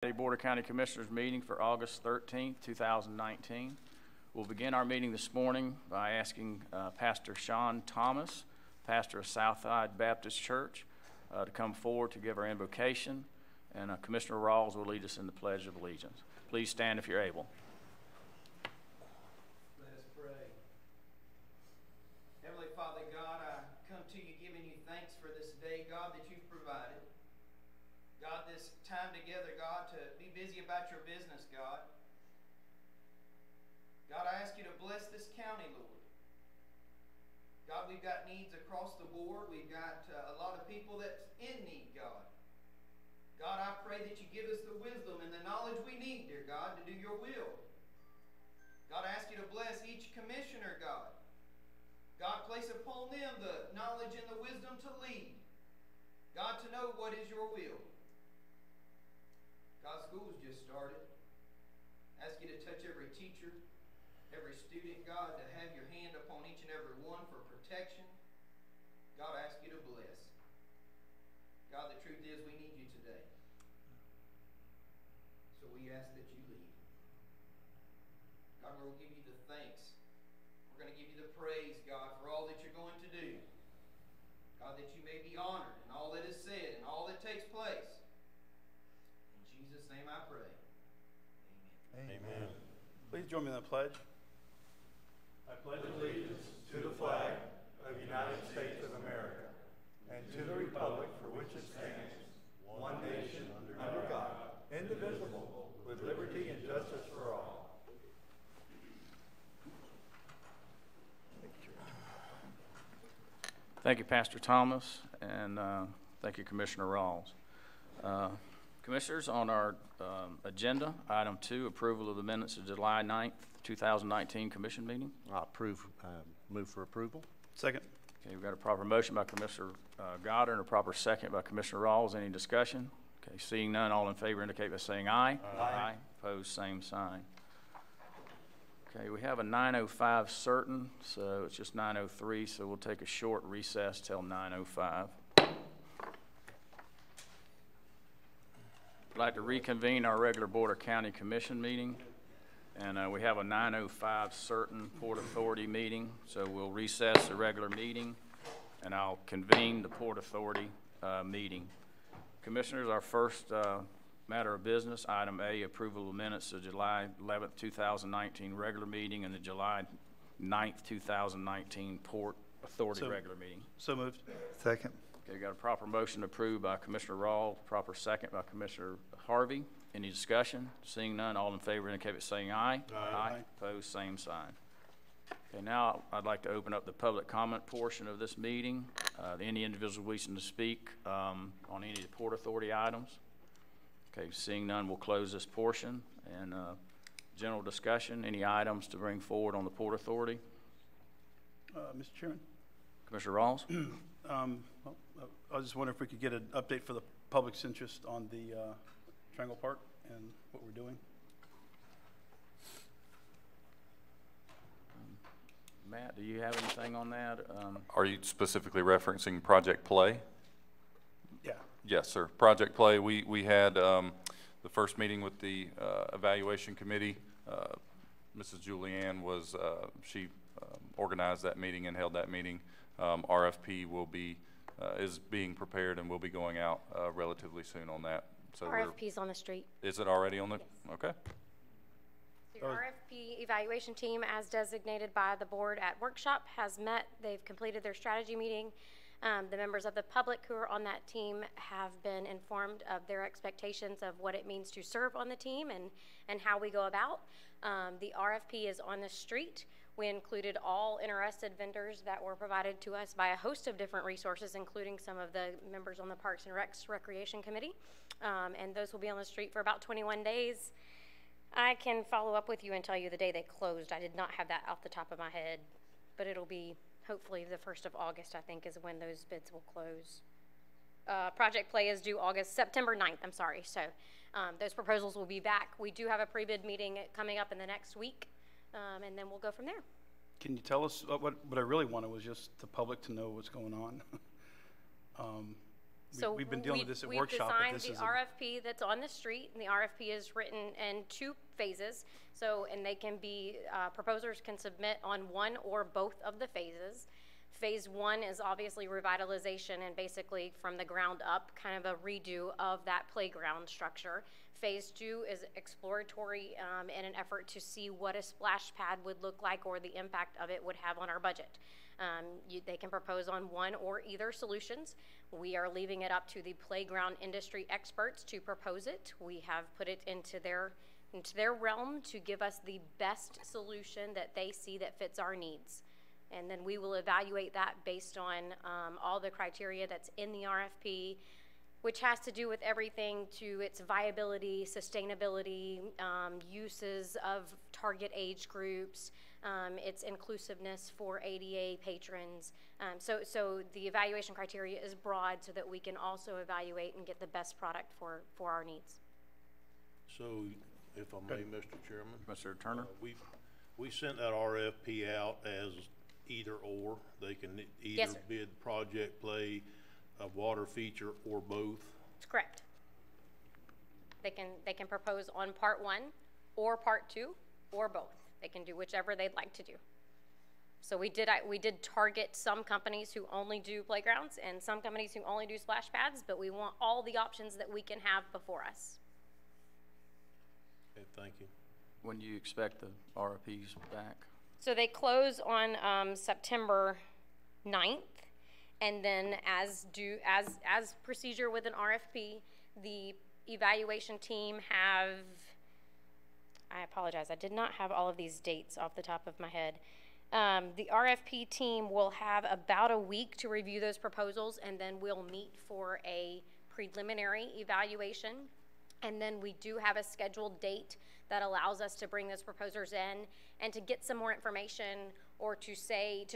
Board of County Commissioners meeting for August 13th, 2019. We'll begin our meeting this morning by asking Pastor Sean Thomas, pastor of Southside Baptist Church, to come forward to give our invocation, and Commissioner Rawls will lead us in the Pledge of Allegiance. Please stand if you're able. Let us pray. Heavenly Father God, I come to you giving you thanks for this day, God, that you've provided. God, this time together, God, to be busy about your business, God. God, I ask you to bless this county, Lord. God, we've got needs across the board. We've got a lot of people that's in need, God. God, I pray that you give us the wisdom and the knowledge we need, dear God, to do your will. God, I ask you to bless each commissioner, God. God, place upon them the knowledge and the wisdom to lead. God, to know what is your will. God, school's just started. I ask you to touch every teacher, every student, God, to have your hand upon each and every one for protection. God, I ask you to bless. God, the truth is we need you today. So we ask that you lead. God, we'll give you the thanks. We're going to give you the praise, God, for all that you're going to do. God, that you may be honored in all that is said and all that takes place. In Jesus' name I pray. Amen. Amen. Please join me in the pledge. I pledge allegiance to the flag of the United States of America and to the republic for which it stands, one nation, under God, indivisible, with liberty and justice for all. Thank you, Pastor Thomas, and thank you, Commissioner Rawls. Commissioners, on our agenda, item 2, approval of the minutes of July 9th, 2019 commission meeting. Move for approval. Second. Okay, we've got a proper motion by Commissioner Goddard and a proper second by Commissioner Rawls. Any discussion? Okay, seeing none, all in favor indicate by saying aye. Aye. Opposed, same sign. Okay, we have a 9:05 certain, so it's just 9:03, so we'll take a short recess till 9:05. I'd like to reconvene our regular Board of County Commission meeting, and we have a 9:05 certain Port Authority meeting, so we'll recess the regular meeting, and I'll convene the Port Authority meeting. Commissioners, our first matter of business, item A, approval of minutes of July 11th, 2019 regular meeting and the July 9th, 2019 Port Authority regular meeting. So moved. Second. Okay, we got a proper motion approved by Commissioner Rawl, proper second by Commissioner Harvey. Any discussion? Seeing none, all in favor indicate by saying aye. Aye. Opposed, same sign. Okay, now I'd like to open up the public comment portion of this meeting. Any individual wishing to speak on any of the Port Authority items? Okay, seeing none, we'll close this portion. And general discussion, any items to bring forward on the Port Authority? Mr. Chairman. Commissioner Rawls? I was just wondering if we could get an update for the public's interest on the Triangle Park and what we're doing. Matt, do you have anything on that? Are you specifically referencing Project Play? Yeah. Yes, sir. Project Play, we had the first meeting with the evaluation committee. Mrs. Julianne was, she organized that meeting and held that meeting. RFP will be, is being prepared and will be going out relatively soon on that. So RFP's on the street. Is it already on the? Yes. Okay. So your RFP evaluation team, as designated by the board at workshop, has met. They've completed their strategy meeting. The members of the public who are on that team have been informed of their expectations of what it means to serve on the team and how we go about. The RFP is on the street. We included all interested vendors that were provided to us by a host of different resources, including some of the members on the Parks and Recs Recreation Committee. And those will be on the street for about 21 days. I can follow up with you and tell you the day they closed. I did not have that off the top of my head, but it'll be hopefully the 1st of August, I think, is when those bids will close. Project Play is due September 9th, I'm sorry. So those proposals will be back. We do have a pre-bid meeting coming up in the next week, and then we'll go from there. Can you tell us what I really wanted was just the public to know what's going on. So We've been dealing with this at workshop, but this we've is designed the RFP that's on the street, and the RFP is written in 2 phases. So, and they can be, proposers can submit on one or both of the phases. Phase 1 is obviously revitalization and basically from the ground up, kind of a redo of that playground structure. Phase 2 is exploratory in an effort to see what a splash pad would look like or the impact of it would have on our budget. They can propose on one or either solutions. We are leaving it up to the playground industry experts to propose it. We have put it into their realm to give us the best solution that they see that fits our needs. And then we will evaluate that based on all the criteria that's in the RFP, which has to do with everything to its viability, sustainability, uses of target age groups, its inclusiveness for ADA patrons. So the evaluation criteria is broad so that we can also evaluate and get the best product for our needs. So, if I may, Mr. Chairman. Mr. Turner? We sent that RFP out as either or. They can Yes, either sir. bid project play, a water feature, or both. That's correct. They can propose on part 1 or part 2 or both. They can do whichever they'd like to do. So we did target some companies who only do playgrounds and some companies who only do splash pads, but we want all the options that we can have before us. Okay, thank you. When do you expect the RFPs back? So they close on September 9th, and then as procedure with an RFP, the evaluation team I apologize, I did not have all of these dates off the top of my head. The RFP team will have about a week to review those proposals, and then we'll meet for a preliminary evaluation. And then we do have a scheduled date that allows us to bring those proposers in and to get some more information or to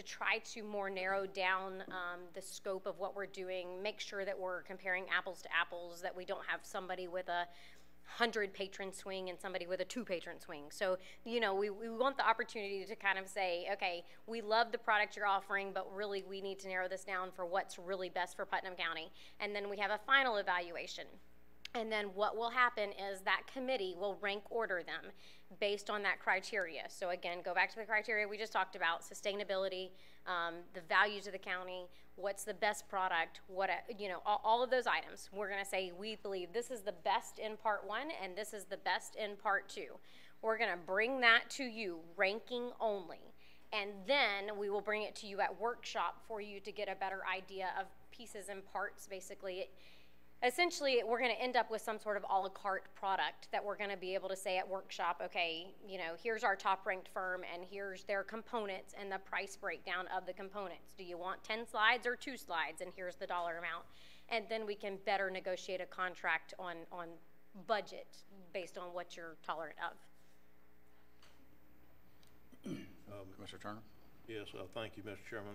try to more narrow down the scope of what we're doing, make sure that we're comparing apples to apples, that we don't have somebody with a 100-patron swing and somebody with a 2-patron swing. So, we want the opportunity to kind of say, okay, we love the product you're offering, but really we need to narrow this down for what's really best for Putnam County. And then we have a final evaluation. And then what will happen is that committee will rank order them based on that criteria. So again, go back to the criteria we just talked about: sustainability, the values of the county, what's the best product, all of those items. We're gonna say we believe this is the best in part 1 and this is the best in part 2. We're gonna bring that to you, ranking only. And then we will bring it to you at workshop for you to get a better idea of pieces and parts, basically. Essentially, we're going to end up with some sort of a la carte product that we're going to be able to say at workshop, okay, here's our top ranked firm and here's their components and the price breakdown of the components. Do you want 10 slides or 2 slides? And here's the dollar amount. And then we can better negotiate a contract on budget based on what you're tolerant of. Mr. Turner? Yes, thank you, Mr. Chairman.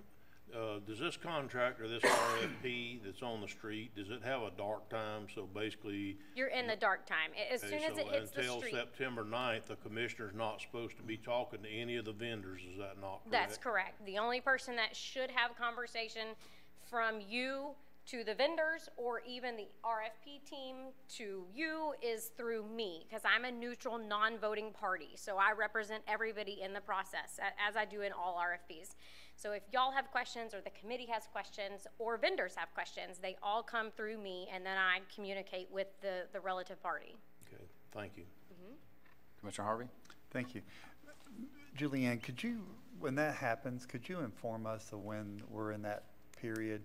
Does this contract or this RFP that's on the street, does it have a dark time? So basically, You're in the dark time. As soon as it hits the until street. September 9th, the commissioner's not supposed to be talking to any of the vendors. Is that not correct? That's correct. The only person that should have conversation from you to the vendors or even the RFP team to you is through me, because I'm a neutral, non-voting party. So I represent everybody in the process, as I do in all RFPs. So if y'all have questions or the committee has questions or vendors have questions, they all come through me, and then I communicate with the relative party. Okay, thank you. Commissioner Harvey? Thank you. Julianne, when that happens, could you inform us of when we're in that period?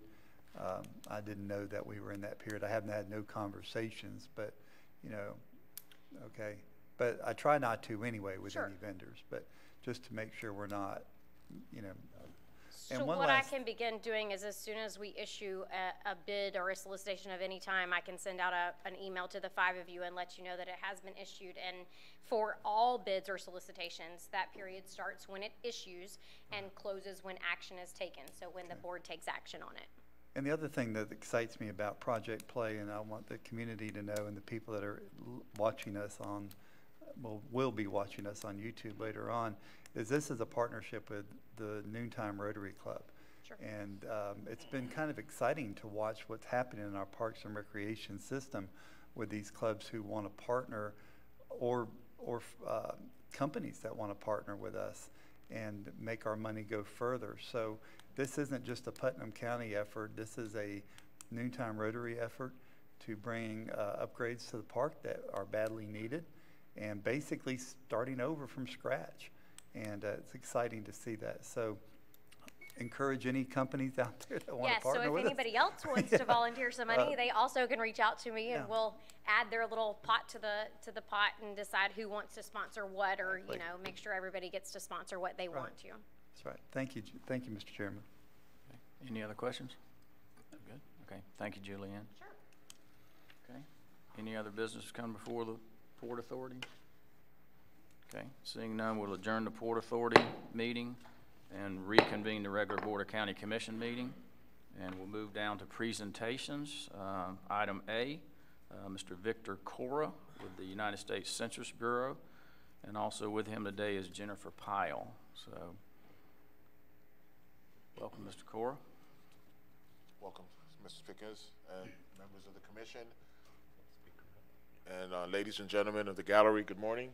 I didn't know that we were in that period. I haven't had no conversations, but, okay. But I try not to anyway with Sure. any vendors, but just to make sure we're not, So what I can begin doing is, as soon as we issue a bid or a solicitation of any time, I can send out an email to the 5 of you and let you know that it has been issued. And for all bids or solicitations, that period starts when it issues and closes when action is taken. So when the board takes action on it. And the other thing that excites me about Project Play, and I want the community to know, and the people that are watching us will be watching us on YouTube later on, is this is a partnership with the Noontime Rotary Club. Sure. And it's been kind of exciting to watch what's happening in our parks and recreation system with these clubs who want to partner, or companies that want to partner with us and make our money go further. So this isn't just a Putnam County effort. This is a Noontime Rotary effort to bring upgrades to the park that are badly needed, and basically starting over from scratch. And it's exciting to see that. So encourage any companies out there that want to partner with us. Yes, so if anybody else wants to volunteer some money, they also can reach out to me, and we'll add their little pot to the pot and decide who wants to sponsor what, or you know, make sure everybody gets to sponsor what they want to. That's right. Thank you, Mr. Chairman. Okay. Any other questions? Good. Okay. Thank you, Julianne. Sure. Okay. Any other business come before the Port Authority? Okay. Seeing none, we'll adjourn the Port Authority meeting and reconvene the regular Board of County Commission meeting. And we'll move down to presentations. Item A, Mr. Victor Cora with the United States Census Bureau. And also with him today is Jennifer Pyle. So, welcome, Mr. Cora. Welcome, Mr. Pickens and members of the commission. And ladies and gentlemen of the gallery, good morning.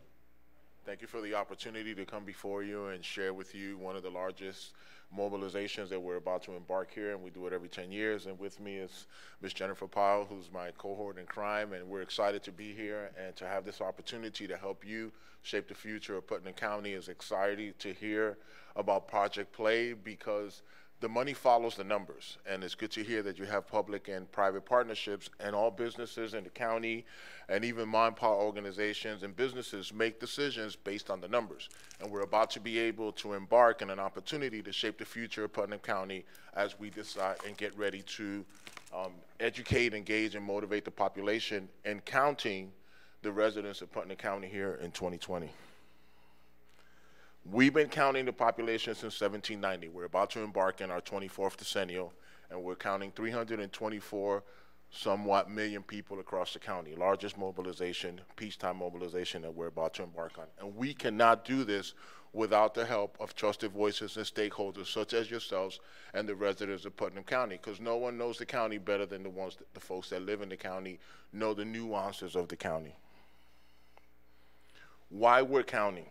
Thank you for the opportunity to come before you and share with you one of the largest mobilizations that we're about to embark here, and we do it every 10 years. And with me is Ms. Jennifer Pyle, who's my cohort in crime, and we're excited to be here and to have this opportunity to help you shape the future of Putnam County. Is excited to hear about Project Play, because the money follows the numbers, and it's good to hear that you have public and private partnerships, and all businesses in the county and even mom-and-pop organizations and businesses make decisions based on the numbers. And we're about to be able to embark in an opportunity to shape the future of Putnam County as we decide and get ready to educate, engage, and motivate the population, and counting the residents of Putnam County here in 2020. We've been counting the population since 1790. We're about to embark in our 24th decennial, and we're counting 324 somewhat million people across the county. Largest mobilization, peacetime mobilization that we're about to embark on. And we cannot do this without the help of trusted voices and stakeholders such as yourselves and the residents of Putnam County, because no one knows the county better than the folks that live in the county know the nuances of the county. Why we're counting?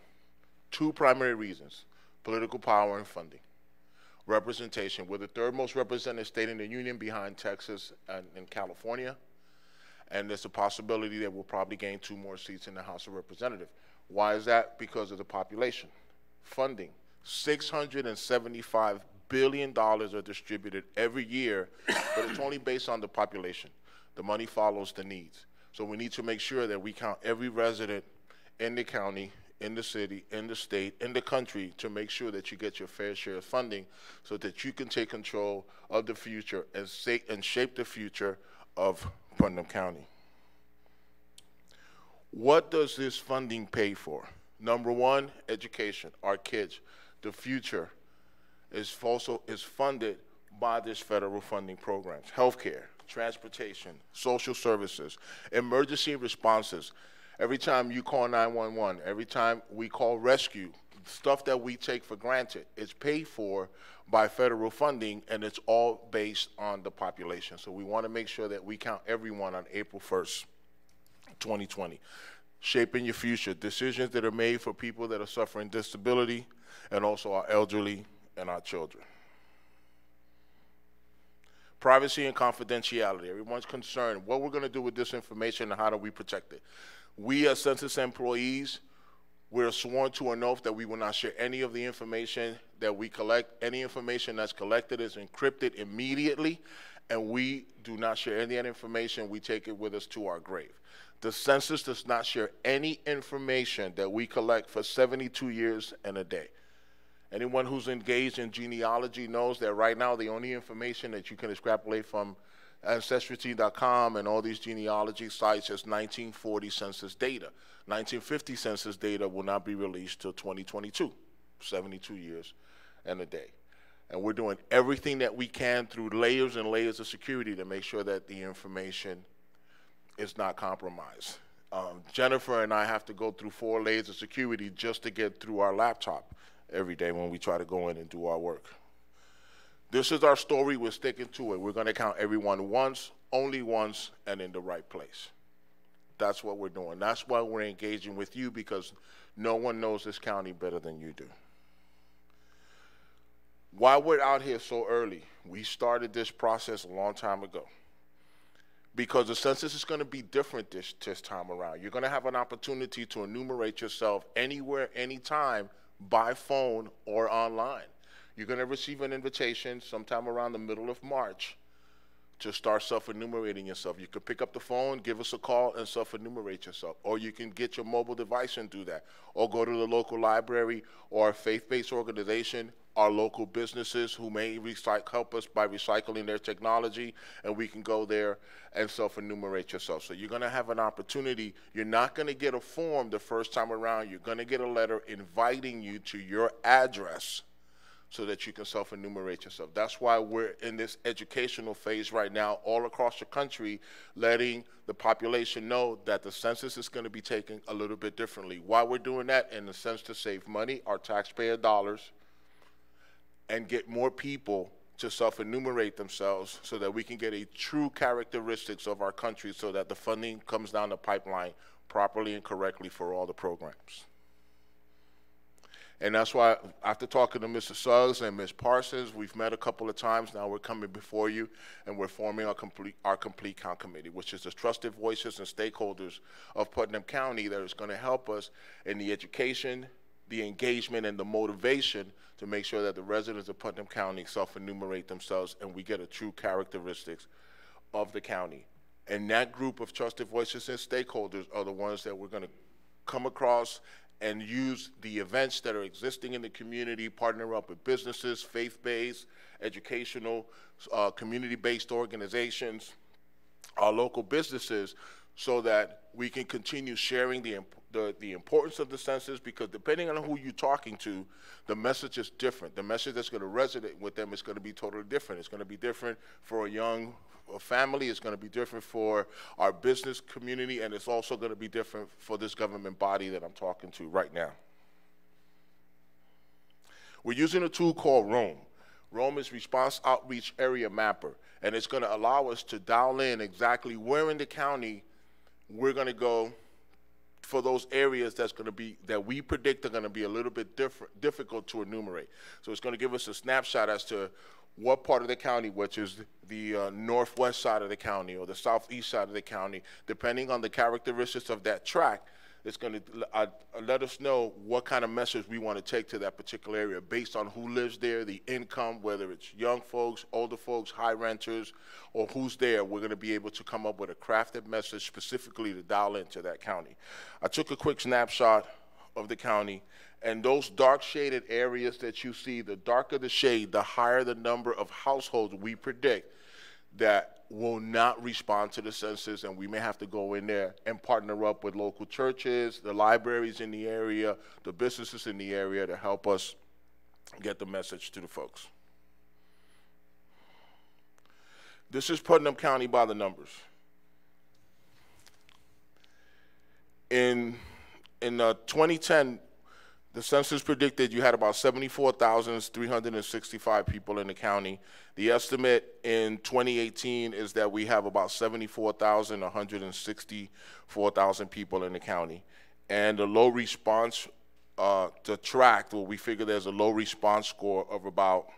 Two primary reasons: political power and funding. Representation. We're the third most represented state in the union behind Texas and California. And there's a possibility that we'll probably gain 2 more seats in the House of Representatives. Why is that? Because of the population. Funding. $675 billion are distributed every year, but it's only based on the population. The money follows the needs. So we need to make sure that we count every resident in the county, in the city, in the state, in the country, to make sure that you get your fair share of funding so that you can take control of the future and shape the future of Putnam County. What does this funding pay for? Number one, education. Our kids, the future is funded by this federal funding programs. Healthcare, transportation, social services, emergency responses. Every time you call 911, every time we call rescue, stuff that we take for granted, it's paid for by federal funding, and it's all based on the population. So we want to make sure that we count everyone on April 1st, 2020. Shaping your future, decisions that are made for people that are suffering disability, and also our elderly and our children. Privacy and confidentiality. Everyone's concerned what we're going to do with this information and how do we protect it. We as census employees, we're sworn to an oath that we will not share any of the information that we collect. Any information that's collected is encrypted immediately, and we do not share any of that information. We take it with us to our grave. The census does not share any information that we collect for 72 years and a day. Anyone who's engaged in genealogy knows that right now the only information that you can extrapolate from Ancestry.com and all these genealogy sites is 1940 census data. 1950 census data will not be released till 2022, 72 years and a day. And we're doing everything that we can through layers and layers of security to make sure that the information is not compromised. Jennifer and I have to go through 4 layers of security just to get through our laptop every day when we try to go in and do our work. This is our story. We're sticking to it. We're going to count everyone once, only once, and in the right place. That's what we're doing. That's why we're engaging with you, because no one knows this county better than you do. Why we're out here so early? We started this process a long time ago, because the census is going to be different this time around. You're going to have an opportunity to enumerate yourself anywhere, anytime, by phone or online. You're going to receive an invitation sometime around the middle of March to start self-enumerating yourself. You can pick up the phone, give us a call, and self-enumerate yourself. Or you can get your mobile device and do that. Or go to the local library or a faith-based organization, our local businesses who may help us by recycling their technology, and we can go there and self-enumerate yourself. So you're going to have an opportunity. You're not going to get a form the first time around. You're going to get a letter inviting you to your address so that you can self-enumerate yourself. That's why we're in this educational phase right now all across the country, letting the population know that the census is going to be taken a little bit differently. Why we're doing that? In the sense to save money, our taxpayer dollars, and get more people to self-enumerate themselves so that we can get a true characteristics of our country so that the funding comes down the pipeline properly and correctly for all the programs. And that's why, after talking to Mr. Suggs and Ms. Parsons, we've met a couple of times. Now we're coming before you, and we're forming our complete count committee, which is the trusted voices and stakeholders of Putnam County that is going to help us in the education, the engagement, and the motivation to make sure that the residents of Putnam County self-enumerate themselves and we get a true characteristics of the county. And that group of trusted voices and stakeholders are the ones that we're going to come across and use the events that are existing in the community, partner up with businesses, faith-based, educational, community-based organizations, our local businesses, so that we can continue sharing the importance of the census, because depending on who you're talking to, the message is different. The message that's going to resonate with them is going to be totally different. It's going to be different for a young family, it's going to be different for our business community, and it's also going to be different for this government body that I'm talking to right now. We're using a tool called ROAM. ROAM is Response Outreach Area Mapper, and it's going to allow us to dial in exactly where in the county we're going to go for those areas that we predict are going to be a little bit difficult to enumerate. So it's going to give us a snapshot as to what part of the county, which is the northwest side of the county or the southeast side of the county, depending on the characteristics of that tract, it's going to let us know what kind of message we want to take to that particular area based on who lives there, the income, whether it's young folks, older folks, high renters, or who's there. We're going to be able to come up with a crafted message specifically to dial into that county. I took a quick snapshot of the county, and those dark shaded areas that you see, the darker the shade, the higher the number of households we predict that will not respond to the census, and we may have to go in there and partner up with local churches, the libraries in the area, the businesses in the area to help us get the message to the folks. This is Putnam County by the numbers. In 2010, the census predicted you had about 74,365 people in the county. The estimate in 2018 is that we have about 164,000 people in the county. And the low response to tract, well, we figure there's a low response score of about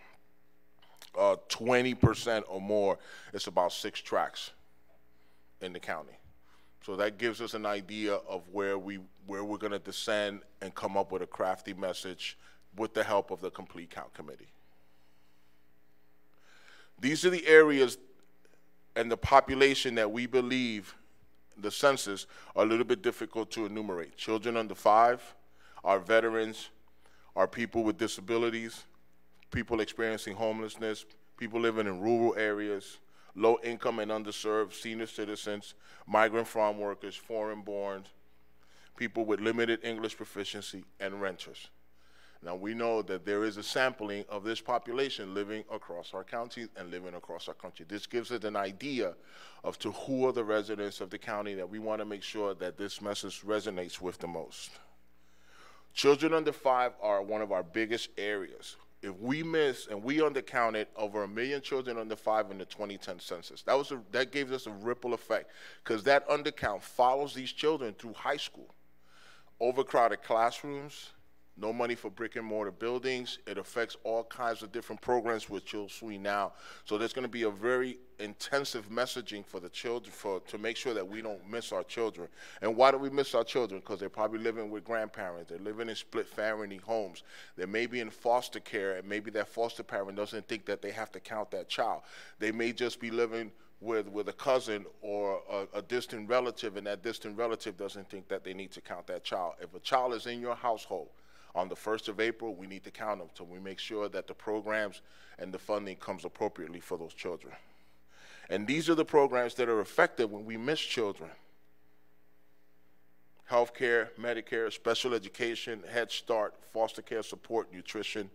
20% or more. It's about 6 tracts in the county. So that gives us an idea of where we're going to descend and come up with a crafty message with the help of the Complete Count Committee. These are the areas and the population that we believe the census are a little bit difficult to enumerate. Children under 5, our veterans, our people with disabilities, people experiencing homelessness, people living in rural areas, low income and underserved, senior citizens, migrant farm workers, foreign-born, people with limited English proficiency, and renters. Now, we know that there is a sampling of this population living across our county and living across our country. This gives us an idea of to who are the residents of the county that we want to make sure that this message resonates with the most. Children under 5 are one of our biggest areas. if we miss, and we undercounted over 1 million children under 5 in the 2010 census. That gave us a ripple effect, because that undercount follows these children through high school. Overcrowded classrooms, no money for brick and mortar buildings. It affects all kinds of different programs with Chill Sweet Now. So there's going to be a very intensive messaging for the children to make sure that we don't miss our children. And why do we miss our children? Because they're probably living with grandparents. They're living in split family homes. They may be in foster care, and maybe that foster parent doesn't think that they have to count that child. They may just be living with a cousin or a distant relative, and that distant relative doesn't think that they need to count that child. If a child is in your household, on the 1st of April, we need to count them so we make sure that the programs and the funding comes appropriately for those children. And these are the programs that are effective when we miss children. Healthcare, Medicare, special education, Head Start, foster care support, nutrition,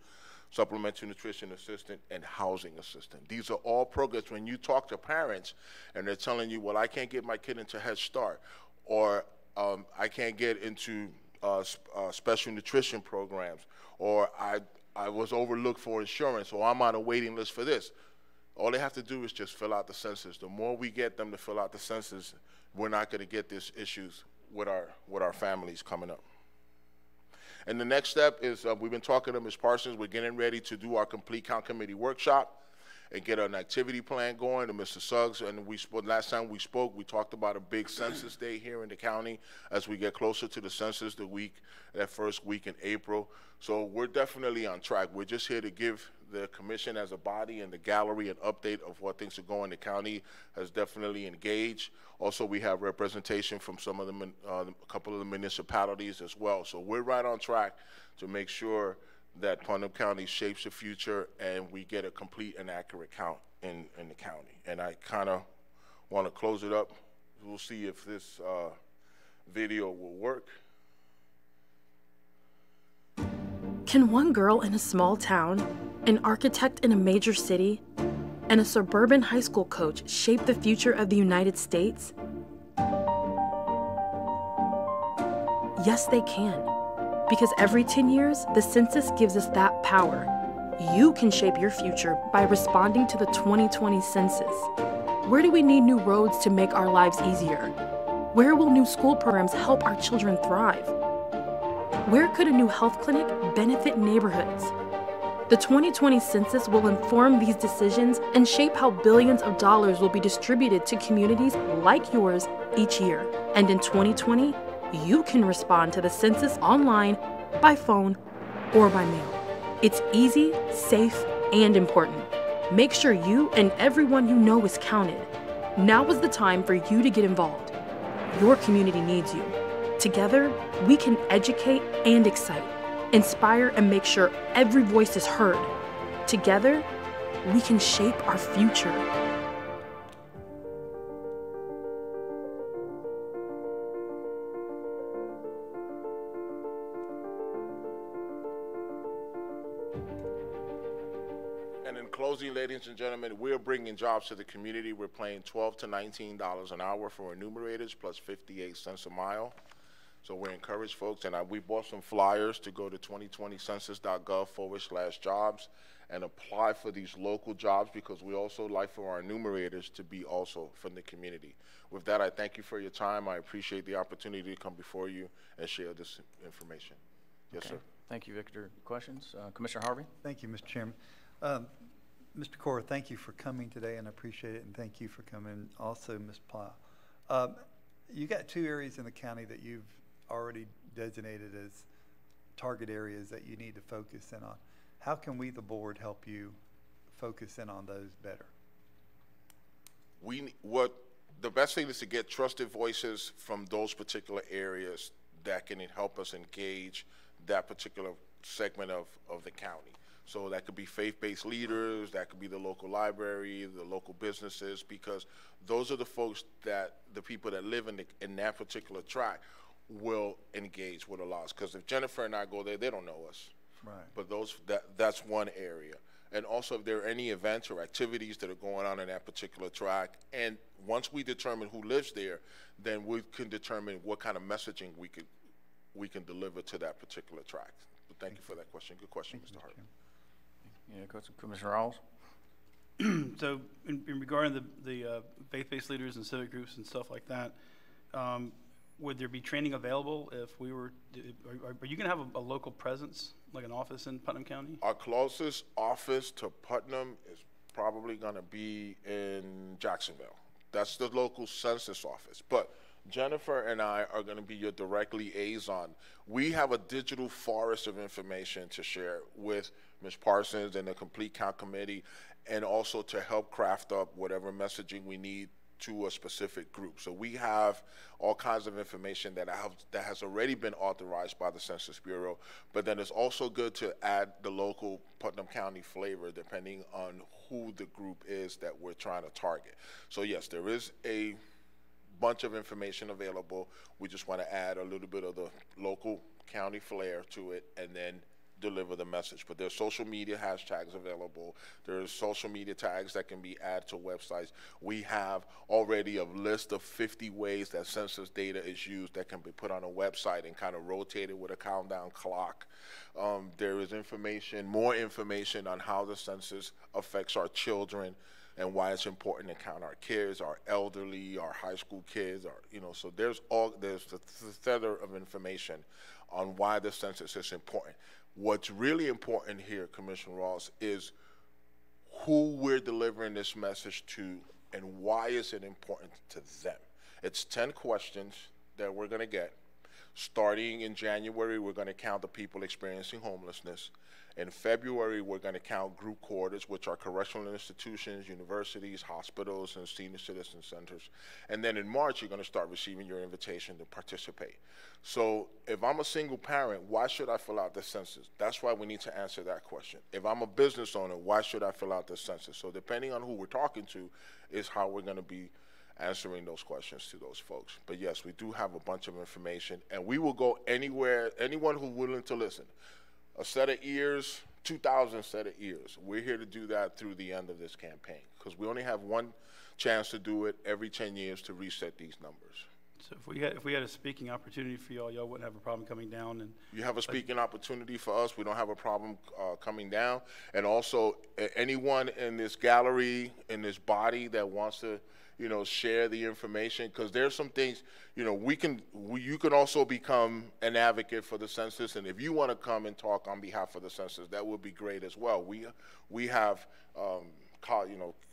supplementary nutrition assistant, and housing assistant. These are all programs when you talk to parents and they're telling you, well, I can't get my kid into Head Start, or I can't get into special nutrition programs, or I was overlooked for insurance, or I'm on a waiting list for this. All they have to do is just fill out the census. The more we get them to fill out the census, we're not going to get these issues with our families coming up. And the next step is we've been talking to Ms. Parsons. We're getting ready to do our complete count committee workshop and get an activity plan going. And Mr. Suggs, and last time we spoke, we talked about a big census day here in the county as we get closer to the census, that first week in April. So we're definitely on track. We're just here to give the commission as a body and the gallery an update of what things are going. The county has definitely engaged. Also, we have representation from some of a couple of the municipalities as well. So we're right on track to make sure that Putnam County shapes the future and we get a complete and accurate count in the county. And I kind of want to close it up. We'll see if this video will work. Can one girl in a small town, an architect in a major city, and a suburban high school coach shape the future of the United States? Yes, they can. Because every 10 years, the census gives us that power. You can shape your future by responding to the 2020 census. Where do we need new roads to make our lives easier? Where will new school programs help our children thrive? Where could a new health clinic benefit neighborhoods? The 2020 census will inform these decisions and shape how billions of dollars will be distributed to communities like yours each year. And in 2020, you can respond to the census online, by phone, or by mail. It's easy, safe, and important. Make sure you and everyone you know is counted. Now is the time for you to get involved. Your community needs you. Together, we can educate and excite, inspire, and make sure every voice is heard. Together, we can shape our future. And in closing, ladies and gentlemen, we're bringing jobs to the community. We're paying $12 to $19 an hour for enumerators plus 58 cents a mile. So we encourage folks, and we bought some flyers to go to 2020census.gov/jobs and apply for these local jobs, because we also like for our enumerators to be also from the community. With that, I thank you for your time. I appreciate the opportunity to come before you and share this information. Yes, Okay. sir. Thank you, Victor. Questions? Commissioner Harvey? Thank you, Mr. Chairman. Mr. Cora, thank you for coming today, and I appreciate it, and thank you for coming also, Ms. Plow. You got 2 areas in the county that you've already designated as target areas that you need to focus in on. How can we, the board, help you focus in on those better? The best thing is to get trusted voices from those particular areas that can help us engage that particular segment of the county. So that could be faith-based leaders, that could be the local library, the local businesses, because those are the folks the people that live in that particular tract will engage with a lot. Because if Jennifer and I go there, they don't know us. Right. But that's one area. And also, if there are any events or activities that are going on in that particular tract, and once we determine who lives there, then we can determine what kind of messaging we can deliver to that particular tract. But thank you for that question. Good question, Mr. Hart. Any other questions? Commissioner Rawls? So in regarding the faith-based leaders and civic groups and stuff like that, would there be training available if we were, are you going to have a local presence, like an office in Putnam County? Our closest office to Putnam is probably going to be in Jacksonville. That's the local census office. But Jennifer and I are going to be your direct liaison. We have a digital forest of information to share with Ms. Parsons and the Complete Count Committee, and also to help craft up whatever messaging we need to a specific group. So we have all kinds of information that has already been authorized by the Census Bureau, but then it's also good to add the local Putnam County flavor depending on who the group is that we're trying to target. So yes, there is a bunch of information available. We just want to add a little bit of the local county flair to it and then deliver the message. But there's social media hashtags available. There's social media tags that can be added to websites. We have already a list of 50 ways that census data is used that can be put on a website and kind of rotated with a countdown clock. There is information, more information on how the census affects our children and why it's important to count our kids, our elderly, our high school kids, so there's a feather of information on why the census is important. What's really important here, Commissioner Ross, is who we're delivering this message to and why is it important to them. It's 10 questions that we're going to get. Starting in January, we're going to count the people experiencing homelessness. In February, we're going to count group quarters, which are correctional institutions, universities, hospitals, and senior citizen centers. And then in March, you're going to start receiving your invitation to participate. So if I'm a single parent, why should I fill out the census? That's why we need to answer that question. If I'm a business owner, why should I fill out the census? So depending on who we're talking to is how we're going to be answering those questions to those folks. But yes, we do have a bunch of information, and we will go anywhere, anyone who's willing to listen. A set of ears, 2,000 set of ears. We're here to do that through the end of this campaign because we only have one chance to do it every 10 years to reset these numbers. So if we had a speaking opportunity for y'all wouldn't have a problem coming down and. You have a speaking opportunity for us. We don't have a problem coming down. And also, anyone in this gallery, in this body that wants to, share the information, because there's some things, you can also become an advocate for the census, and if you want to come and talk on behalf of the census, that would be great as well. We have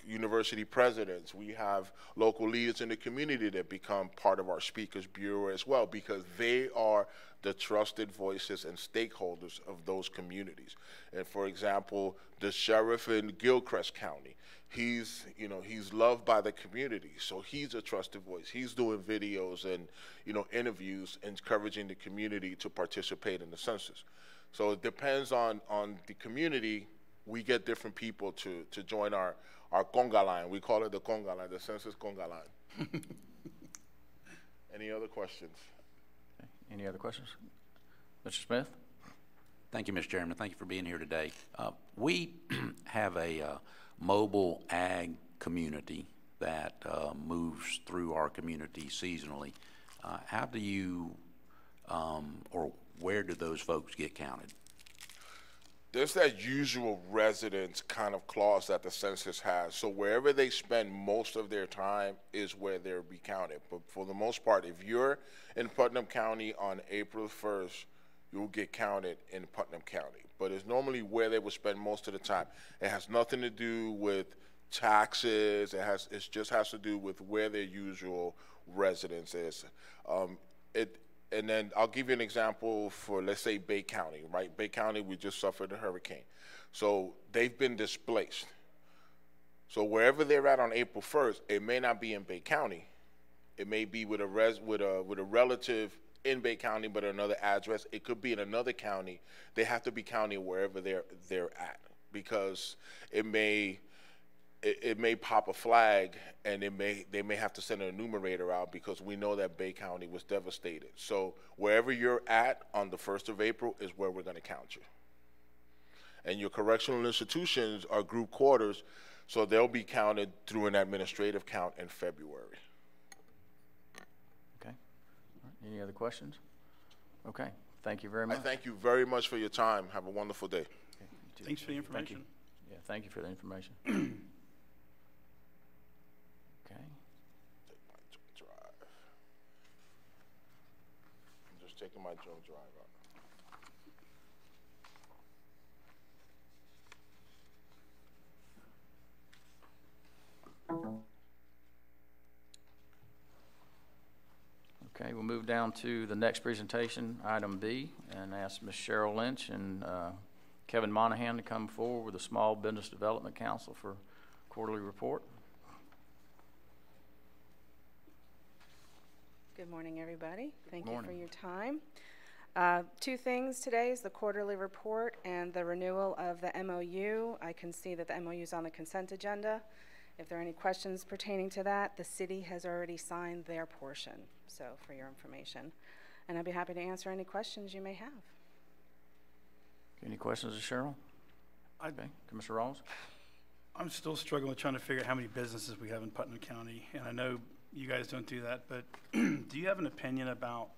university presidents, we have local leaders in the community that become part of our speakers bureau as well, because they are the trusted voices and stakeholders of those communities. And for example, the sheriff in Gilchrist County, he's loved by the community, so he's a trusted voice. He's doing videos and interviews, encouraging the community to participate in the census. So it depends on the community. We get different people to join our conga line. We call it the conga line, the census conga line. Any other questions? Okay. Any other questions? Mr. Smith? Thank you, Mr. Chairman. Thank you for being here today. We have a mobile ag community that moves through our community seasonally. How do you, or where do those folks get counted? There's that usual residence kind of clause that the census has. So wherever they spend most of their time is where they'll be counted. But for the most part, if you're in Putnam County on April 1st, you'll get counted in Putnam County. But it's normally where they will spend most of the time. It has nothing to do with taxes. It just has to do with where their usual residence is. And then I'll give you an example for, let's say, Bay County, right? Bay County, we just suffered a hurricane. So they've been displaced. So wherever they're at on April 1st, it may not be in Bay County. It may be with a relative in Bay County, but another address. It could be in another county. They have to be counted wherever they're at, because it may pop a flag, and they may have to send an enumerator out, because we know that Bay County was devastated. So wherever you're at on the 1st of April is where we're going to count you. And your correctional institutions are group quarters, so they'll be counted through an administrative count in February. Okay. All right. Any other questions? Okay. Thank you very much. I thank you very much for your time. Have a wonderful day. Thanks for the information. Yeah, thank you for the information. Okay. Take my jump drive. I'm just taking my jump drive out. Okay, we'll move down to the next presentation, item B, and ask Ms. Cheryl Lynch and Kevin Monahan to come forward with the Small Business Development Council for quarterly report. Good morning, everybody. Thank you Morning. for your time. Two things today is the quarterly report and the renewal of the MOU. I can see that the MOU is on the consent agenda. If there are any questions pertaining to that, the city has already signed their portion, so for your information. And I'd be happy to answer any questions you may have. Any questions of Cheryl? Okay, Commissioner Rawls? I'm still struggling with trying to figure out how many businesses we have in Putnam County, and I know you guys don't do that, but do you have an opinion about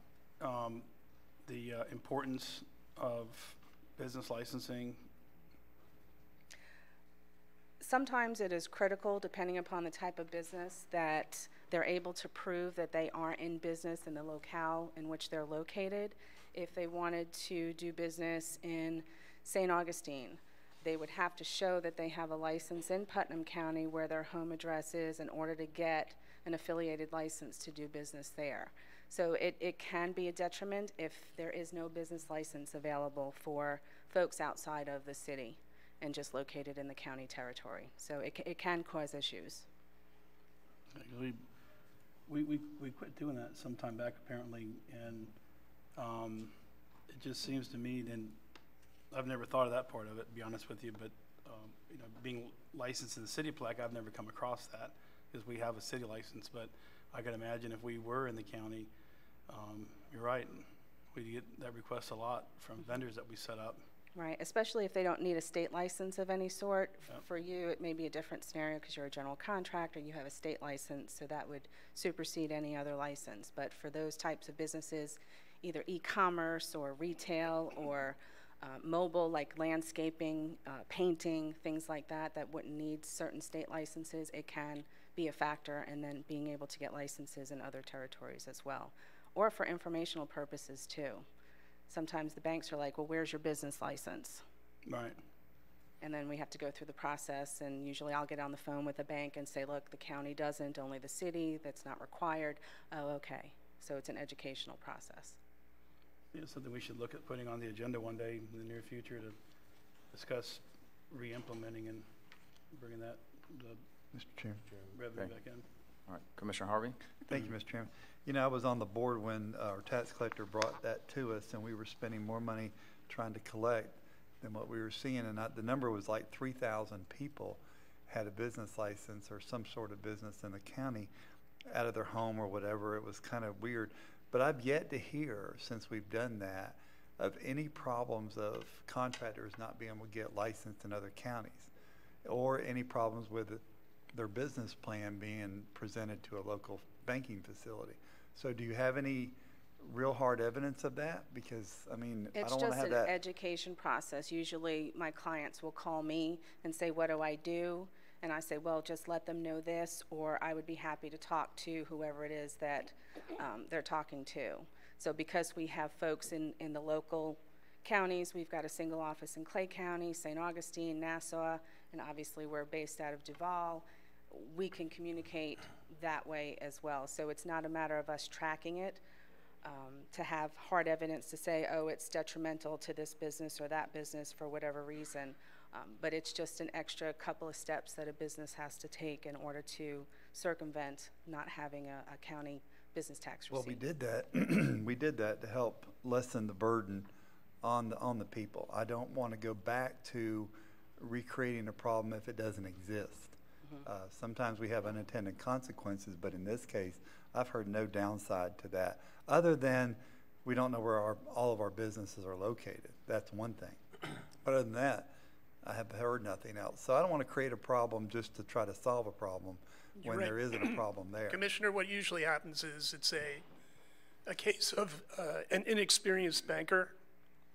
the importance of business licensing? Sometimes it is critical, depending upon the type of business, that they're able to prove that they are in business in the locale in which they're located. If they wanted to do business in St. Augustine, they would have to show that they have a license in Putnam County where their home address is in order to get an affiliated license to do business there. So it can be a detriment if there is no business license available for folks outside of the city and just located in the county territory. So it can cause issues. We quit doing that some time back, apparently, and it just seems to me, and I've never thought of that part of it, to be honest with you, but you know, being licensed in the city of Plaque, I've never come across that because we have a city license, but I can imagine if we were in the county, you're right, we get that request a lot from vendors that we set up. Right, especially if they don't need a state license of any sort. Yep. For you, it may be a different scenario because you're a general contractor, you have a state license, so that would supersede any other license. But for those types of businesses, either e-commerce or retail or mobile, like landscaping, painting, things like that, that wouldn't need certain state licenses, it can be a factor, and then being able to get licenses in other territories as well. Or for informational purposes too. Sometimes the banks are like, well, where's your business license? Right. And then we have to go through the process, and usually I'll get on the phone with the bank and say, look, the county doesn't, only the city, that's not required. Oh, okay. So it's an educational process. Yeah, something we should look at putting on the agenda one day in the near future to discuss re-implementing and bringing that Mr. Chairman. revenue Okay. back in. All right, Commissioner Harvey? Thank you, Mr. Chairman. You know, I was on the board when our tax collector brought that to us, and we were spending more money trying to collect than what we were seeing. And the number was like 3,000 people had a business license or some sort of business in the county out of their home or whatever. It was kind of weird. But I've yet to hear, since we've done that, of any problems of contractors not being able to get licensed in other counties, or any problems with their business plan being presented to a local banking facility. So do you have any real hard evidence of that? Because, I mean, I don't want to have that. It's just an education process. Usually my clients will call me and say, what do I do? And I say, well, just let them know this, or I would be happy to talk to whoever it is that they're talking to. So because we have folks in the local counties, we've got a single office in Clay County, St. Augustine, Nassau, and obviously we're based out of Duval, we can communicate that way as well. So it's not a matter of us tracking it to have hard evidence to say, oh, it's detrimental to this business or that business for whatever reason. But it's just an extra couple of steps that a business has to take in order to circumvent not having a county business tax receipt. Well, we did that. We did that to help lessen the burden on the people. I don't want to go back to recreating a problem if it doesn't exist. Sometimes we have unintended consequences, but in this case, I've heard no downside to that, other than we don't know where all of our businesses are located. That's one thing. But other than that, I have heard nothing else. So I don't want to create a problem just to try to solve a problem when there isn't a problem there. Commissioner, what usually happens is it's a case of an inexperienced banker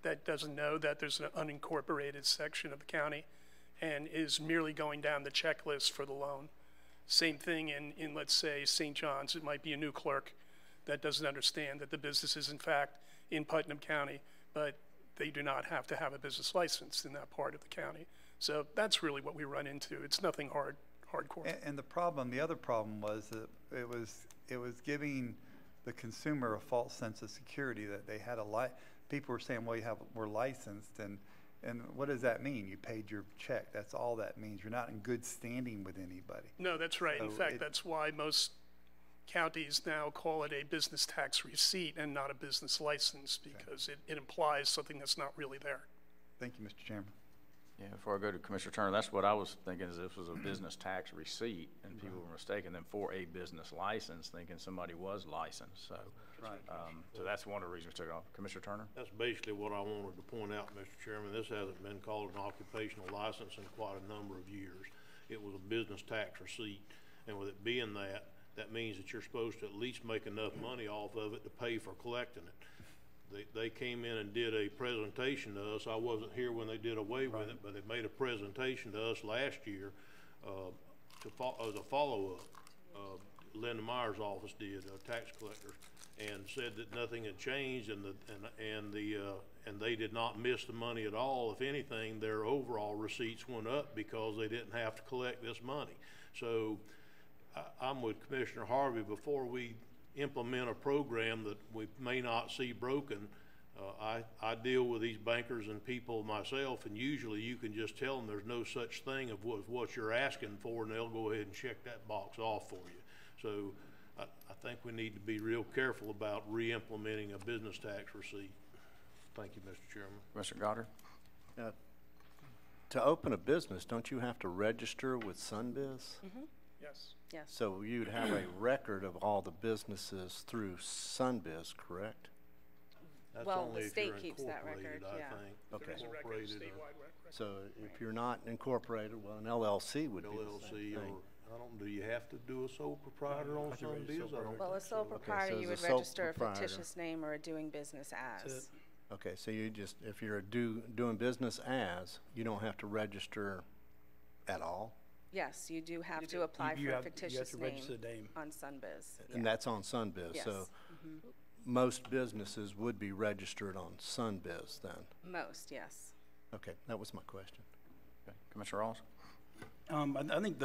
that doesn't know that there's an unincorporated section of the county, and is merely going down the checklist for the loan. Same thing in let's say, St. John's. It might be a new clerk that doesn't understand that the business is in fact in Putnam County, but they do not have to have a business license in that part of the county. So that's really what we run into. It's nothing hardcore. And the other problem was that it was giving the consumer a false sense of security that they had people were saying, well, we're licensed, and what does that mean? You paid your check. That's all that means. You're not in good standing with anybody. No, that's right. So in fact, that's why most counties now call it a business tax receipt and not a business license, because it implies something that's not really there. Thank you, Mr. Chairman. Yeah, before I go to Commissioner Turner, that's what I was thinking, is this was a business tax receipt, and people were mistaking them for a business license, thinking somebody was licensed. So, so that's one of the reasons we took it off. Commissioner Turner? That's basically what I wanted to point out, Mr. Chairman. This hasn't been called an occupational license in quite a number of years. It was a business tax receipt, and with it being that, that means that you're supposed to at least make enough money off of it to pay for collecting it. They came in and did a presentation to us. I wasn't here when they did away with it, but they made a presentation to us last year as a follow-up. Linda Meyer's office did, a tax collector, and said that nothing had changed, and they did not miss the money at all. If anything, their overall receipts went up because they didn't have to collect this money. So I'm with Commissioner Harvey. Before we implement a program that we may not see broken, I deal with these bankers and people myself, and usually you can just tell them there's no such thing of what you're asking for, and they'll go ahead and check that box off for you. So I think we need to be real careful about re-implementing a business tax receipt. Thank you, Mr. Chairman. Commissioner Goddard? To open a business, don't you have to register with SunBiz? Mm-hmm. Yes. Yes. So you'd have a record of all the businesses through SunBiz, correct? That's well, only the if you're state keeps that record, incorporated, yeah. I think. Okay. There's a record, Incorporated or- statewide record. So if you're not incorporated, well, an LLC would be the same LLC, thing. or, I don't, do you have to do a sole proprietor on some deals? I don't Well, a think sole so. proprietor, so you as would a sole register a proprietor. fictitious name or a doing business as. Okay, so you just, if you're doing business as, you don't have to register at all? Yes, you do have to apply for a you fictitious have to register the name. on SunBiz. And that's on SunBiz, Yes. so most businesses would be registered on SunBiz then? Most, yes. Okay, that was my question. Okay. Commissioner Ross? I think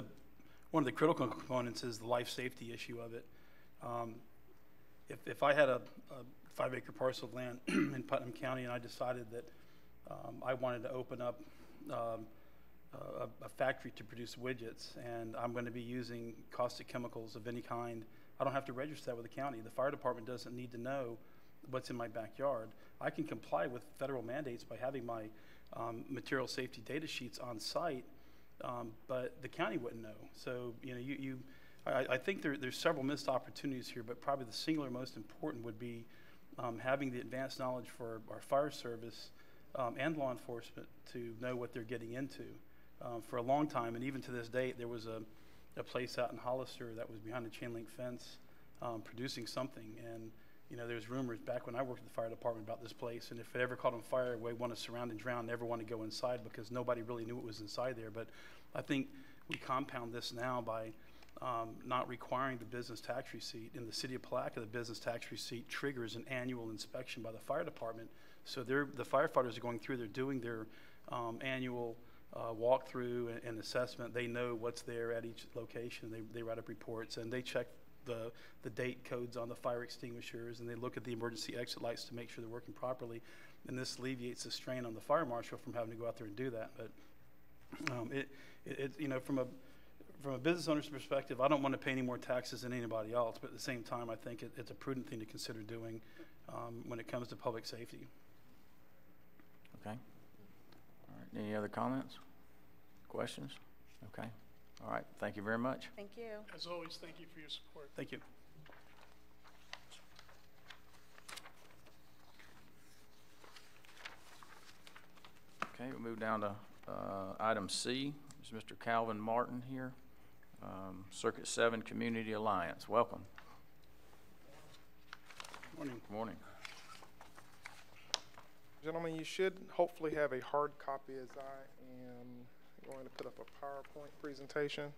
one of the critical components is the life safety issue of it. If I had a 5-acre parcel of land in Putnam County and I decided that I wanted to open up a factory to produce widgets, and I'm going to be using caustic chemicals of any kind, I don't have to register that with the county. The fire department doesn't need to know what's in my backyard. I can comply with federal mandates by having my material safety data sheets on site, but the county wouldn't know. So, you know, I think there's several missed opportunities here, but probably the singular most important would be having the advanced knowledge for our fire service and law enforcement to know what they're getting into. For a long time, and even to this date, there was a place out in Hollister that was behind a chain link fence producing something. And, you know, there's rumors back when I worked at the fire department about this place, and if it ever caught on fire, we want to surround and drown, never want to go inside because nobody really knew what was inside there. But I think we compound this now by not requiring the business tax receipt. In the city of Palaca, the business tax receipt triggers an annual inspection by the fire department. So the firefighters are going through, they're doing their annual walkthrough and assessment. They know what's there at each location. They write up reports, and they check the date codes on the fire extinguishers, and they look at the emergency exit lights to make sure they're working properly. And this alleviates the strain on the fire marshal from having to go out there and do that. But you know, from a business owner's perspective, I don't want to pay any more taxes than anybody else, but at the same time, I think it's a prudent thing to consider doing when it comes to public safety. Okay. All right. Any other comments? Questions? Okay. All right. Thank you very much. Thank you. As always, thank you for your support. Thank you. Okay, we'll move down to item C. Is Mr. Calvin Martin here? Circuit 7 Community Alliance. Welcome. Morning. Good morning. Gentlemen, you should hopefully have a hard copy as I am going to put up a PowerPoint presentation.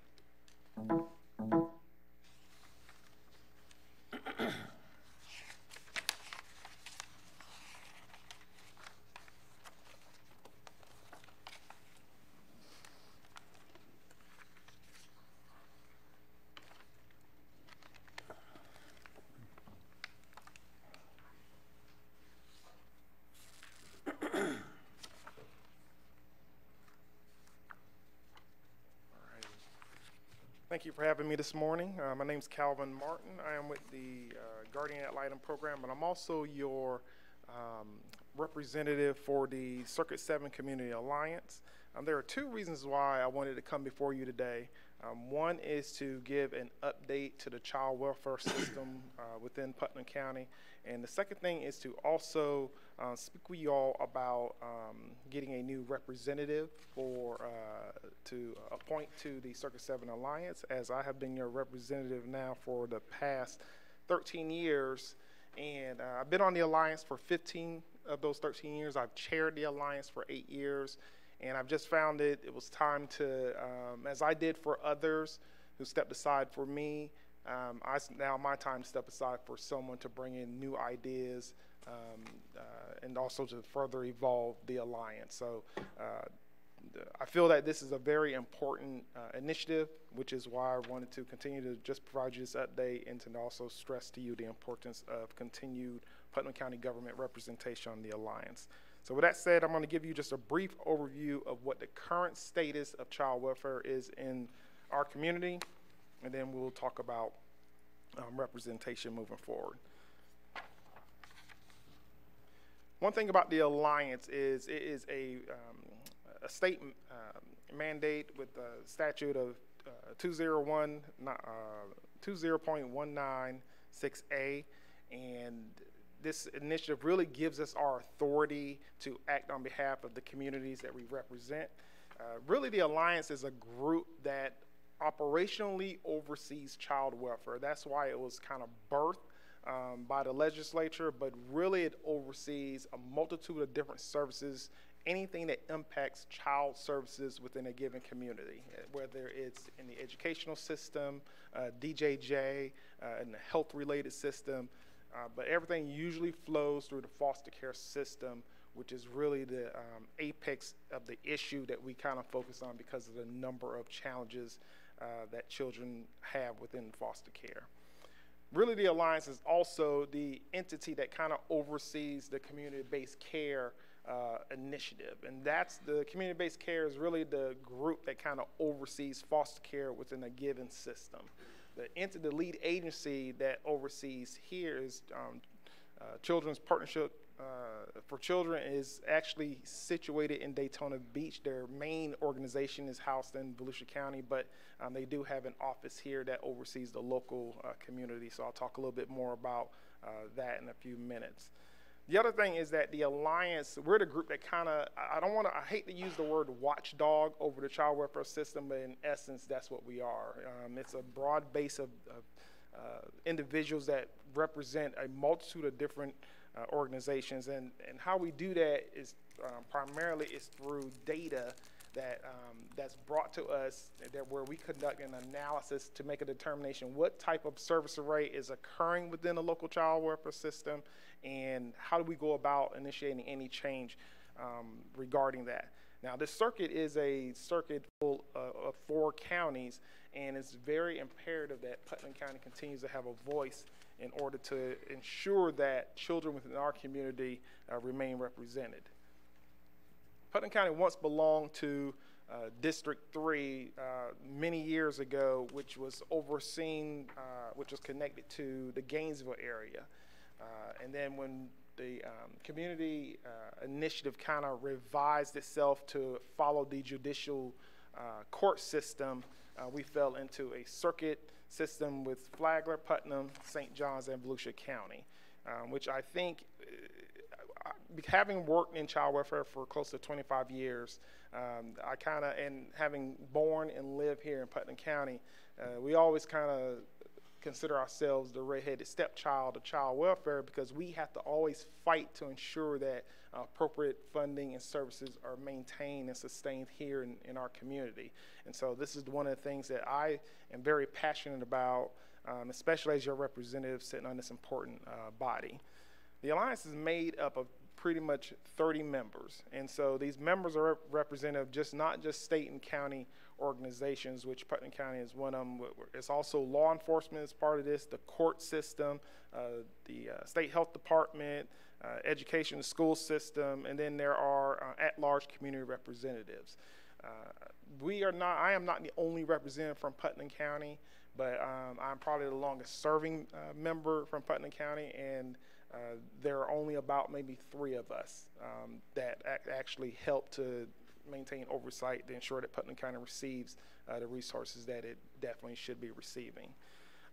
Thank you for having me this morning. My name is Calvin Martin. I am with the Guardian Ad Litem program, and I'm also your representative for the Circuit 7 Community Alliance. There are two reasons why I wanted to come before you today. One is to give an update to the child welfare system within Putnam County, and the second thing is to also speak with you all about getting a new representative to appoint to the Circuit 7 Alliance, as I have been your representative now for the past 13 years. And I've been on the Alliance for 15 of those 13 years. I've chaired the Alliance for 8 years. And I've just found it was time to, as I did for others who stepped aside for me, now my time to step aside for someone to bring in new ideas and also to further evolve the Alliance. So I feel that this is a very important initiative, which is why I wanted to continue to just provide you this update and to also stress to you the importance of continued Putnam County government representation on the Alliance. So with that said, I'm going to give you just a brief overview of what the current status of child welfare is in our community, and then we'll talk about representation moving forward. One thing about the Alliance is it is a state mandate with the statute of 20.196A, and this initiative really gives us our authority to act on behalf of the communities that we represent. Really, the Alliance is a group that operationally oversees child welfare. That's why it was kind of birthed by the legislature, but really it oversees a multitude of different services, anything that impacts child services within a given community, whether it's in the educational system, DJJ, in the health-related system, but everything usually flows through the foster care system, which is really the apex of the issue that we kind of focus on because of the number of challenges that children have within foster care. Really, the Alliance is also the entity that kind of oversees the community-based care initiative, and that's the community-based care is really the group that kind of oversees foster care within a given system. The lead agency that oversees here is Children's Partnership for Children is actually situated in Daytona Beach. Their main organization is housed in Volusia County, but they do have an office here that oversees the local community. So I'll talk a little bit more about that in a few minutes. The other thing is that the Alliance, we're the group that kind of, I hate to use the word watchdog over the child welfare system, but in essence, that's what we are. It's a broad base of individuals that represent a multitude of different organizations, and how we do that is primarily is through data that's brought to us, where we conduct an analysis to make a determination what type of service array is occurring within the local child welfare system, and how do we go about initiating any change regarding that. Now, this circuit is a circuit full of 4 counties, and it's very imperative that Putnam County continues to have a voice in order to ensure that children within our community remain represented. Putnam County once belonged to District 3 many years ago, which was overseen, which was connected to the Gainesville area. And then when the community initiative kind of revised itself to follow the judicial court system, we fell into a circuit system with Flagler, Putnam, St. Johns, and Volusia County, which I think, having worked in child welfare for close to 25 years, and having born and lived here in Putnam County, we always kind of consider ourselves the redheaded stepchild of child welfare, because we have to always fight to ensure that appropriate funding and services are maintained and sustained here in our community. And so this is one of the things that I am very passionate about, especially as your representative sitting on this important body. The Alliance is made up of pretty much 30 members. And so these members are representative just not just state and county organizations, which Putnam County is one of them. It's also law enforcement is part of this, the court system, the state health department, education, school system, and then there are at-large community representatives. I am not the only representative from Putnam County, but I'm probably the longest serving member from Putnam County, and there are only about maybe 3 of us that actually help to maintain oversight to ensure that Putnam County receives the resources that it definitely should be receiving.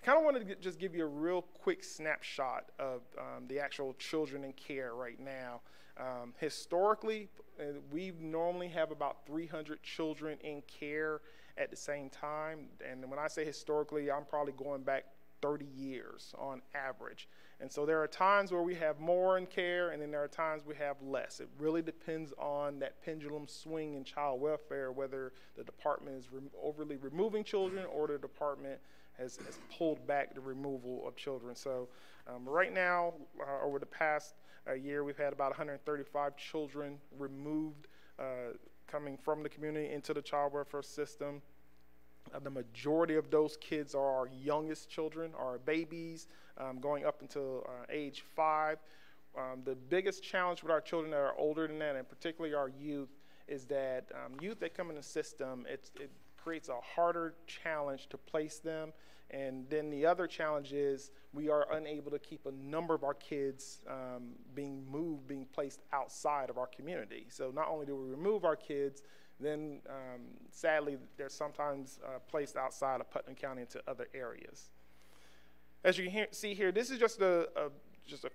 I kind of wanted to just give you a real quick snapshot of the actual children in care right now. Historically, we normally have about 300 children in care at the same time. And when I say historically, I'm probably going back 30 years on average. And so there are times where we have more in care, and then there are times we have less. It really depends on that pendulum swing in child welfare, whether the department is overly removing children or the department has pulled back the removal of children. So right now, over the past year, we've had about 135 children removed coming from the community into the child welfare system. The majority of those kids are our youngest children, our babies, going up until age 5. The biggest challenge with our children that are older than that, and particularly our youth, is that youth that come in the system, it creates a harder challenge to place them. And then the other challenge is we are unable to keep a number of our kids being placed outside of our community. So not only do we remove our kids, then sadly they're sometimes placed outside of Putnam County into other areas. As you can see here, this is just a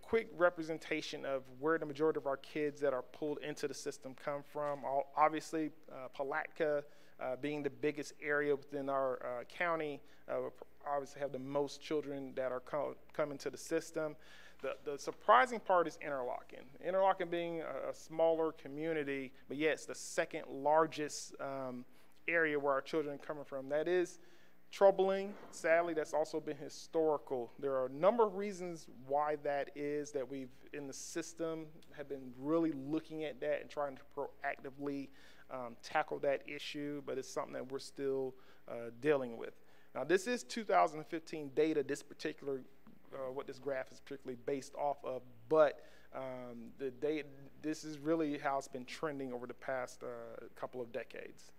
quick representation of where the majority of our kids that are pulled into the system come from. Obviously, Palatka being the biggest area within our county, obviously have the most children that are coming to the system. The surprising part is Interlochen. Interlochen being a smaller community, but yet it's the second largest area where our children are coming from. That is troubling. Sadly, that's also been historical. There are a number of reasons why that is, that we've in the system have been really looking at that and trying to proactively tackle that issue, but it's something that we're still dealing with. Now, this is 2015 data, this particular what this graph is particularly based off of, but this is really how it's been trending over the past couple of decades.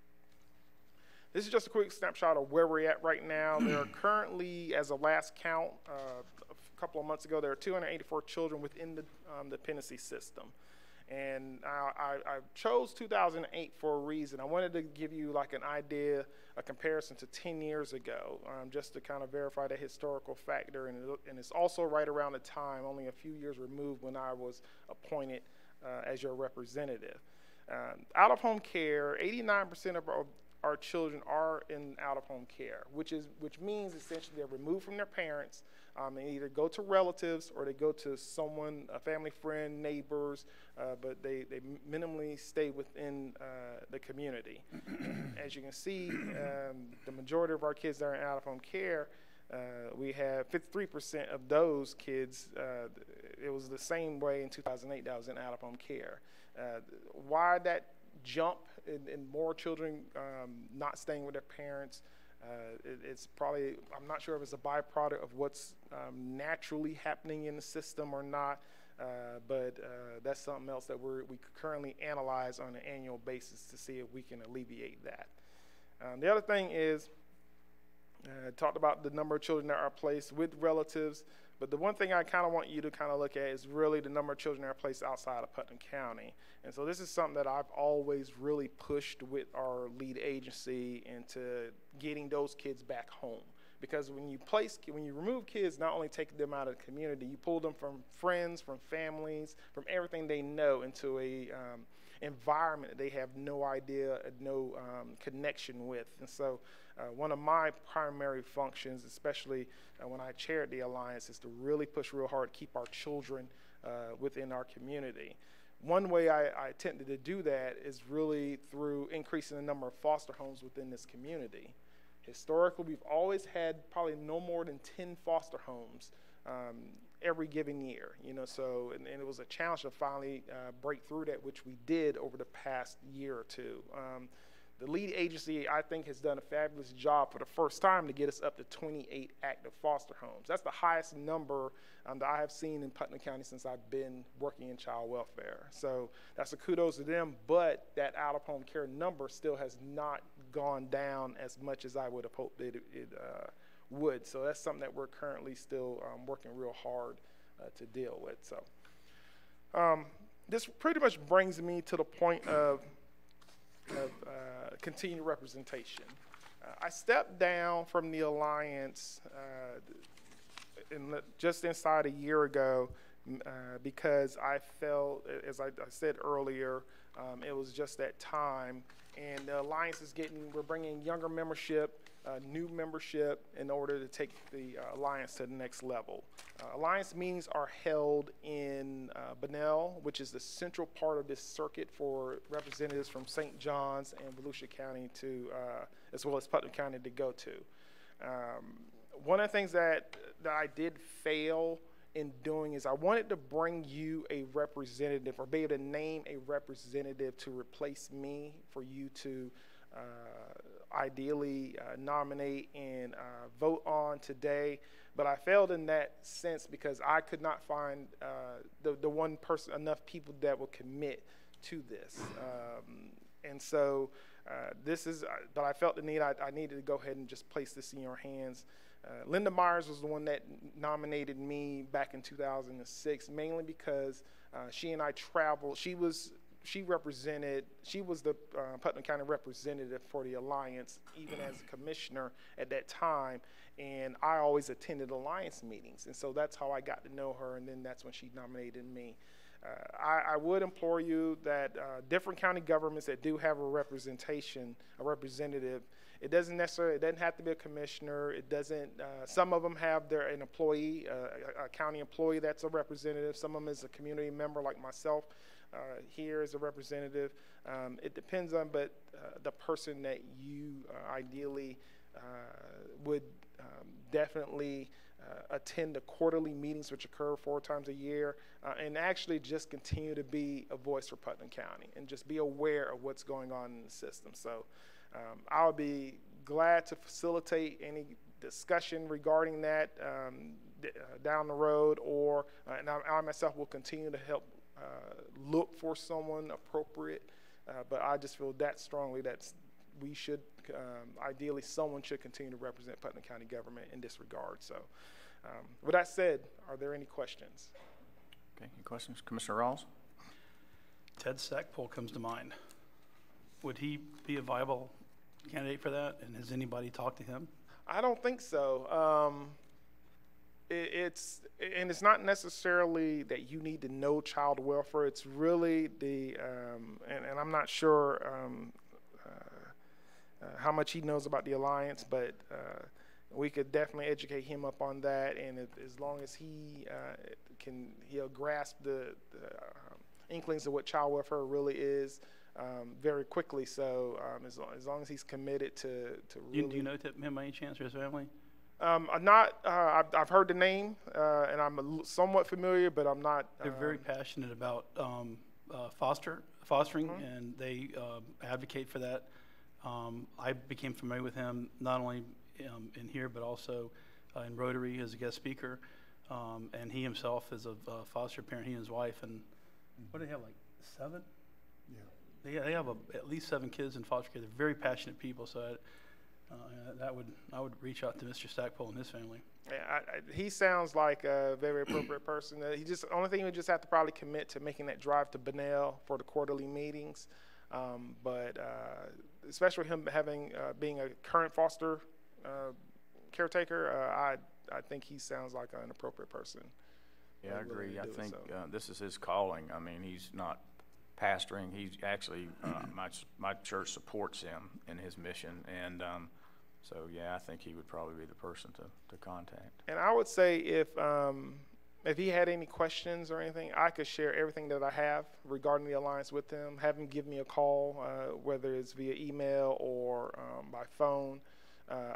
This is just a quick snapshot of where we're at right now. There are currently, as a last count, a couple of months ago, there are 284 children within the dependency system. And I chose 2008 for a reason. I wanted to give you like an idea, a comparison to 10 years ago, just to kind of verify the historical factor. And it's also right around the time, only a few years removed, when I was appointed as your representative. Out-of-home care, 89% of our children are in out-of-home care, which means essentially they're removed from their parents. They either go to relatives or they go to someone, a family friend, neighbors, but they minimally stay within the community. As you can see, the majority of our kids that are in out-of-home care, we have 53% of those kids, it was the same way in 2008 that was in out-of-home care. Why that jump in more children not staying with their parents? It's probably, I'm not sure if it's a byproduct of what's naturally happening in the system or not, but that's something else that we currently analyze on an annual basis to see if we can alleviate that. The other thing is, I talked about the number of children that are placed with relatives, but the one thing I kind of want you to kind of look at is really the number of children that are placed outside of Putnam County. And so this is something that I've always really pushed with our lead agency into getting those kids back home. Because when you remove kids, not only take them out of the community, you pull them from friends, from families, from everything they know into environment that they have no idea, no connection with. And so one of my primary functions, especially when I chaired the Alliance, is to really push real hard to keep our children within our community. One way I attempted to do that is really through increasing the number of foster homes within this community. Historically, we've always had probably no more than 10 foster homes every given year, you know, so, and it was a challenge to finally break through that, which we did over the past year or two. The lead agency, I think, has done a fabulous job for the first time to get us up to 28 active foster homes. That's the highest number that I have seen in Putnam County since I've been working in child welfare. So that's a kudos to them, but that out-of-home care number still has not gone down as much as I would have hoped it would. So that's something that we're currently still working real hard to deal with. So this pretty much brings me to the point of continued representation. I stepped down from the Alliance just inside a year ago because I felt, as I said earlier, it was just that time, and the Alliance is we're bringing younger membership, new membership in order to take the Alliance to the next level. Alliance meetings are held in Bunnell, which is the central part of this circuit for representatives from St. John's and Volusia County to, as well as Putnam County to go to. One of the things that I did fail in doing is I wanted to bring you a representative, or be able to name a representative to replace me for you to ideally nominate and vote on today, but I failed in that sense because I could not find the one person, enough people that will commit to this. And so this is, but I felt the need, I needed to go ahead and just place this in your hands. Linda Myers was the one that nominated me back in 2006, mainly because she and I traveled. She was the Putnam County representative for the Alliance, even as a commissioner at that time, and I always attended Alliance meetings, and so that's how I got to know her, and then that's when she nominated me. I would implore you that different county governments that do have a representative, it doesn't have to be a commissioner. It doesn't. Some of them have an employee, a county employee that's a representative. Some of them is a community member like myself. Here as a representative. It depends on, but the person that you ideally would definitely attend the quarterly meetings, which occur 4 times a year, and actually just continue to be a voice for Putnam County and just be aware of what's going on in the system. So I'll be glad to facilitate any discussion regarding that down the road, or and I myself will continue to help look for someone appropriate, but I just feel that strongly that we should, ideally someone should continue to represent Putnam County government in this regard. So with that said, are there any questions? Okay, any questions? Commissioner Rawls? Ted Stackpole comes to mind. Would he be a viable candidate for that, and has anybody talked to him? I don't think so. It's not necessarily that you need to know child welfare. It's really the and I'm not sure how much he knows about the Alliance, but we could definitely educate him up on that. And as long as he'll grasp the inklings of what child welfare really is very quickly. So as long as he's committed to really. Do you know him by any chance, or his family? I'm not. I've heard the name, and I'm somewhat familiar, but I'm not. They're very passionate about fostering, and they advocate for that. I became familiar with him not only in here, but also in Rotary as a guest speaker, and he himself is a foster parent. He and his wife, and what do they have, like 7? Yeah. They have at least 7 kids in foster care. They're very passionate people, so. I would reach out to Mr. Stackpole and his family. Yeah, he sounds like a very appropriate person. The only thing he would just have to probably commit to making that drive to Bunnell for the quarterly meetings. But especially him being a current foster caretaker, I think he sounds like an appropriate person. Yeah, I agree. I think this is his calling. I mean, he's not pastoring. He actually, my church supports him in his mission, and so yeah, I think he would probably be the person to contact. And I would say if he had any questions or anything, I could share everything that I have regarding the Alliance with him. Have him give me a call, whether it's via email or by phone.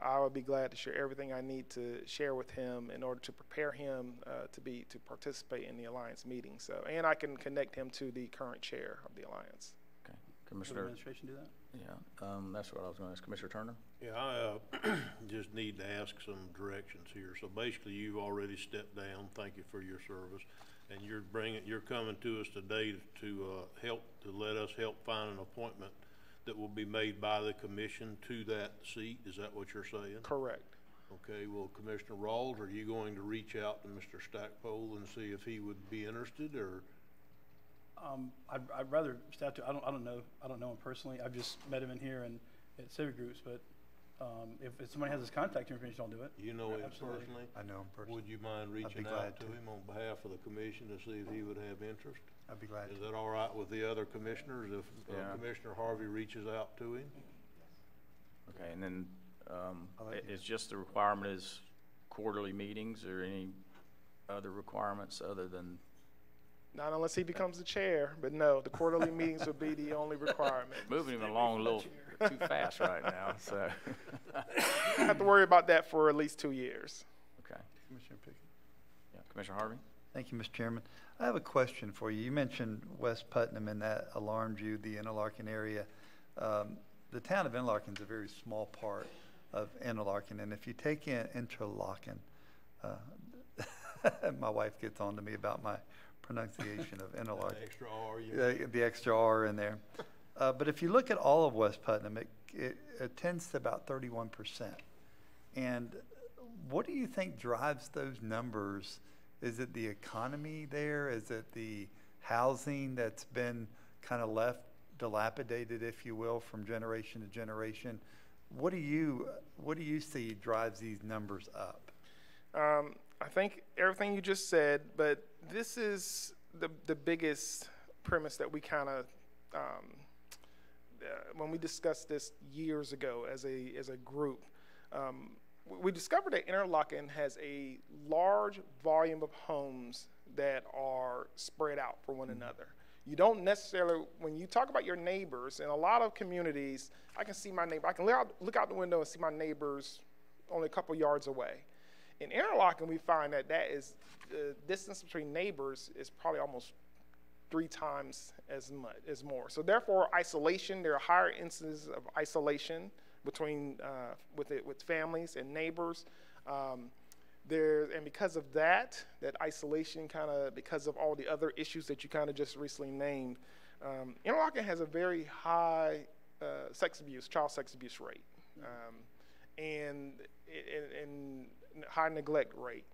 I would be glad to share everything I need to share with him in order to prepare him to participate in the Alliance meeting. So, and I can connect him to the current chair of the Alliance. Okay, Commissioner. Will the administration do that? Yeah, that's what I was going to ask, Commissioner Turner. Yeah, I just need to ask some directions here. So basically, you've already stepped down. Thank you for your service, and you're coming to us today to let us help find an appointment that will be made by the commission to that seat. Is that what you're saying? Correct. Okay. Well, Commissioner Rawls, are you going to reach out to Mr. Stackpole and see if he would be interested, or? I'd rather staff to. I don't know him personally. I've just met him in here and at civic groups. But if somebody has his contact information, I'll do it. You know him Absolutely. personally? I know him personally. Would you mind reaching out to him on behalf of the commission to see if he would have interest? I'd be glad to. Is that all right with the other commissioners if Commissioner Harvey reaches out to him? Okay, and then it's just the requirement is quarterly meetings, or any other requirements other than? Not unless he becomes the chair, but no, the quarterly meetings would be the only requirement. Moving him along a little too fast right now, so. I have to worry about that for at least 2 years. Okay. Commissioner Pickett. Yeah, Commissioner Harvey? Thank you, Mr. Chairman. I have a question for you. You mentioned West Putnam, and that alarmed you, the Interlaken area. The town of Interlaken is a very small part of Interlaken, and if you take in Interlaken, my wife gets on to me about my pronunciation of Interlaken. The extra R. The extra R in there. But if you look at all of West Putnam, it tends to about 31%. And what do you think drives those numbers? Is it the economy there? Is it the housing that's been kind of left dilapidated, if you will, from generation to generation? What do you see drives these numbers up? I think everything you just said, but this is the biggest premise that we kind of when we discussed this years ago as a group. We discovered that Interlaken has a large volume of homes that are spread out for one another. You don't necessarily, when you talk about your neighbors, in a lot of communities, I can see my neighbor. I can look out the window and see my neighbors only a couple yards away. In Interlaken, we find that the distance between neighbors is probably almost 3 times as more. So therefore, isolation, there are higher instances of isolation between with families and neighbors. And because of that isolation, kind of because of all the other issues that you kind of just recently named, Interlaken has a very high child sex abuse rate, and high neglect rate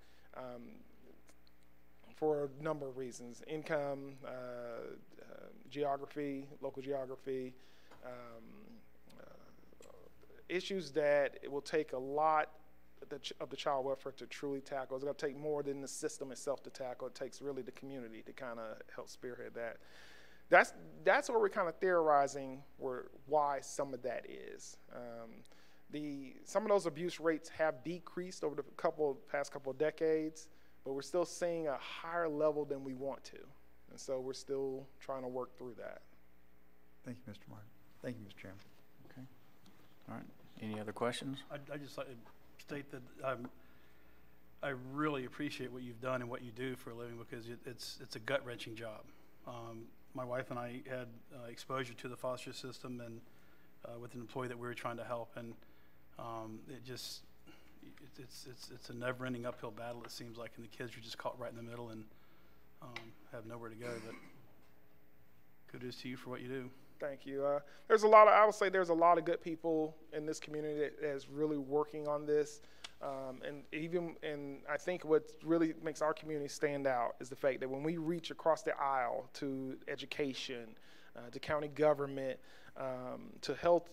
for a number of reasons: income, geography, local geography. Issues that it will take a lot of the child welfare to truly tackle. It's going to take more than the system itself to tackle. It takes really the community to kind of help spearhead that. That's where we're kind of theorizing why some of that is. Some of those abuse rates have decreased over the past couple of decades, but we're still seeing a higher level than we want to. And so we're still trying to work through that. Thank you, Mr. Martin. Thank you, Mr. Chairman. Okay. All right. Any other questions? I just like to state that I really appreciate what you've done and what you do for a living, because it's a gut-wrenching job. My wife and I had exposure to the foster system and with an employee that we were trying to help, and it's a never-ending uphill battle, it seems like, and the kids are just caught right in the middle and have nowhere to go. But kudos to you for what you do. Thank you. I would say there's a lot of good people in this community that is really working on this. And I think what really makes our community stand out is the fact that when we reach across the aisle to education, to county government, to health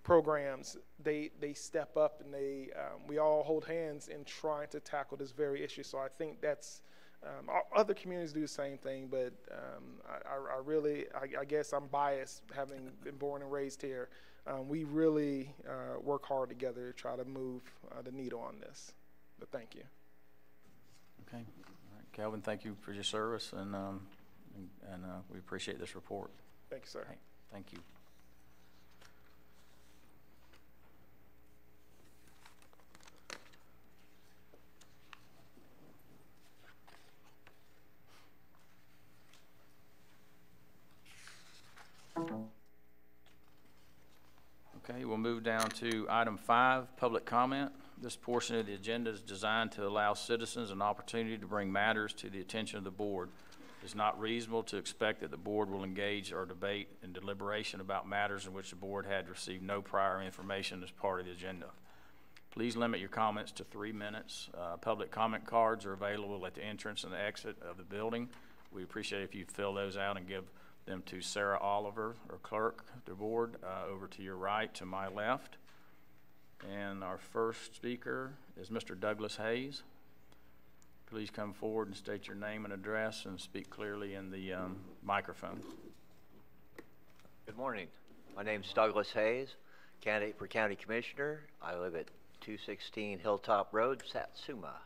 programs, they step up and we all hold hands in trying to tackle this very issue. So I think that's Other communities do the same thing, but I guess I'm biased, having been born and raised here. We really work hard together to try to move the needle on this. But thank you. Okay. All right. Calvin, thank you for your service, and we appreciate this report. Thank you, sir. Okay. Thank you. Okay, we'll move down to item 5, public comment. This portion of the agenda is designed to allow citizens an opportunity to bring matters to the attention of the board. It is not reasonable to expect that the board will engage or debate in deliberation about matters in which the board had received no prior information as part of the agenda. Please limit your comments to 3 minutes. Public comment cards are available at the entrance and the exit of the building. We appreciate if you fill those out and give them to Sarah Oliver, or clerk of the board, over to your right, to my left. And our first speaker is Mr. Douglas Hayes. Please come forward and state your name and address and speak clearly in the microphone. Good morning. My name's Douglas Hayes, candidate for county commissioner. I live at 216 Hilltop Road, Satsuma.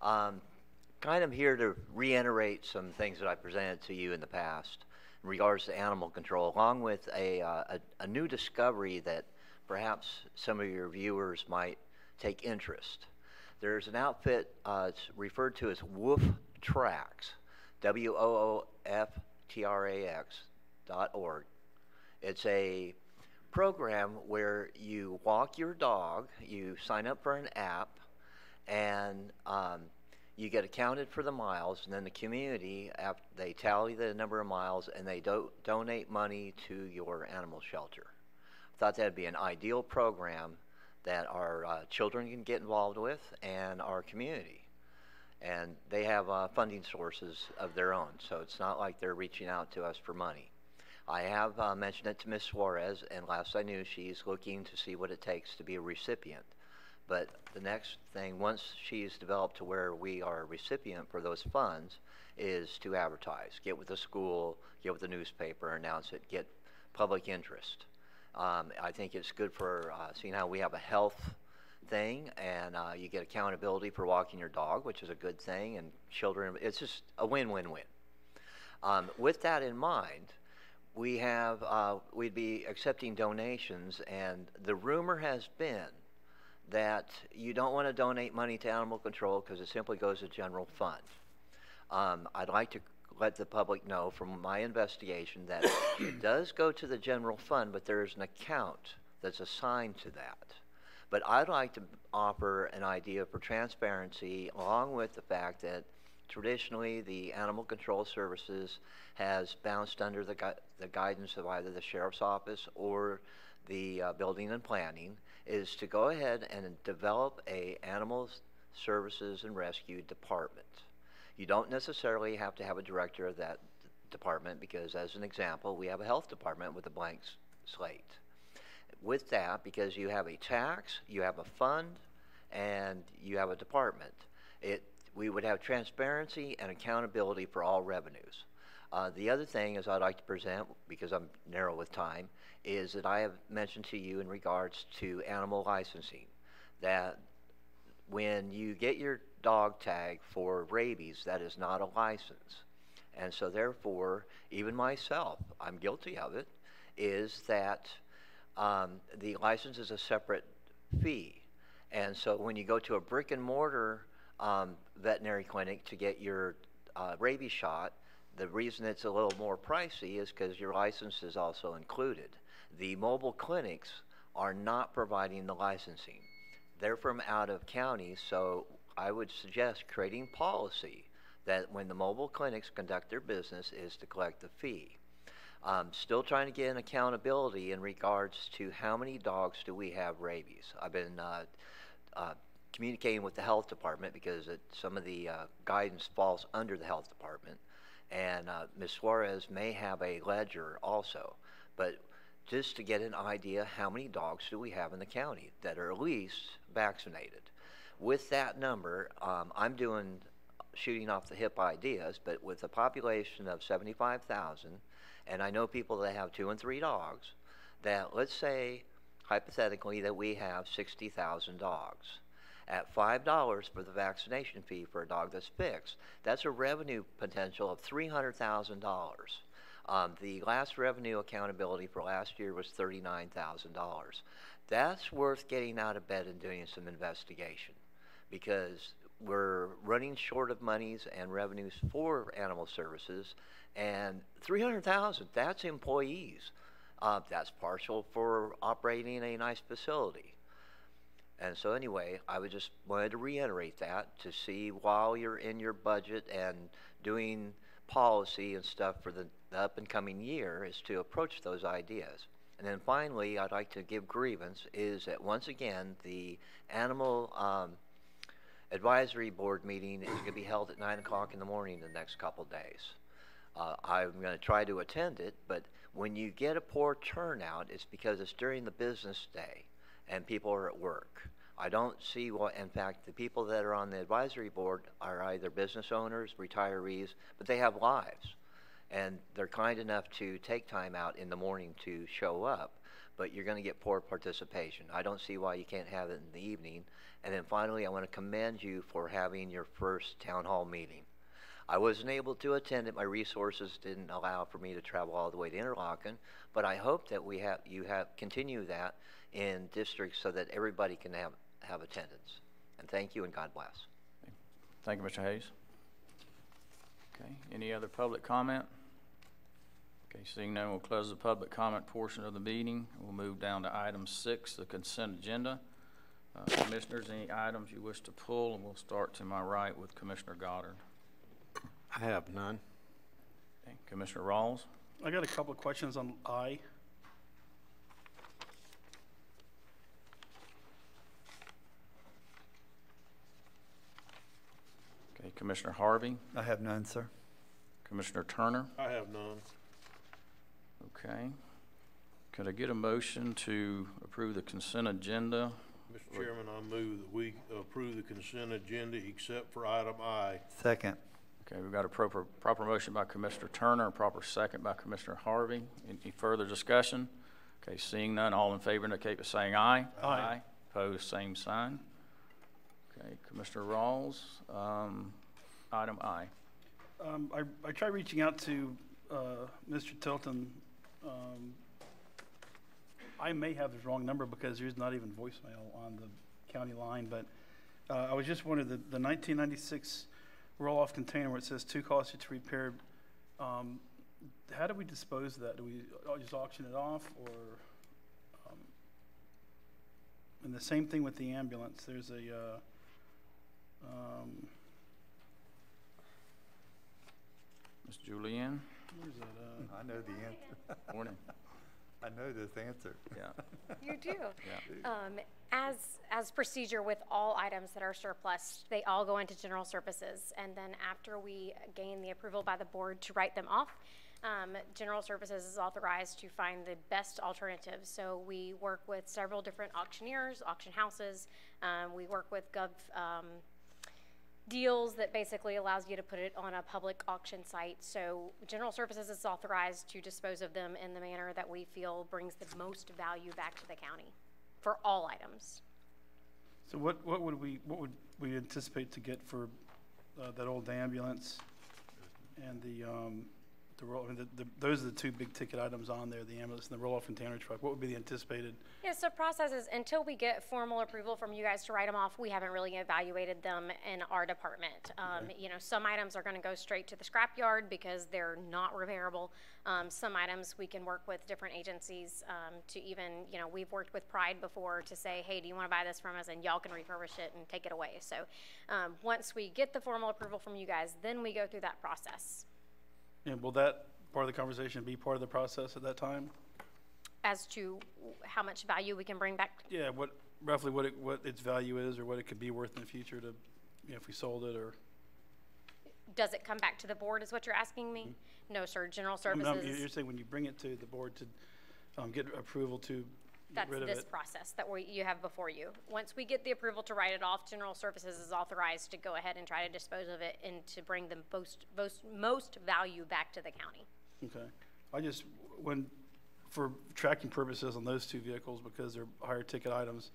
Kind of here to reiterate some things that I presented to you in the past in regards to animal control, along with a new discovery that perhaps some of your viewers might take interest. There's an outfit, it's referred to as Woof Tracks, WOOFTRAX.org. It's a program where you walk your dog, you sign up for an app, and you get accounted for the miles, and then the community, they tally the number of miles, and they donate money to your animal shelter. I thought that'd be an ideal program that our children can get involved with, and our community. And they have funding sources of their own, so it's not like they're reaching out to us for money. I have mentioned it to Ms. Suarez, and last I knew, she's looking to see what it takes to be a recipient. But the next thing, once she's developed to where we are a recipient for those funds, is to advertise, get with the school, get with the newspaper, announce it, get public interest. I think it's good for seeing how we have a health thing, and you get accountability for walking your dog, which is a good thing, and children, it's just a win-win-win. With that in mind, we have, we'd be accepting donations, and the rumor has been that you don't want to donate money to animal control because it simply goes to general fund. I'd like to let the public know from my investigation that it does go to the general fund, but there's an account that's assigned to that. But I'd like to offer an idea for transparency, along with the fact that traditionally the Animal Control Services has bounced under the guidance of either the Sheriff's Office or the Building and Planning, is to go ahead and develop a Animal Services and Rescue Department. You don't necessarily have to have a director of that department because, as an example, we have a health department with a blank slate. With that, because you have a tax, you have a fund, and you have a department, we would have transparency and accountability for all revenues. The other thing is I'd like to present, because I'm narrow with time, is that I have mentioned to you in regards to animal licensing, that when you get your dog tag for rabies, that is not a license. And so therefore, even myself, I'm guilty of it, is that the license is a separate fee. And so when you go to a brick and mortar veterinary clinic to get your rabies shot, the reason it's a little more pricey is because your license is also included. The mobile clinics are not providing the licensing. They're from out of county, so I would suggest creating policy that when the mobile clinics conduct their business is to collect the fee. Still trying to get an accountability in regards to how many dogs do we have rabies. I've been communicating with the health department because some of the guidance falls under the health department. And Ms. Suarez may have a ledger also, but just to get an idea, how many dogs do we have in the county that are at least vaccinated? With that number, I'm doing shooting off the hip ideas, but with a population of 75,000, and I know people that have 2 and 3 dogs, that let's say hypothetically that we have 60,000 dogs. At $5 for the vaccination fee for a dog that's fixed, that's a revenue potential of $300,000. The last revenue accountability for last year was $39,000. That's worth getting out of bed and doing some investigation, because we're running short of monies and revenues for animal services, and $300,000, that's employees. That's partial for operating a nice facility. And so anyway, I would just wanted to reiterate that to see while you're in your budget and doing policy and stuff for the up and coming year is to approach those ideas. And then finally, I'd like to give grievance is that once again, the animal advisory board meeting is going to be held at 9 o'clock in the morning the next couple days. I'm going to try to attend it, but when you get a poor turnout, it's because it's during the business day and people are at work. I don't see what, in fact, the people that are on the advisory board are either business owners, retirees, but they have lives. And they're kind enough to take time out in the morning to show up, but you're going to get poor participation. I don't see why you can't have it in the evening. And then finally, I want to commend you for having your first town hall meeting. I wasn't able to attend it. My resources didn't allow for me to travel all the way to Interlochen, but I hope that you continue that in districts so that everybody can have attendance. And thank you, and God bless. Thank you, Mr. Hayes. Okay, any other public comment? Okay, seeing none, we'll close the public comment portion of the meeting. We'll move down to item 6, the consent agenda. Commissioners, any items you wish to pull? And we'll start to my right with Commissioner Goddard. I have none. Okay, Commissioner Rawls. I got a couple of questions on I. Okay, Commissioner Harvey. I have none, sir. Commissioner Turner. I have none. Okay. Could I get a motion to approve the consent agenda? Mr. Chairman, I move that we approve the consent agenda except for item I. Second. Okay, we've got a proper motion by Commissioner Turner, a proper second by Commissioner Harvey. Any further discussion? Okay, seeing none, all in favor indicate by saying aye. Aye. Opposed, same sign. Okay, Commissioner Rawls, item I. I tried reaching out to Mr. Tilton. I may have the wrong number because there's not even voicemail on the county line, but I was just wondering, the 1996 roll-off container where it says too costly to repair, how do we dispose of that? Do we just auction it off, or? And the same thing with the ambulance. There's a Ms. Julianne. where's that? I know the answer. Morning. I know this answer. Yeah. You do. Yeah. As procedure with all items that are surplus, they all go into general services, and then after we gain the approval by the board to write them off, general services is authorized to find the best alternatives. So we work with several different auctioneers, auction houses. We work with deals that basically allows you to put it on a public auction site. So general services is authorized to dispose of them in the manner that we feel brings the most value back to the county for all items. So what would we anticipate to get for that old ambulance and the roll? I mean, those are the two big ticket items on there: the ambulance and the roll-off container truck. What would be the anticipated? Yeah, so process is until we get formal approval from you guys to write them off, we haven't really evaluated them in our department. You know, some items are going to go straight to the scrapyard because they're not repairable. Some items we can work with different agencies to even, you know, we've worked with Pride before to say, hey, do you want to buy this from us, and y'all can refurbish it and take it away. So once we get the formal approval from you guys, then we go through that process. And will that part of the conversation be part of the process at that time? As to how much value we can bring back? Yeah, roughly what its value is, or what it could be worth in the future to, you know, if we sold it, or. Does it come back to the board is what you're asking me? Mm-hmm. No, sir, general services. I mean, you're saying when you bring it to the board to get approval to That's rid of this it. process that you have before you. Once we get the approval to write it off, General Services is authorized to go ahead and try to dispose of it and to bring the most value back to the county. Okay. I just, for tracking purposes on those two vehicles, because they're higher ticket items,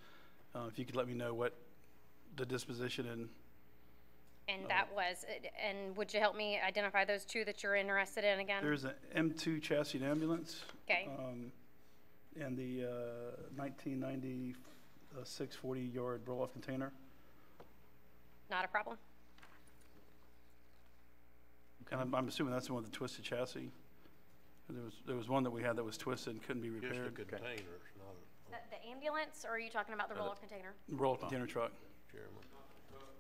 if you could let me know what the disposition And that was, and would you help me identify those two that you're interested in again? There's an M2 chassis and ambulance. Okay. And the 1990 640-yard roll-off container. Not a problem. And I'm assuming that's the one with the twisted chassis. There was one that we had that was twisted and couldn't be repaired. Just a container, not The ambulance, or are you talking about the roll-off container? Roll-off container truck. Chairman.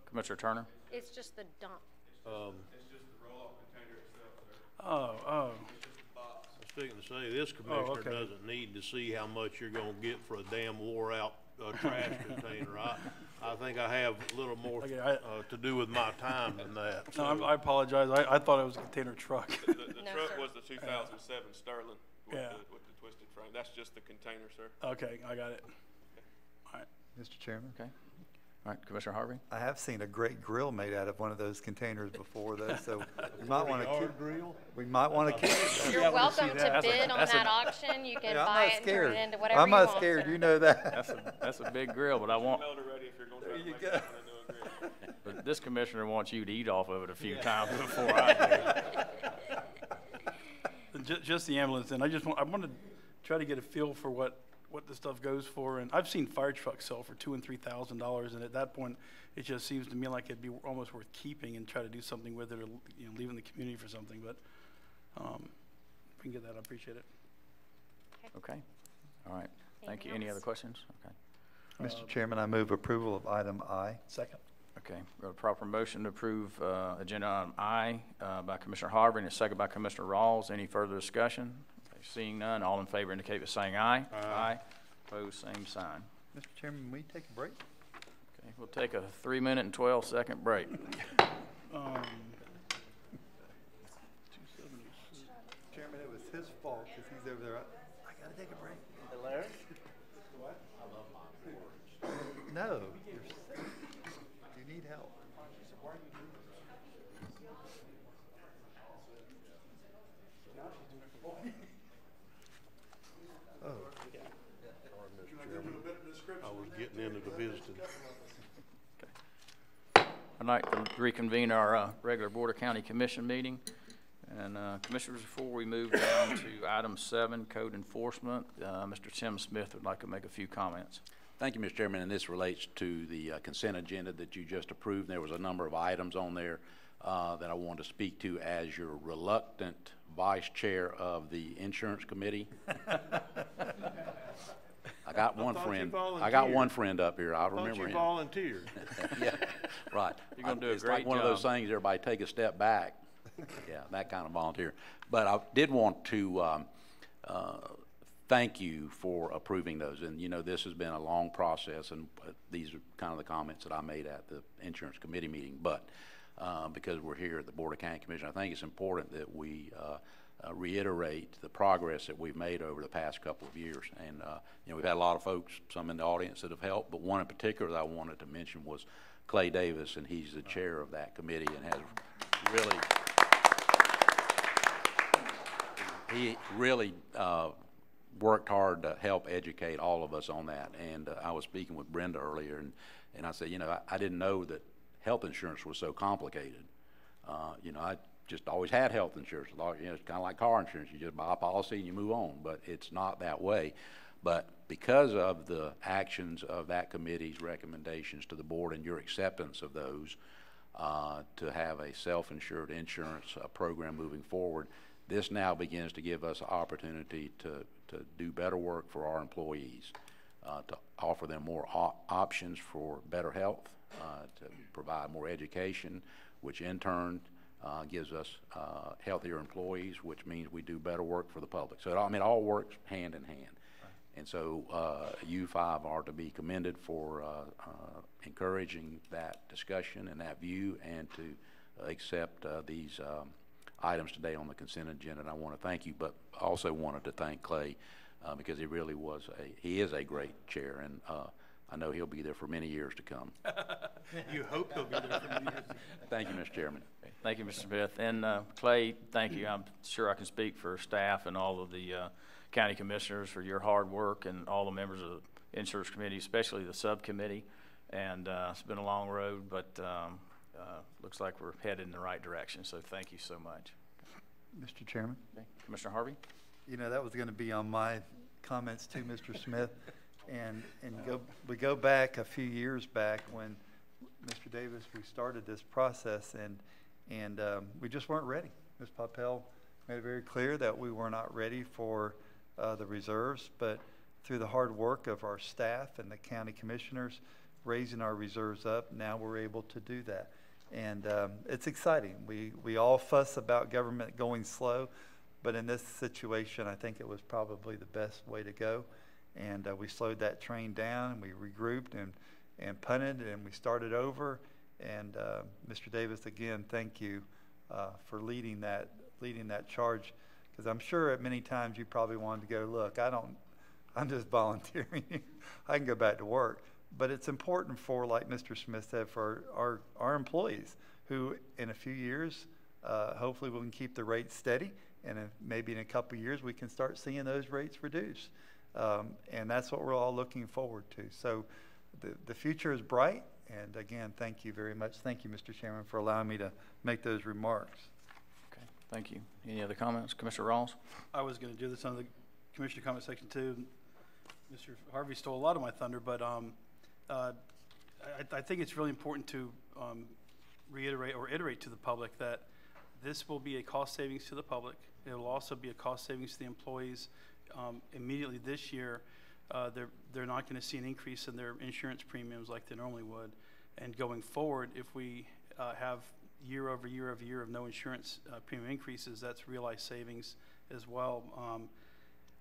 Commissioner Turner? It's just the dump. It's just the roll-off container itself, sir. Oh. It's just a box. I was speaking to say, this commissioner okay. doesn't need to see how much you're gonna get for a damn wore-out trash container. I think I have a little more to do with my time than that. So. No, I apologize. I thought it was a container truck. The truck was the 2007 Sterling with the twisted frame. That's just the container, sir. Okay, I got it. All right. Mr. Chairman? Okay. All right, Commissioner Harvey? I have seen a great grill made out of one of those containers before, though, so we might want to keep. Grill? We might want to keep. You're welcome to bid on that auction. You can buy it and turn it into whatever I'm you not want. scared. You know that. That's a big grill, but I want. Ready if you're gonna try to make go. it into a grill. But this commissioner wants you to eat off of it a few times before I do. Just the ambulance, and I want to try to get a feel for what this stuff goes for. And I've seen fire trucks sell for $2,000 and $3,000, and at that point, it just seems to me like it'd be almost worth keeping and try to do something with it, or leaving the community for something. But if we can get that, I appreciate it. Okay. All right. Thank you. Any other questions? Okay. Mr. Chairman, I move approval of item I. Second. Okay. Got a proper motion to approve agenda item I by Commissioner Harvey and a second by Commissioner Rawls. Any further discussion? Okay. Seeing none, all in favor indicate by saying aye. Aye. Opposed, same sign. Mr. Chairman, can we take a break? Okay. We'll take a 3-minute and 12-second break. Chairman, it was his fault because he's over there. I got to take a break. Larry? What? I love my words. No, you're sick. You need help. Oh. Sorry, Mr. Chairman. I was getting into the visiting. I'd like to reconvene our regular Board of County Commission meeting. And Commissioners, before we move down to item 7, code enforcement, Mr. Tim Smith would like to make a few comments. Thank you, Mr. Chairman, and this relates to the consent agenda that you just approved. There was a number of items on there that I wanted to speak to as your reluctant vice chair of the insurance committee. I got one friend. I got one friend up here. I'll remember him. You volunteered. Yeah, right. You're going to do a it's great like one job. of those things. Everybody take a step back. Yeah, that kind of volunteer. But I did want to thank you for approving those. And this has been a long process, and these are kind of the comments that I made at the insurance committee meeting. But because we're here at the Board of County Commission, I think it's important that we reiterate the progress that we've made over the past couple of years. And we've had a lot of folks, some in the audience, that have helped, but one in particular that I wanted to mention was Clay Davis, and he's the chair of that committee and has really worked hard to help educate all of us on that. And I was speaking with Brenda earlier, and I said, I didn't know that health insurance was so complicated. I just always had health insurance. It's kind of like car insurance. You just buy a policy and you move on, but it's not that way. But because of the actions of that committee's recommendations to the board and your acceptance of those, to have a self-insured insurance program moving forward, this now begins to give us an opportunity to do better work for our employees, to offer them more options for better health, to provide more education, which in turn gives us healthier employees, which means we do better work for the public. So it all works hand in hand. And so you five are to be commended for encouraging that discussion and that view, and to accept these items today on the consent agenda. And I want to thank you, but also wanted to thank Clay because he really he is a great chair, and I know he'll be there for many years to come. You hope he'll be there for many years. Thank you, Mr. Chairman. Thank you, Mr. Smith. And Clay, thank you. I'm sure I can speak for staff and all of the county commissioners for your hard work, and all the members of the insurance committee, especially the subcommittee. And it's been a long road, but looks like we're headed in the right direction. So thank you so much. Mr. Chairman? Okay. Commissioner Harvey? You know, that was going to be on my comments too, Mr. Smith. And we go back a few years back when Mr. Davis, we started this process, and we just weren't ready. Ms. Papel made it very clear that we were not ready for the reserves, but through the hard work of our staff and the county commissioners raising our reserves up, now we're able to do that. And it's exciting. We all fuss about government going slow, but in this situation, I think it was probably the best way to go. And we slowed that train down, and we regrouped and punted, and we started over. And Mr. Davis, again, thank you for leading that charge, because I'm sure at many times you probably wanted to go, look, I'm just volunteering. I can go back to work. But it's important for, like Mr. Smith said, for our employees who in a few years, hopefully we can keep the rates steady, and maybe in a couple of years we can start seeing those rates reduced. And that's what we're all looking forward to. So the future is bright. And again, thank you very much. Thank you, Mr. Chairman, for allowing me to make those remarks. Okay, thank you. Any other comments? Commissioner Rawls? I was going to do this on the Commissioner comment section too. Mr. Harvey stole a lot of my thunder, but I think it's really important to reiterate or iterate to the public that this will be a cost savings to the public. It will also be a cost savings to the employees. Immediately this year, they're not going to see an increase in their insurance premiums like they normally would. And going forward, if we have year over year of no insurance premium increases, that's realized savings as well.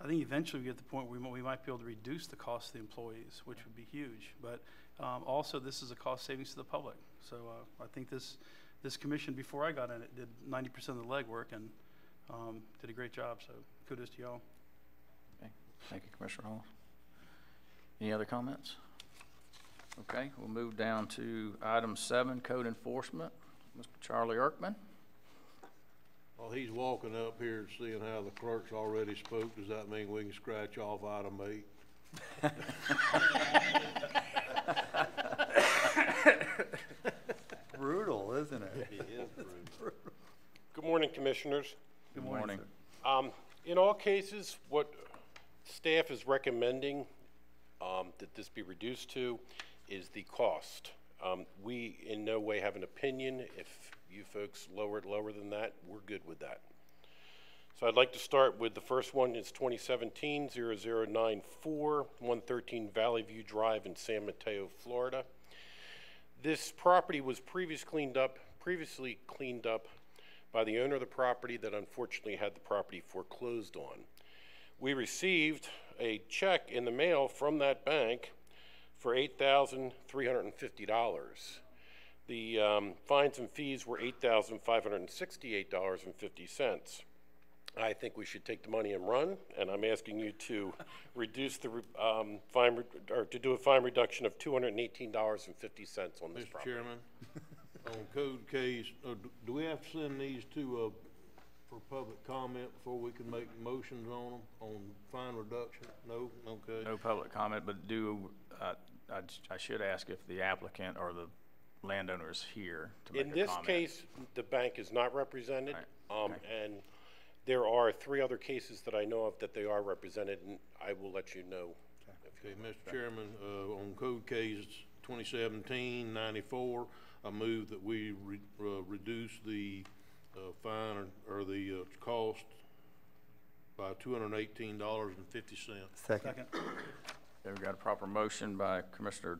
I think eventually we get to the point where we might be able to reduce the cost to the employees, which would be huge. But also, this is a cost savings to the public. So I think this commission, before I got in it, did 90% of the legwork and did a great job. So kudos to y'all. Okay. Thank you, Commissioner Hall. Any other comments? Okay, we'll move down to item 7, code enforcement. Mr. Charlie Erkman. Well, he's walking up here seeing how the clerk's already spoke. Does that mean we can scratch off item 8? Brutal, isn't it? It is brutal. Good morning, Commissioners. Good morning. In all cases, what staff is recommending that this be reduced to is the cost. We in no way have an opinion. If you folks lower it lower than that, we're good with that. So I'd like to start with the first one. It's 2017-0094, 113 Valley View Drive in San Mateo, Florida. This property was previously cleaned up by the owner of the property that unfortunately had the property foreclosed on. We received a check in the mail from that bank for $8,350. The fines and fees were $8,568.50. I think we should take the money and run, and I'm asking you to reduce the fine, or to do a fine reduction of $218.50 on this property. Mr. Chairman, on code case, do we have to send these to for public comment before we can make motions on them on fine reduction? No, okay. No public comment, but I should ask if the applicant or the landowner is here to make a comment. In this case, the bank is not represented, Right. Okay. and there are 3 other cases that I know of that they are represented, and I will let you know. Okay, Mr. Chairman, on code case 2017-94, I move that we reduce the fine or the cost by $218.50. Second. Okay, we've got a proper motion by Commissioner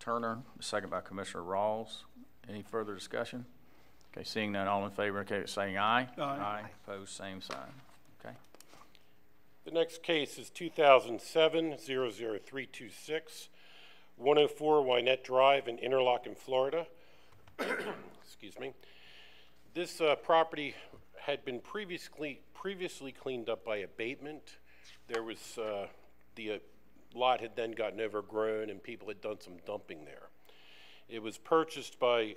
Turner, a second by Commissioner Rawls. Any further discussion? Okay, seeing none, all in favor indicate saying aye. Aye. Aye. Opposed, same sign. Okay. The next case is 2007-00326, 104 Wynette Drive in Interlochen, Florida. Excuse me. This property had been previously cleaned up by abatement. there was, the lot had then gotten overgrown and people had done some dumping there. It was purchased by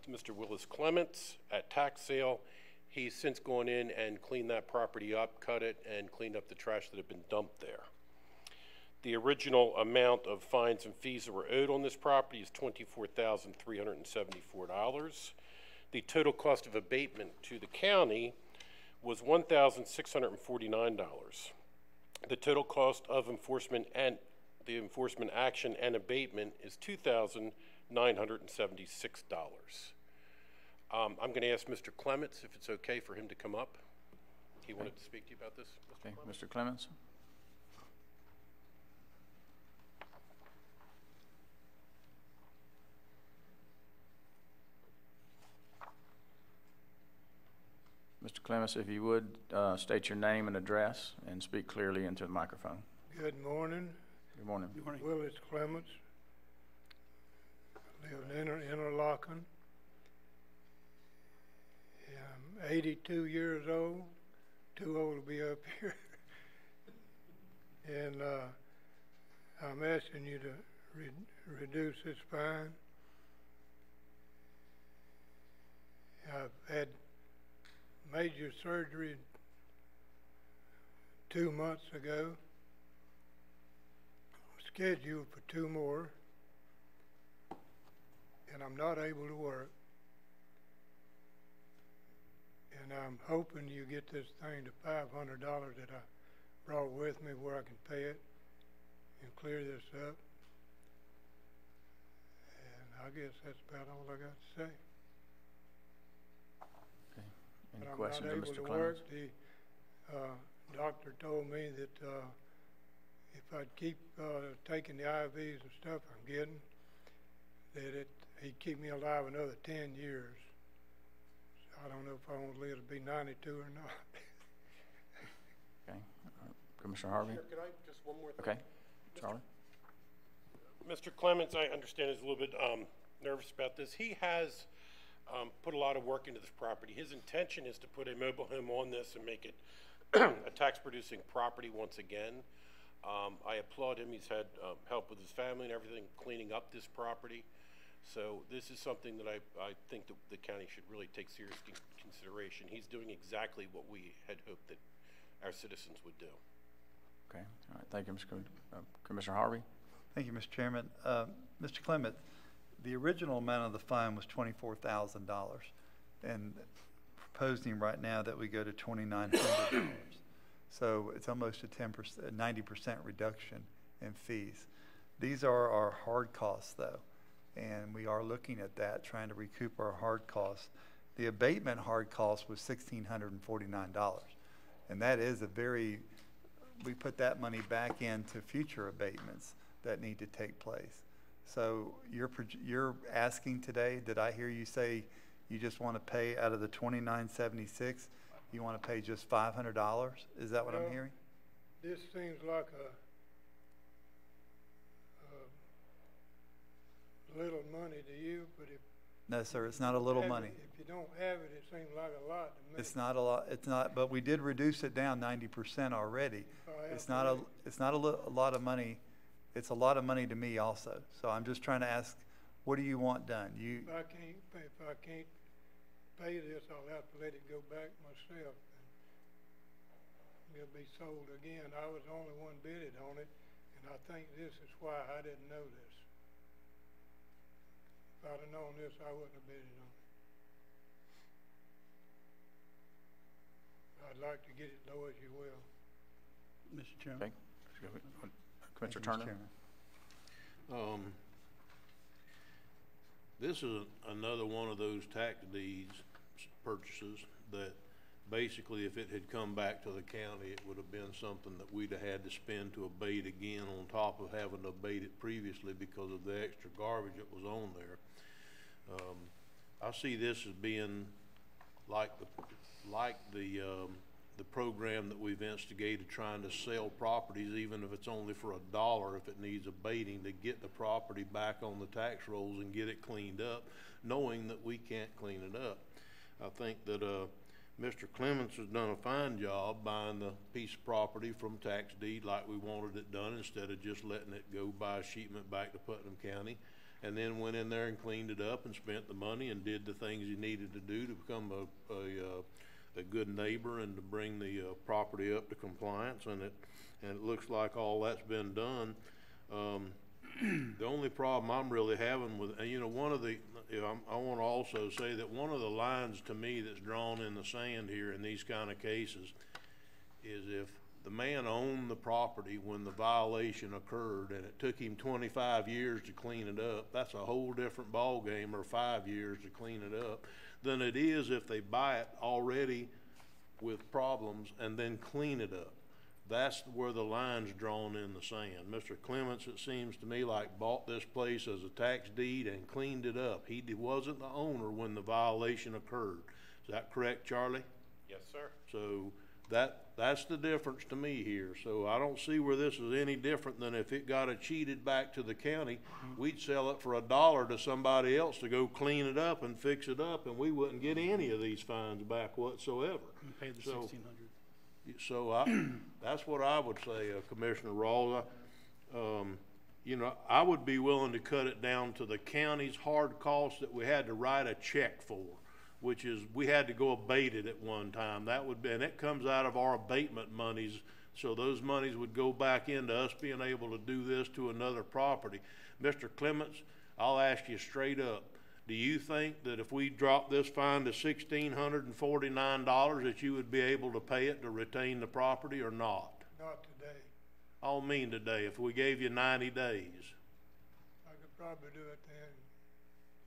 Mr. Willis Clements at tax sale. He's since gone in and cleaned that property up, cut it, and cleaned up the trash that had been dumped there. The original amount of fines and fees that were owed on this property is $24,374. The total cost of abatement to the county was $1,649. The total cost of enforcement and the enforcement action and abatement is $2,976. I'm going to ask Mr. Clements if it's okay for him to come up. He wanted to speak to you about this. Okay, Mr. Clements. Mr. Clements, if you would, state your name and address and speak clearly into the microphone. Good morning. Good morning. Good morning. Willis Clements. I live in Interlochen. I'm 82 years old, too old to be up here. And I'm asking you to reduce this fine. I've had major surgery 2 months ago. I'm scheduled for 2 more, and I'm not able to work. And I'm hoping you get this thing to $500 that I brought with me where I can pay it and clear this up. And I guess that's about all I got to say. Any but questions I'm of not Mr. able to Clements? work. The doctor told me that if I'd keep taking the IVs and stuff I'm getting, that he'd keep me alive another 10 years. So I don't know if I want to live to be 92 or not. Okay. Commissioner Harvey? Sure, could I just one more thing? Okay. Charlie? Mr. Clements, I understand, is a little bit nervous about this. He has put a lot of work into this property. His intention is to put a mobile home on this and make it a tax-producing property once again. I applaud him. He's had help with his family and everything cleaning up this property. So this is something that I think that the county should really take serious consideration. He's doing exactly what we had hoped that our citizens would do. Okay. All right. Thank you, Commissioner Harvey. Thank you, Mr. Chairman. Mr. Clement, the original amount of the fine was $24,000, and proposing right now that we go to $2,900. So it's almost a 90% reduction in fees. These are our hard costs, though, and we are looking at that, trying to recoup our hard costs. The abatement hard cost was $1,649, and that is we put that money back into future abatements that need to take place. So you're asking today, did I hear you say you just want to pay out of the $2,976, you want to pay just $500? Is that what I'm hearing? This seems like a little money to you, but if no, sir, it's not a little money. If you don't have it, it seems like a lot to me. It's not a lot. It's not, but we did reduce it down 90% already. It's not a lot of money. It's a lot of money to me also. So I'm just trying to ask, what do you want done? If I can't pay this, I'll have to let it go back myself. And it'll be sold again. I was the only one bidded on it, and I think this is why I didn't know this. If I'd have known this, I wouldn't have bidded on it. I'd like to get it low as you will. Mr. Chairman. Okay. Commissioner Turner. This is another one of those tax deeds purchases that basically if it had come back to the county, it would have been something that we'd have had to spend to abate again on top of having to abate it previously because of the extra garbage that was on there. I see this as being like the program that we've instigated, trying to sell properties, even if it's only for $1, if it needs abating, to get the property back on the tax rolls and get it cleaned up, knowing that we can't clean it up. I think that Mr. Clements has done a fine job buying the piece of property from tax deed like we wanted it done, instead of just letting it go by shipment back to Putnam County. And then went in there and cleaned it up and spent the money and did the things he needed to do to become a good neighbor and to bring the property up to compliance. And it looks like all that's been done. The only problem I'm really having with, and you know, one of the, I want to also say that one of the lines to me that's drawn in the sand here in these kind of cases is if the man owned the property when the violation occurred and it took him 25 years to clean it up, that's a whole different ball game, or 5 years to clean it up, than it is if they buy it already with problems and then clean it up. That's where the line's drawn in the sand. Mr. Clements, it seems to me, like bought this place as a tax deed and cleaned it up. He wasn't the owner when the violation occurred. Is that correct, Charlie? Yes, sir. So that's the difference to me here. So I don't see where this is any different than if it got cheated back to the county, we'd sell it for $1 to somebody else to go clean it up and fix it up, and we wouldn't get any of these fines back whatsoever. You paid the $1,600. So that's what I would say, Commissioner Rawls. You know, I would be willing to cut it down to the county's hard costs that we had to write a check for, which is we had to go abate it at one time. That would be, and it comes out of our abatement monies. So those monies would go back into us being able to do this to another property. Mr. Clements, I'll ask you straight up. Do you think that if we drop this fine to $1,649 that you would be able to pay it to retain the property or not? Not today. I don't mean today. If we gave you 90 days. I could probably do it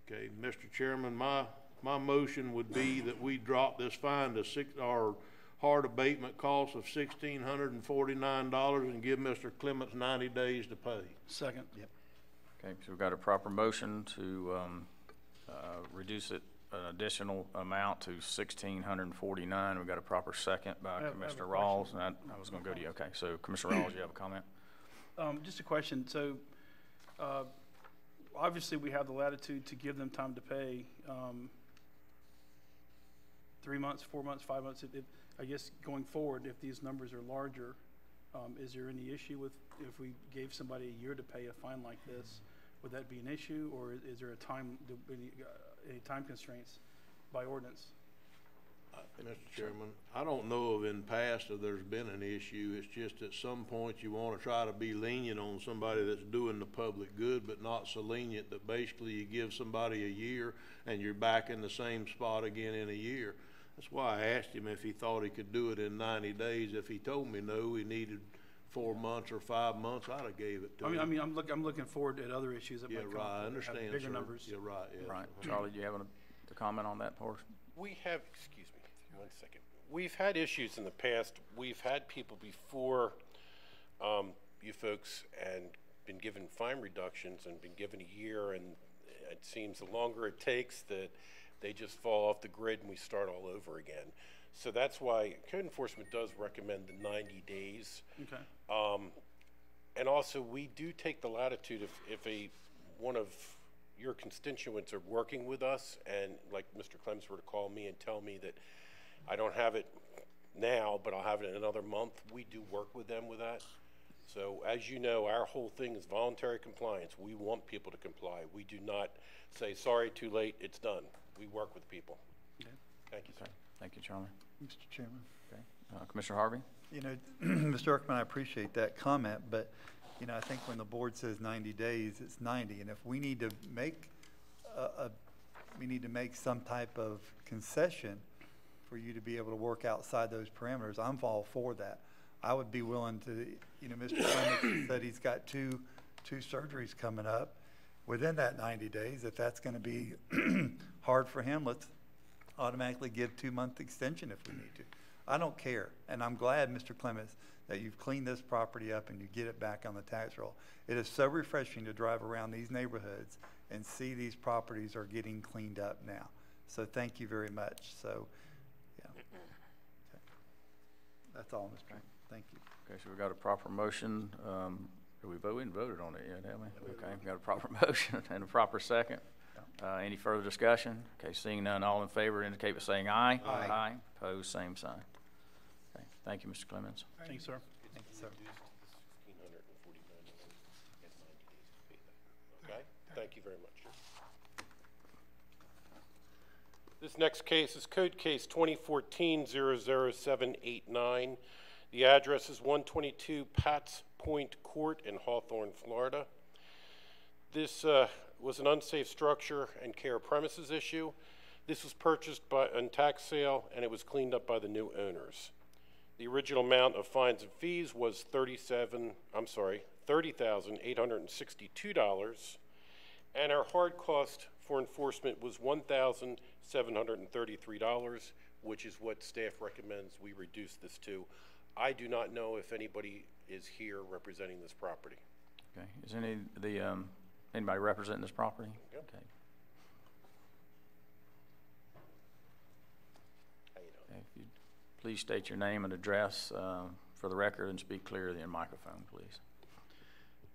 then. Okay, Mr. Chairman, my motion would be that we drop this fine to our hard abatement cost of $1,649 and give Mr. Clements 90 days to pay. Second. Yep. Okay, so we've got a proper motion to reduce it an additional amount to $1,649. We've got a proper second by Commissioner Rawls, and I was going to go to you. Okay, so Commissioner Rawls, you have a comment? Just a question. So obviously we have the latitude to give them time to pay 3 months, 4 months, 5 months. I guess going forward, if these numbers are larger, is there any issue with if we gave somebody a year to pay a fine like this? Would that be an issue, or is there a time, any time constraints by ordinance? Mr. Chairman, I don't know of in past if there's been an issue. It's just at some point you want to try to be lenient on somebody that's doing the public good, but not so lenient that basically you give somebody a year and you're back in the same spot again in a year. That's why I asked him if he thought he could do it in 90 days. If he told me no, he needed 4 months or 5 months, I'd have gave it to him. I mean, I'm looking forward at other issues that might come up. I understand, have bigger sir. numbers. You're right. Yes. Right. Charlie, do you have a comment on that portion? We have, excuse me, 1 second. We've had issues in the past. We've had people before you folks and been given fine reductions and been given a year, and it seems the longer it takes that they just fall off the grid and we start all over again. So that's why code enforcement does recommend the 90 days. Okay. And also we do take the latitude if one of your constituents are working with us, and like Mr. Clements were to call me and tell me that I don't have it now, but I'll have it in another month, we do work with them with that. So as you know, our whole thing is voluntary compliance. We want people to comply. We do not say, sorry, too late, it's done. We work with people. Okay. Thank you, sir. Thank you, Charlie. Mr. Chairman. Okay. Commissioner Harvey? You know, Mr. Erkman, I appreciate that comment, but, you know, I think when the board says 90 days, it's 90. And if we need to make some type of concession for you to be able to work outside those parameters, I'm all for that. I would be willing to, you know, Mr. Clements said he's got two surgeries coming up within that 90 days. If that's going to be hard for him, let's automatically give 2-month extension if we need to. I don't care, and I'm glad, Mr. Clements, that you've cleaned this property up and you get it back on the tax roll. It is so refreshing to drive around these neighborhoods and see these properties are getting cleaned up now. So thank you very much. So, yeah. Okay. That's all, Mr. Chairman. Thank you. Okay, so we've got a proper motion. We haven't voted on it yet, have we? Okay, we've got a proper motion and a proper second. Any further discussion? Okay, seeing none, all in favor indicate by saying aye. Aye. Opposed, same sign. Okay, thank you, Mr. Clemens. Thank you, sir. Thank you, sir. Okay, thank you very much. This next case is Code Case 2014-00789. The address is 122 Pat's Point Court in Hawthorne, Florida. This was an unsafe structure and care premises issue. This was purchased on tax sale, and it was cleaned up by the new owners. The original amount of fines and fees was $30,862, and our hard cost for enforcement was $1,733, which is what staff recommends we reduce this to. I do not know if anybody is here representing this property. Okay, is anybody representing this property? Yep. Okay. How you doing? Okay, if you'd please state your name and address for the record and speak clearly in the microphone, please.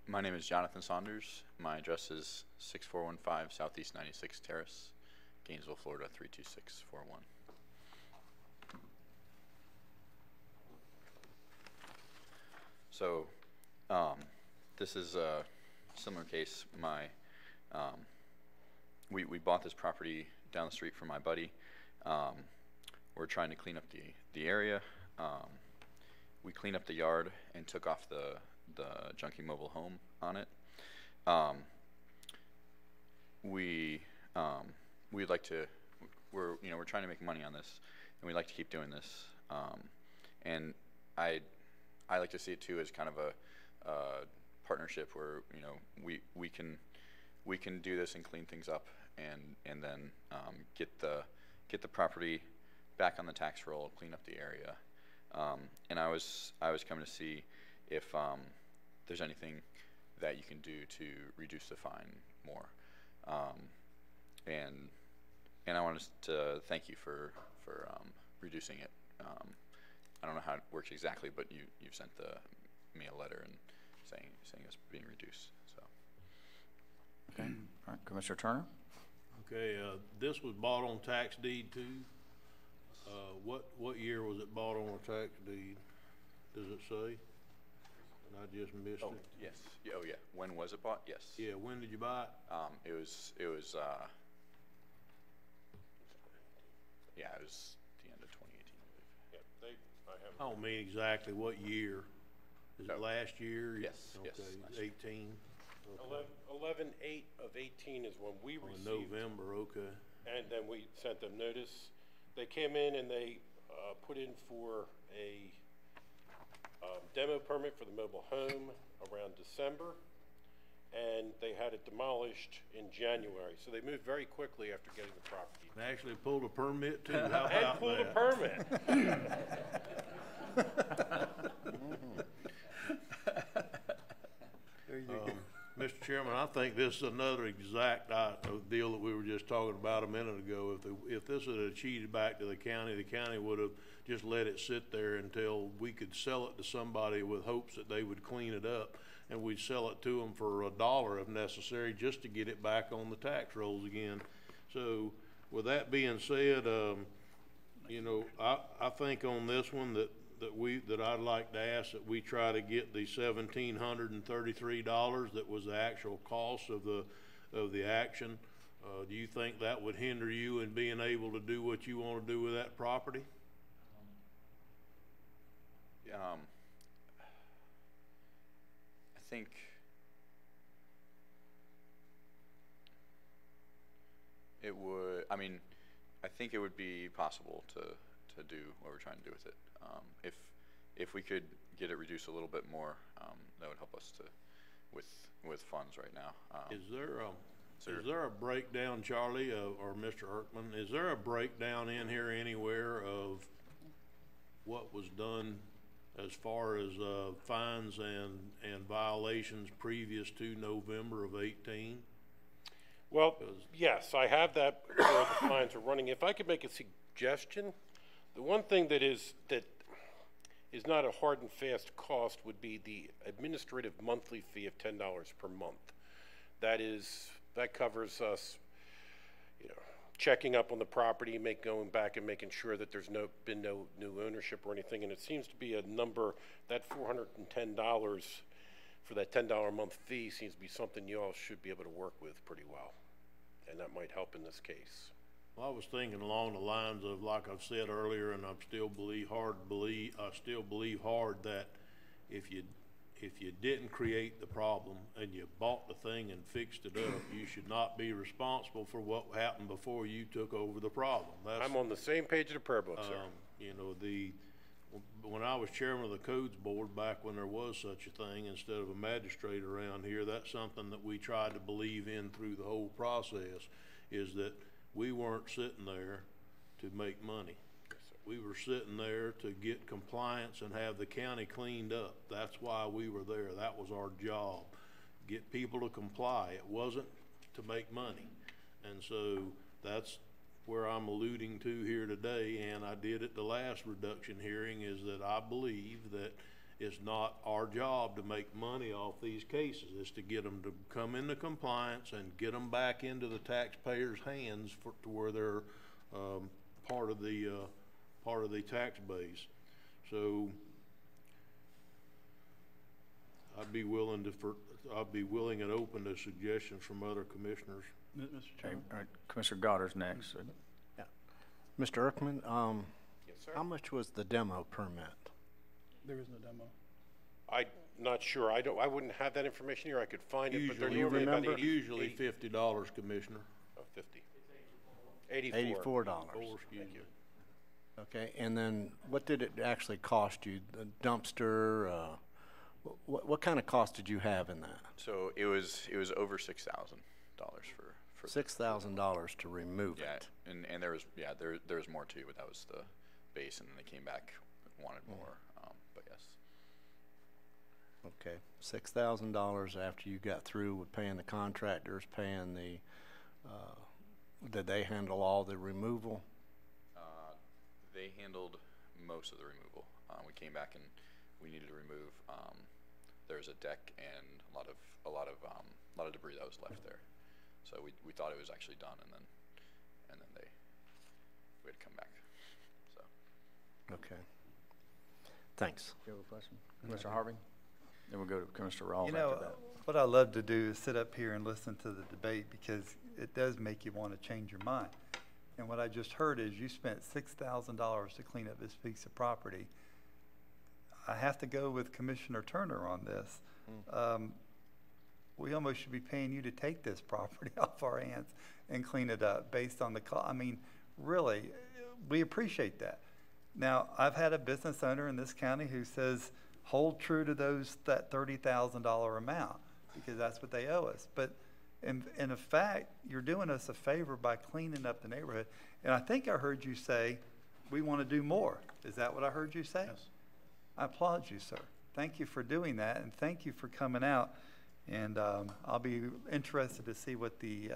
My name is Jonathan Saunders. My address is 6415 Southeast 96th Terrace, Gainesville, Florida 32641. So, this is a similar case. We bought this property down the street from my buddy. We're trying to clean up the area. We cleaned up the yard and took off the junky mobile home on it. We'd like to, we're trying to make money on this, and we'd like to keep doing this. And I like to see it too as kind of a partnership where we can do this and clean things up and then get the property back on the tax roll, clean up the area. And I was coming to see if there's anything that you can do to reduce the fine more. And I wanted to thank you for reducing it. I don't know how it works exactly, but you've sent me a letter and saying it's being reduced. So. Okay. All right, Commissioner Turner. Okay, this was bought on tax deed too. What year was it bought on a tax deed? Does it say? And I just missed it. Yes. Oh yeah. When was it bought? Yes. Yeah. When did you buy it? It was the end of 2018. Yep, I don't mean exactly what year. Is it last year? Yes. Okay. Yes. 18. Okay. 11/8 of 18 is when we received. November. Okay. And then we sent them notice. They came in and they put in for a demo permit for the mobile home around December, and they had it demolished in January. So they moved very quickly after getting the property. They actually pulled a permit too. How about that? And pulled a permit. Mr. Chairman, I think this is another exact deal that we were just talking about a minute ago. If this had achieved back to the county would have just let it sit there until we could sell it to somebody with hopes that they would clean it up, and we'd sell it to them for $1 if necessary, just to get it back on the tax rolls again. So, with that being said, I think on this one that I'd like to ask that we try to get the $1,733 that was the actual cost of the action. Do you think that would hinder you in being able to do what you want to do with that property? I think it would. I mean, I think it would be possible to do what we're trying to do with it. If we could get it reduced a little bit more, that would help us with funds right now. Is there a breakdown, Charlie, or Mr. Erkman? Is there a breakdown in here anywhere of what was done as far as fines and violations previous to November of 18? Well, yes, I have that where the fines are running. If I could make a suggestion, the one thing that is not a hard and fast cost would be the administrative monthly fee of $10 per month. That covers us checking up on the property, going back and making sure that there's been no new ownership or anything, and it seems to be a number, that $410 for that $10 a month fee seems to be something you all should be able to work with pretty well, and that might help in this case. Well, I was thinking along the lines of, like I've said earlier, and I still believe hard that if you didn't create the problem and you bought the thing and fixed it up, you should not be responsible for what happened before you took over the problem. I'm on the same page of the prayer book, sir. You know, when I was chairman of the codes board back when there was such a thing, instead of a magistrate around here, that's something that we tried to believe in through the whole process, is that we weren't sitting there to make money. We were sitting there to get compliance and have the county cleaned up. That's why we were there. That was our job. Get people to comply. It wasn't to make money. And so that's where I'm alluding to here today, and I did at the last reduction hearing, is that I believe that it's not our job to make money off these cases. It's to get them to come into compliance and get them back into the taxpayers' hands to where they're part of the tax base. So I'd be willing and open to suggestions from other commissioners. Mr. Chairman. All right, Commissioner Goddard's next. Yeah. Mr. Erkman, Yes, sir. how much was the demo permit? There is no demo. I'm not sure. I wouldn't have that information here. I could find it, but they're Usually, normally about 80, usually 80 $50, Commissioner. Oh, 50. 84. $84. Excuse me. Okay, and then what did it actually cost you? The dumpster, what kind of cost did you have in that? So it was over $6,000 for $6,000 to remove yeah, it. and there was more too, but that was the base, and then they came back and wanted more. But yes. Okay, $6,000 after you got through with paying the contractors, paying the, did they handle all the removal? They handled most of the removal. We came back and we needed to remove. There's a deck and a lot of debris that was left there. So we thought it was actually done, and then we had to come back. So. Okay. Thanks. You have a question, Commissioner Harvey? Then we'll go to Commissioner Rawls You know, after that. what I love to do is sit up here and listen to the debate, because it does make you want to change your mind. And what I just heard is you spent $6,000 to clean up this piece of property. I have to go with Commissioner Turner on this. We almost should be paying you to take this property off our hands and clean it up based on the cost. I mean, really, we appreciate that. Now, I've had a business owner in this county who says, hold true to that $30,000 amount, because that's what they owe us. But in fact, you're doing us a favor by cleaning up the neighborhood. And I think I heard you say, we want to do more. Is that what I heard you say? Yes. I applaud you, sir. Thank you for doing that, and thank you for coming out. And I'll be interested to see what the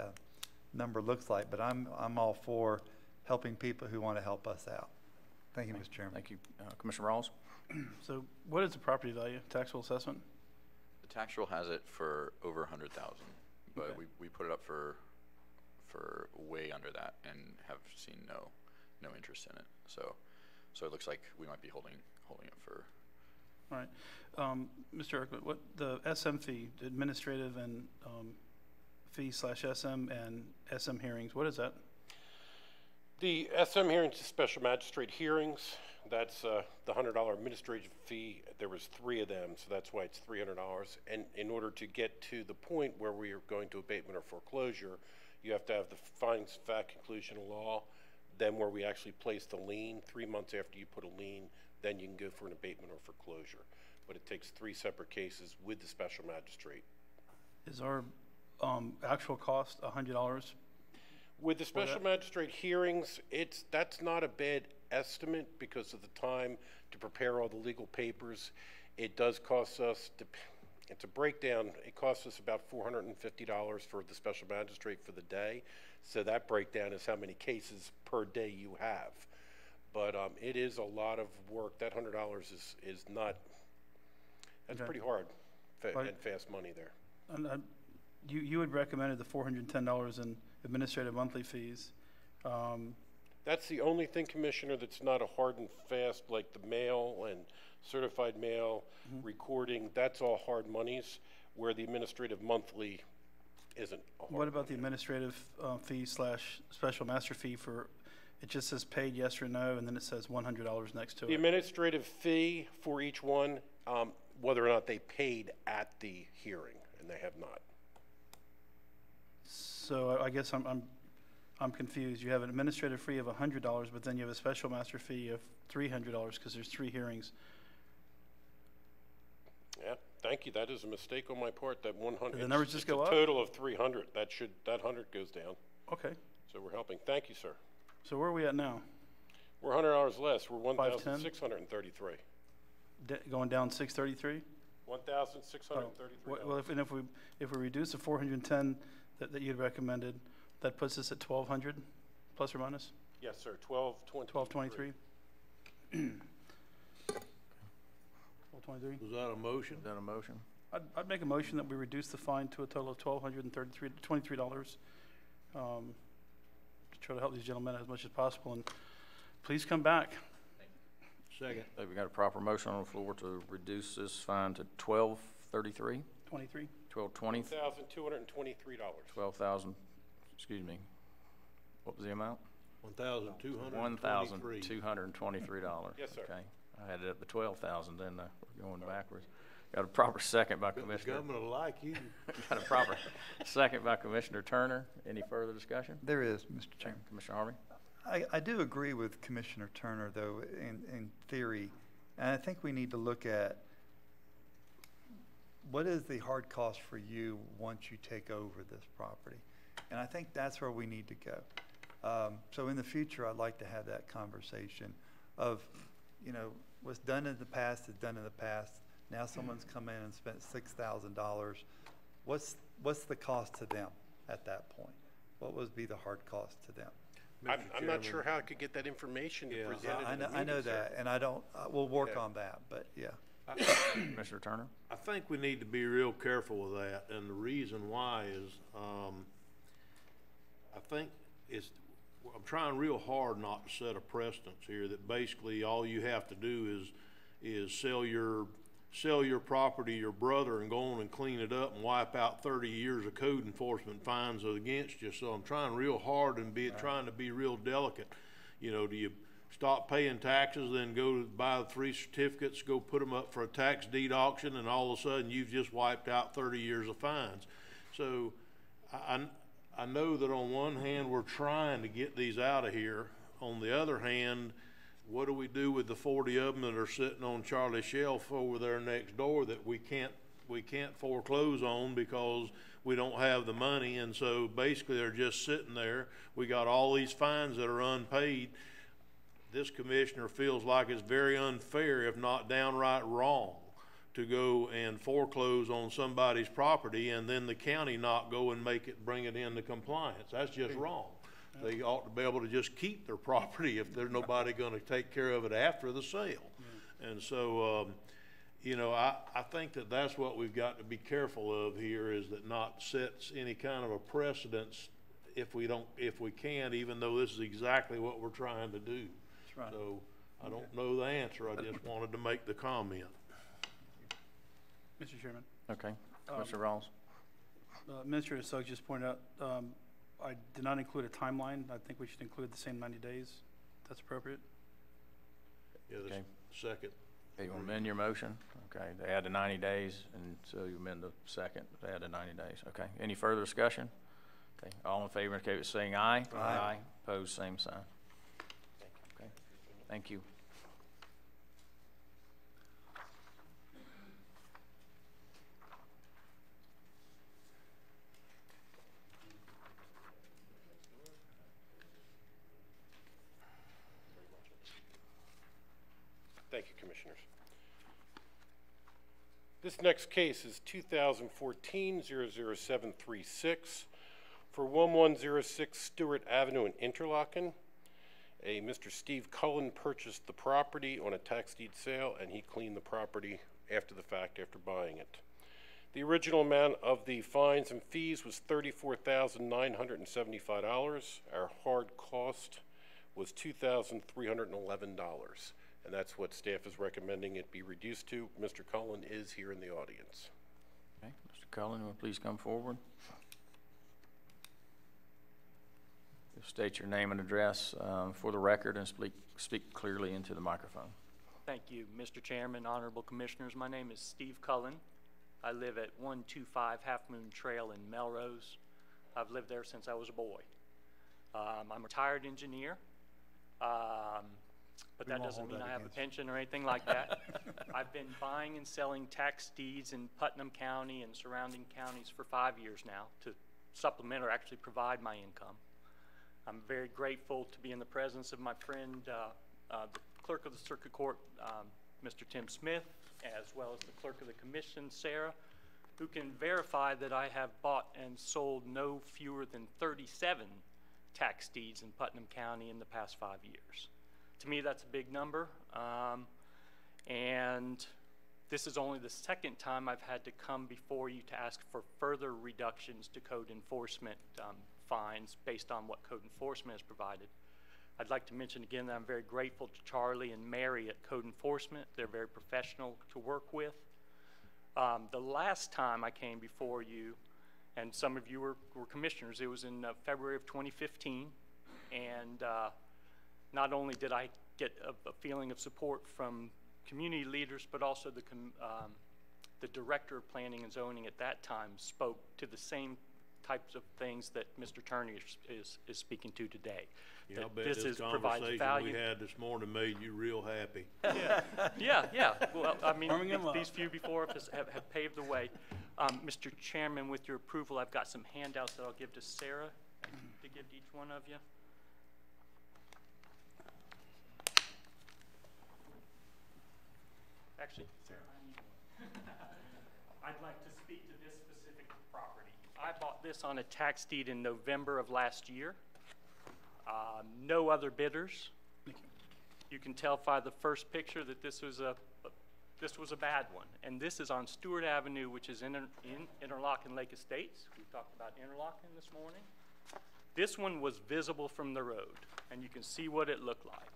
number looks like. But I'm all for helping people who want to help us out. Thank you, Mr. Chairman. Thank you. Commissioner Rawls? So what is the property value, taxable assessment? The tax roll has it for over 100,000, but Okay. we put it up for way under that and have seen no interest in it. So it looks like we might be holding it for. All right. Mr. Erkman, what the SM fee, administrative and fee / SM and SM hearings, what is that? The SM hearings, special magistrate hearings, that's the $100 administrative fee. There was 3 of them, so that's why it's $300. And in order to get to the point where we are going to abatement or foreclosure, you have to have the findings of fact, conclusion of law, then where we actually place the lien. 3 months after you put a lien, then you can go for an abatement or foreclosure. But it takes 3 separate cases with the special magistrate. Is our actual cost $100? With the special magistrate hearings, that's not a bad estimate because of the time to prepare all the legal papers. It does cost us, it's a breakdown, it costs us about $450 for the special magistrate for the day. So that breakdown is how many cases per day you have. But it is a lot of work. That $100 is not, that's Okay. pretty hard and fast money there. And you had recommended the $410 in administrative monthly fees. That's the only thing, Commissioner, that's not a hard and fast, like the mail and certified mail, recording, that's all hard monies, where the administrative monthly isn't a hard What about the administrative fee / special master fee for, it just says paid yes or no, and then it says $100 next to The it. administrative fee for each one, whether or not they paid at the hearing, and they have not. So I guess I'm confused. You have an administrative fee of $100, but then you have a special master fee of $300 because there's 3 hearings. Yeah, thank you. That is a mistake on my part. That 100. Did the numbers just go a up? Total of 300. That 100 goes down. Okay. So we're helping. Thank you, sir. So where are we at now? We're $100 less. We're 510? 1,633. Going down 633? 1,633. Well, if we reduce the 410 that you'd recommended, that puts us at 1,200 plus or minus? Yes, sir. 1223. 1223. Was that a motion? Is that a motion? I'd make a motion that we reduce the fine to a total of $1,223 to try to help these gentlemen as much as possible, and please come back. Second. Okay, we got a proper motion on the floor to reduce this fine to $1,233? 23. $1,220? $1,223. 12,000, excuse me. What was the amount? $1,223. $1,223. Yes, sir. Okay, I had it up to 12,000, then we're going backwards. Got a proper second by Commissioner. The government will like you. Got a proper second by Commissioner Turner. Any further discussion? There is, Mr. Chairman. Commissioner Harvey? I do agree with Commissioner Turner, though, in theory. And I think we need to look at what is the hard cost for you once you take over this property. And I think that's where we need to go. So in the future, I'd like to have that conversation of, what's done in the past is done in the past. Now someone's come in and spent $6,000. What's the cost to them at that point? What would be the hard cost to them? I'm not sure how I could get that information to present it in the I know meeting, that, sir. and I don't. We'll work Yeah. on that, but yeah. Commissioner Turner? I think we need to be real careful with that, and the reason why is, I think I'm trying real hard not to set a precedence here that basically all you have to do is sell your property to your brother and go on and clean it up and wipe out 30 years of code enforcement fines against you. So I'm trying real hard and trying to be real delicate. Do you stop paying taxes, then go buy the 3 certificates, go put them up for a tax deed auction, and all of a sudden you've just wiped out 30 years of fines. So I know that on one hand we're trying to get these out of here. On the other hand, what do we do with the 40 of them that are sitting on Charlie's shelf over there next door that we can't foreclose on because we don't have the money? And so basically they're just sitting there. We got all these fines that are unpaid. This commissioner feels like it's very unfair, if not downright wrong, to go and foreclose on somebody's property and then the county not go and bring it into compliance. That's just wrong. They ought to be able to just keep their property if there's nobody going to take care of it after the sale. And so, I think that that's what we've got to be careful of here, is that not sets any kind of a precedence if we can't, even though this is exactly what we're trying to do. That's right. So I don't know the answer. I just wanted to make the comment. Mr. Chairman. Okay. Commissioner Rawls? Administrator Suggs just pointed out, I did not include a timeline. I think we should include the same 90 days. That's appropriate. Yeah, Okay. Second. Okay, you want to amend your motion? Okay, to add the 90 days, and so you amend the second to add the 90 days. Okay, any further discussion? Okay, all in favor indicate by saying aye. Aye. Opposed, same sign. Okay, thank you. Thank you, Commissioners. This next case is 2014-00736 for 1106 Stewart Avenue in Interlaken. Mr. Steve Cullen purchased the property on a tax deed sale, and he cleaned the property after the fact, after buying it. The original amount of the fines and fees was $34,975. Our hard cost was $2,311, and that's what staff is recommending it be reduced to. Mr. Cullen is here in the audience. Okay, Mr. Cullen, will you please come forward? State your name and address for the record and speak clearly into the microphone. Thank you, Mr. Chairman, honorable commissioners. My name is Steve Cullen. I live at 125 Half Moon Trail in Melrose. I've lived there since I was a boy. I'm a retired engineer, but that doesn't mean I have a pension or anything like that. I've been buying and selling tax deeds in Putnam County and surrounding counties for 5 years now to supplement or actually provide my income. I'm very grateful to be in the presence of my friend, the Clerk of the Circuit Court, Mr. Tim Smith, as well as the Clerk of the Commission, Sarah, who can verify that I have bought and sold no fewer than 37 tax deeds in Putnam County in the past 5 years. To me, that's a big number, and this is only the second time I've had to come before you to ask for further reductions to code enforcement fines based on what code enforcement has provided. I'd like to mention again that I'm very grateful to Charlie and Mary at Code Enforcement. They're very professional to work with. The last time I came before you, and some of you were commissioners, it was in February of 2015, and not only did I get a feeling of support from community leaders, but also the Director of Planning and Zoning at that time spoke to the same types of things that Mr. Turney is speaking to today. Yeah, I bet this conversation we had this morning made you real happy. Yeah. Well, I mean, these few before us have paved the way. Mr. Chairman, with your approval, I've got some handouts that I'll give to Sarah to give to each one of you. Actually, Sarah, I'd like to speak to this specific property. I bought this on a tax deed in November of last year. No other bidders. You can tell by the first picture that this was a bad one. And this is on Stewart Avenue, which is in Interlochen Lake Estates. We talked about Interlochen this morning. This one was visible from the road, and you can see what it looked like.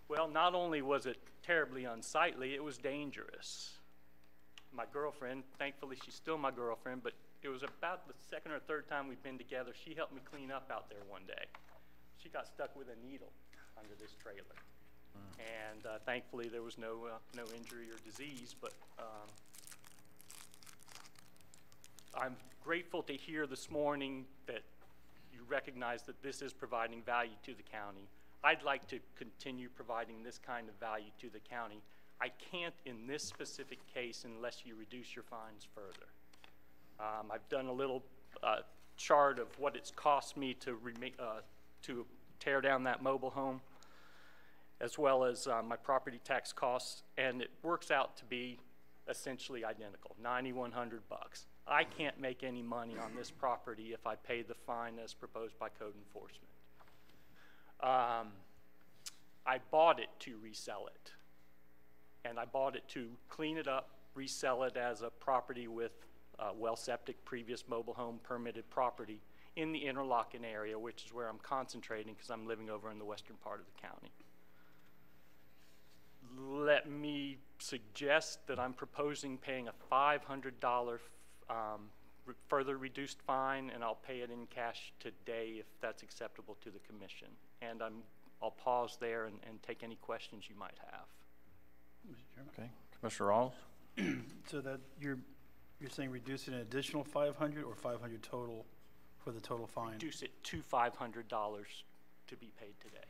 Well, not only was it terribly unsightly, it was dangerous. My girlfriend, thankfully she's still my girlfriend, but it was about the second or third time we've been together, she helped me clean up out there one day. She got stuck with a needle under this trailer. And thankfully there was no injury or disease, but I'm grateful to hear this morning that you recognize that this is providing value to the county. I'd like to continue providing this kind of value to the county. I can't in this specific case unless you reduce your fines further. I've done a little chart of what it's cost me to tear down that mobile home, as well as my property tax costs, and it works out to be essentially identical, $9,100. I can't make any money on this property if I pay the fine as proposed by code enforcement. I bought it to resell it, and I bought it to clean it up, resell it as a property with well septic, previous mobile home permitted property in the Interlochen area, which is where I'm concentrating because I'm living over in the western part of the county. Let me suggest that I'm proposing paying a $500 further reduced fine, and I'll pay it in cash today if that's acceptable to the commission. And I'll pause there and take any questions you might have. Mr. Chairman. Okay, Commissioner Rawls. So that you're saying reduce it an additional 500 or 500 total for the total fine? Reduce it to $500 to be paid today.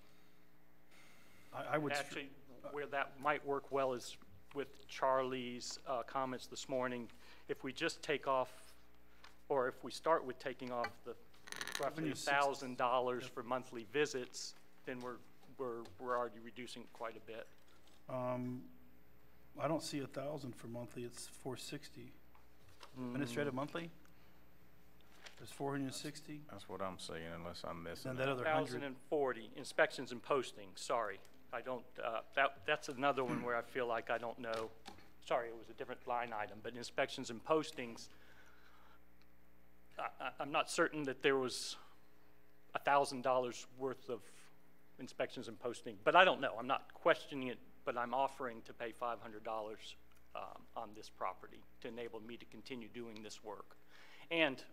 I would actually, where that might work well is with Charlie's comments this morning. If we just take off, or if we start with taking off the roughly $1,000 for monthly visits, then we're already reducing quite a bit. I don't see 1,000 for monthly. It's 460. Administrative monthly? There's 460. That's what I'm seeing, unless I'm missing. And that other 1,040 inspections and postings. Sorry, I don't. That's another one where I feel like I don't know. sorry, it was a different line item, but inspections and postings, I'm not certain that there was $1,000 worth of inspections and posting, but I don't know. I'm not questioning it, but I'm offering to pay $500 on this property to enable me to continue doing this work. And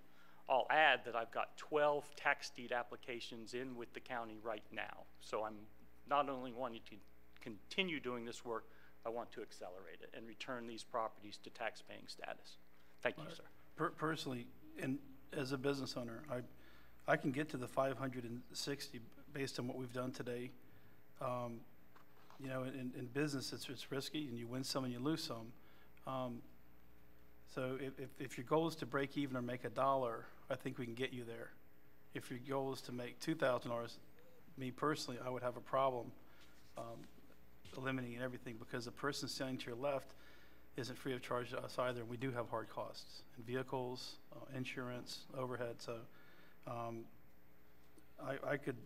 I'll add that I've got 12 tax deed applications in with the county right now. So I'm not only wanting to continue doing this work, I want to accelerate it and return these properties to tax-paying status. Thank you, sir. Personally, and as a business owner, I can get to the 560 based on what we've done today. You know, in business, it's risky, and you win some and you lose some. So if your goal is to break even or make $1, I think we can get you there. If your goal is to make $2,000, me personally, I would have a problem eliminating everything, because the person standing to your left isn't free of charge to us either. We do have hard costs in vehicles, insurance, overhead. So I could.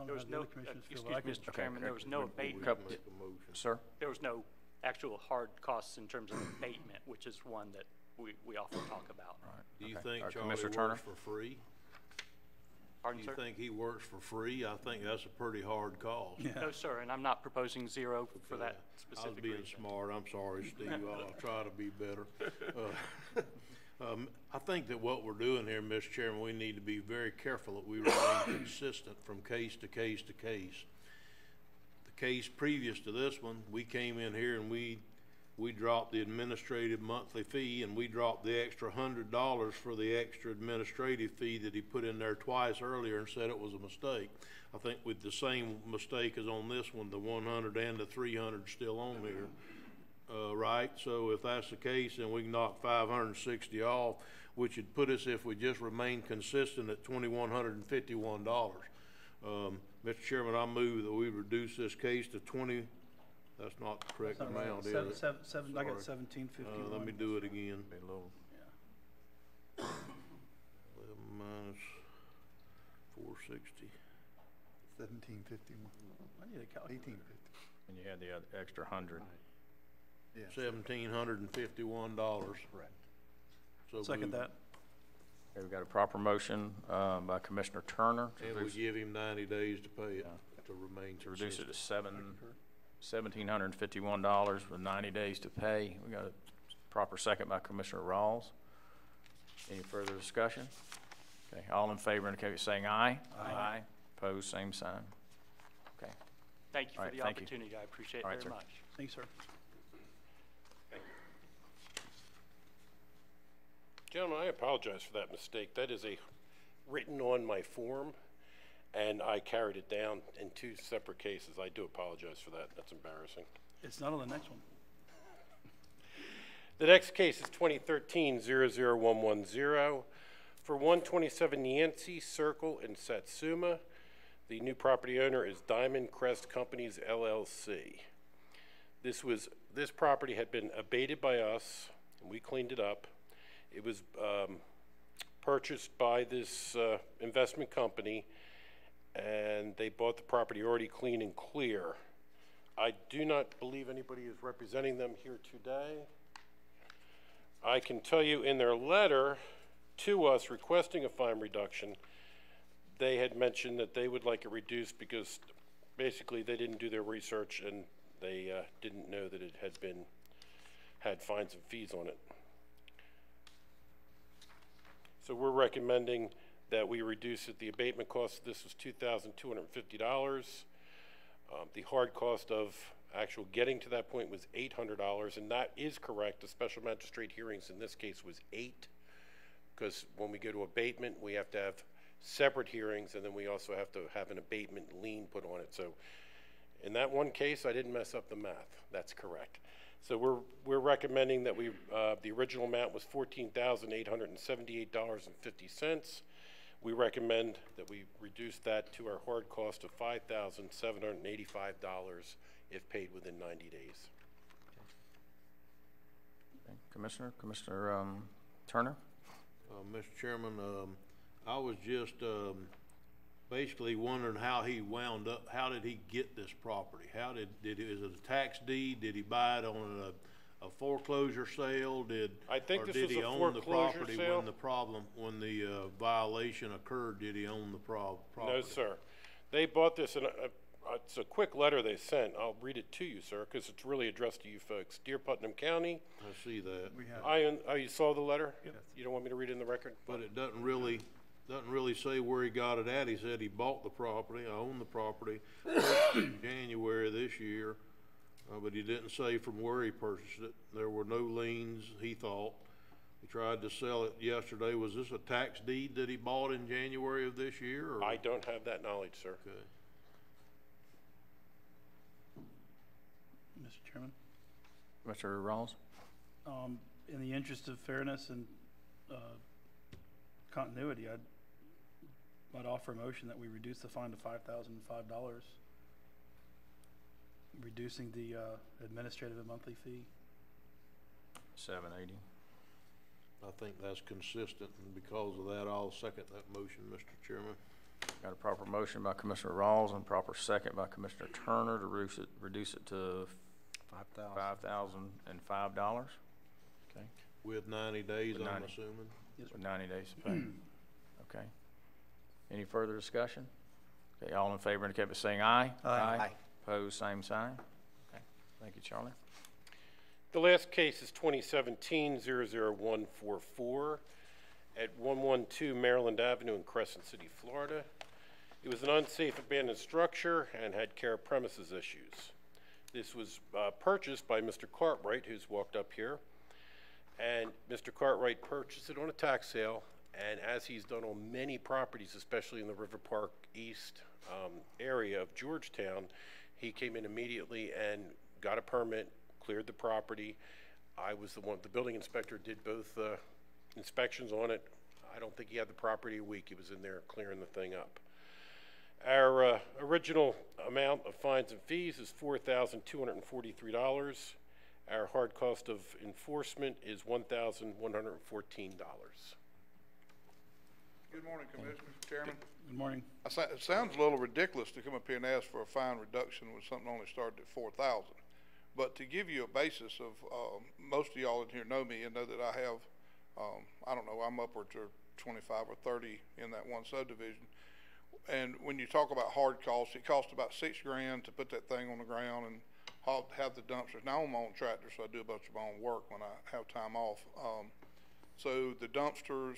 There was no, excuse me, Mr. Chairman, there was no abatement. Sir? There was no actual hard costs in terms of abatement, which is one that we often talk about. Right. Do you think Charlie Commissioner Turner? works for free? Pardon, Do sir? you think he works for free? I think that's a pretty hard cost. Yeah. No, sir, and I'm not proposing zero for that specific I was being reason. smart. I'm sorry, Steve. I'll try to be better. I think that what we're doing here, Mr. Chairman, we need to be very careful that we remain consistent from case to case to case. The case previous to this one, we came in here and we dropped the administrative monthly fee, and we dropped the extra $100 for the extra administrative fee that he put in there twice earlier and said it was a mistake. I think with the same mistake as on this one, the 100 and the 300 still on there. Right, so if that's the case, then we can knock 560 off, which would put us, if we just remain consistent, at $2,151. Mr. Chairman, I move that we reduce this case to 20. That's not the correct amount, is it? I got 1751. Let me do it again. Yeah. 11 minus 460. 1751. I need a calculator. 1850. And you had the extra 100. Yeah. $1,751. Correct. So Second moved. that. Okay, we've got a proper motion by Commissioner Turner to And we give him 90 days to pay it, to remain to reduce it consistent. to $1,751 with 90 days to pay. We got a proper second by Commissioner Rawls. Any further discussion? Okay, all in favor indicate by saying aye. Aye. Opposed, same sign. Okay. Thank you for All right, the thank you. opportunity. I appreciate it All right, very sir. much. Thanks, sir. Gentlemen, I apologize for that mistake. That is written on my form, and I carried it down in 2 separate cases. I do apologize for that. That's embarrassing. It's not on the next one. The next case is 2013-00110 for 127 Yancey Circle in Satsuma. The new property owner is Diamond Crest Companies, LLC. This property had been abated by us, and we cleaned it up. It was purchased by this investment company, and they bought the property already clean and clear. I do not believe anybody is representing them here today. I can tell you in their letter to us requesting a fine reduction, they had mentioned that they would like it reduced because basically they didn't do their research and they didn't know that it had fines and fees on it. So we're recommending that we reduce it. The abatement cost of this was $2,250. The hard cost of actual getting to that point was $800, and that is correct. The special magistrate hearings in this case was 8, because when we go to abatement, we have to have separate hearings, and then we also have to have an abatement lien put on it. So in that one case, I didn't mess up the math. That's correct. So we're recommending that the original amount was $14,878.50. We recommend that we reduce that to our hard cost of $5,785 if paid within 90 days. Okay. Commissioner Turner? Mr. Chairman, I was just basically wondering how he wound up, how did he get this property? How is it a tax deed? Did he buy it on a foreclosure sale? I think this was a foreclosure sale. When the violation occurred, did he own the property? No, sir. They bought this, and it's a quick letter they sent. I'll read it to you, sir, because it's really addressed to you folks. Dear Putnam County. I see that. You saw the letter? Yes. You don't want me to read it in the record? But it doesn't really say where he got it at. He said he bought the property, I own the property, in January of this year, but he didn't say from where he purchased it. There were no liens, he thought. He tried to sell it yesterday. Was this a tax deed that he bought in January of this year? Or? I don't have that knowledge, sir. Okay. Mr. Chairman? Mr. Rawls? In the interest of fairness and continuity, I'd offer a motion that we reduce the fine to $5,005, reducing the administrative and monthly fee. $780. I think that's consistent, and because of that, I'll second that motion, Mr. Chairman. Got a proper motion by Commissioner Rawls and proper second by Commissioner Turner to reduce it to $5,005. Okay. With 90 days, I'm assuming? Yes, with 90 days to pay. Okay. Any further discussion? Okay, all in favor indicate by saying aye. Aye. Opposed, same sign. Okay. Thank you, Charlie. The last case is 2017-00144 at 112 Maryland Avenue in Crescent City, Florida. It was an unsafe abandoned structure and had care premises issues. This was purchased by Mr. Cartwright, who's walked up here. And Mr. Cartwright purchased it on a tax sale, and as he's done on many properties, especially in the River Park East area of Georgetown, he came in immediately and got a permit, cleared the property. I was the building inspector did both inspections on it. I don't think he had the property a week. He was in there clearing the thing up. Our original amount of fines and fees is $4,243. Our hard cost of enforcement is $1,114. Good morning, Commissioner, Chairman. Good morning. It sounds a little ridiculous to come up here and ask for a fine reduction when something only started at $4,000. But to give you a basis of, most of y'all in here know me and know that I have, I don't know, I'm upwards of 25 or 30 in that one subdivision. And when you talk about hard costs, it costs about $6 grand to put that thing on the ground and have the dumpsters. Now I'm on tractor, so I do a bunch of my own work when I have time off. So the dumpsters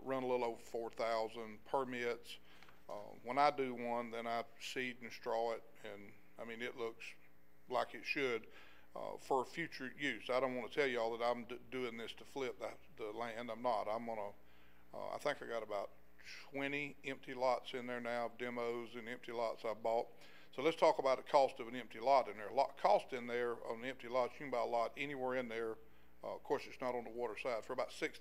run a little over 4,000 permits. When I do one, then I seed and straw it, and I mean it looks like it should for future use. I don't want to tell y'all that I'm doing this to flip the land. I'm not. I'm gonna. I think I got about 20 empty lots in there now, demos and empty lots I bought. So let's talk about the cost of an empty lot in there. Cost in there on the empty lots, you can buy a lot anywhere in there. Of course, it's not on the water side, for about $6,000.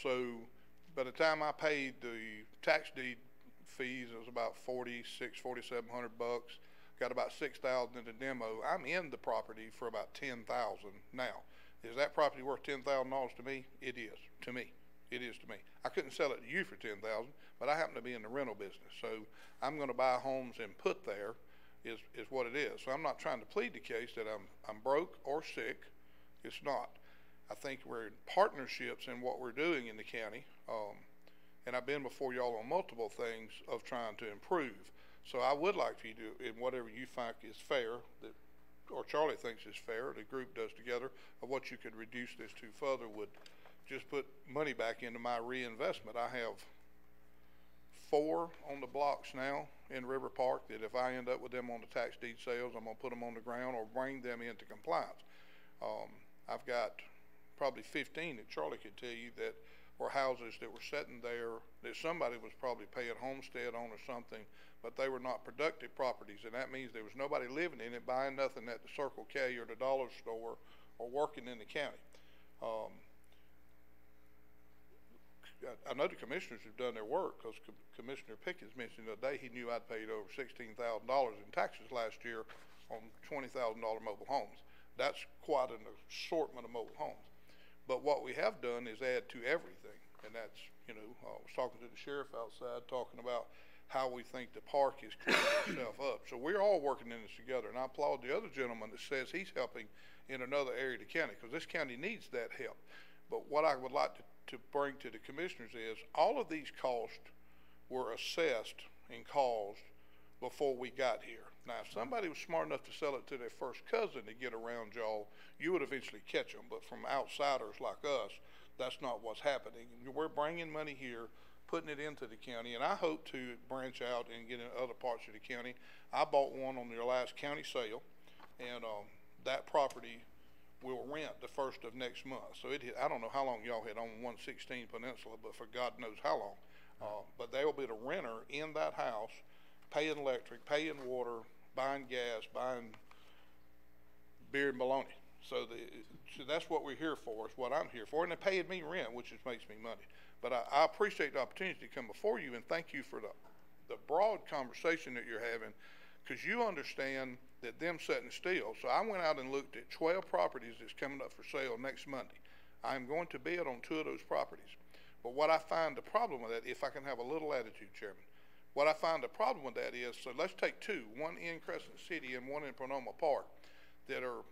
So by the time I paid the tax deed fees, it was about $4,700 bucks. Got about $6,000 in the demo. I'm in the property for about $10,000 now. Is that property worth $10,000 to me? It is to me. It is to me. I couldn't sell it to you for $10,000, but I happen to be in the rental business. So I'm going to buy homes and put there is what it is. So I'm not trying to plead the case that I'm broke or sick. It's not. I think we're in partnerships in what we're doing in the county. And I've been before y'all on multiple things of trying to improve. So I would like for you to, in whatever you think is fair, that, or Charlie thinks is fair, the group does together, of what you could reduce this to further would just put money back into my reinvestment. I have 4 on the blocks now in River Park that if I end up with them on the tax deed sales, I'm gonna put them on the ground or bring them into compliance. I've got probably 15 that Charlie could tell you that were houses that were sitting there that somebody was probably paying homestead on or something, but they were not productive properties, and that means there was nobody living in it, buying nothing at the Circle K or the dollar store or working in the county. I know the commissioners have done their work, because Commissioner Pickens mentioned the other day he knew I'd paid over $16,000 in taxes last year on $20,000 mobile homes. That's quite an assortment of mobile homes. But what we have done is add to everything. And that's, you know, I was talking to the sheriff outside, talking about how we think the park is cleaning itself up. So we're all working in this together, and I applaud the other gentleman that says he's helping in another area of the county, because this county needs that help. But what I would like to bring to the commissioners is all of these costs were assessed and caused before we got here. Now, if somebody was smart enough to sell it to their first cousin to get around y'all, you would eventually catch them. But from outsiders like us, that's not what's happening. We're bringing money here, putting it into the county, and I hope to branch out and get in other parts of the county. I bought one on their last county sale, and that property will rent the first of next month. So I don't know how long y'all had on 116 Peninsula, but for God knows how long. But they will be the renter in that house, paying electric, paying water, buying gas, buying beer and bologna. So that's what we're here for, is what I'm here for. And they're paying me rent, which just makes me money. But I appreciate the opportunity to come before you, and thank you for the broad conversation that you're having, because you understand that them sitting still. So I went out and looked at 12 properties that's coming up for sale next Monday. I'm going to bid on 2 of those properties. But what I find the problem with that, if I can have a little attitude, Chairman, what I find the problem with that is, so let's take 2, one in Crescent City and one in Putnam Park, that are,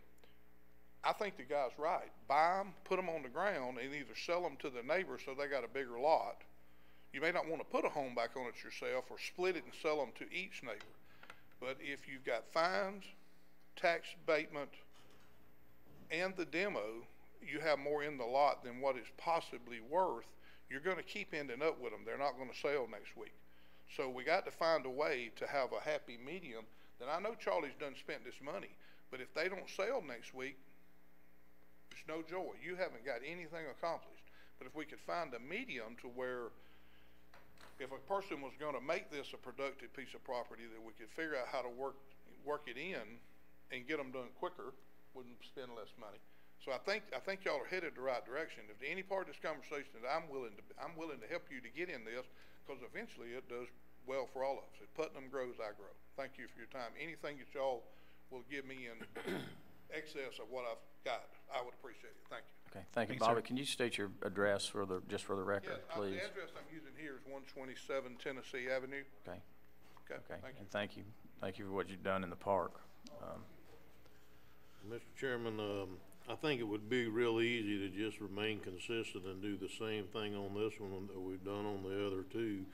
I think the guy's right. Buy them, put them on the ground, and either sell them to the neighbors so they got a bigger lot. You may not want to put a home back on it yourself, or split it and sell them to each neighbor. But if you've got fines, tax abatement, and the demo, you have more in the lot than what it's possibly worth. You're going to keep ending up with them. They're not going to sell next week. So we got to find a way to have a happy medium. Then I know Charlie's done spent this money, but if they don't sell next week, it's no joy. You haven't got anything accomplished. But if we could find a medium to where, if a person was going to make this a productive piece of property, that we could figure out how to work it in and get them done quicker, wouldn't spend less money. So I think y'all are headed the right direction. If any part of this conversation that I'm willing to help you to get in this, because eventually it does well for all of us. If Putnam grows, I grow. Thank you for your time. Anything that y'all will give me in excess of what I've got, I would appreciate it. Thank you. Okay, thank you, Bobby. Can you state your address just for the record, please? The address I'm using here is 127 Tennessee Avenue. Okay. Okay. And thank you for what you've done in the park. Mr. Chairman, I think it would be real easy to just remain consistent and do the same thing on this one that we've done on the other 2,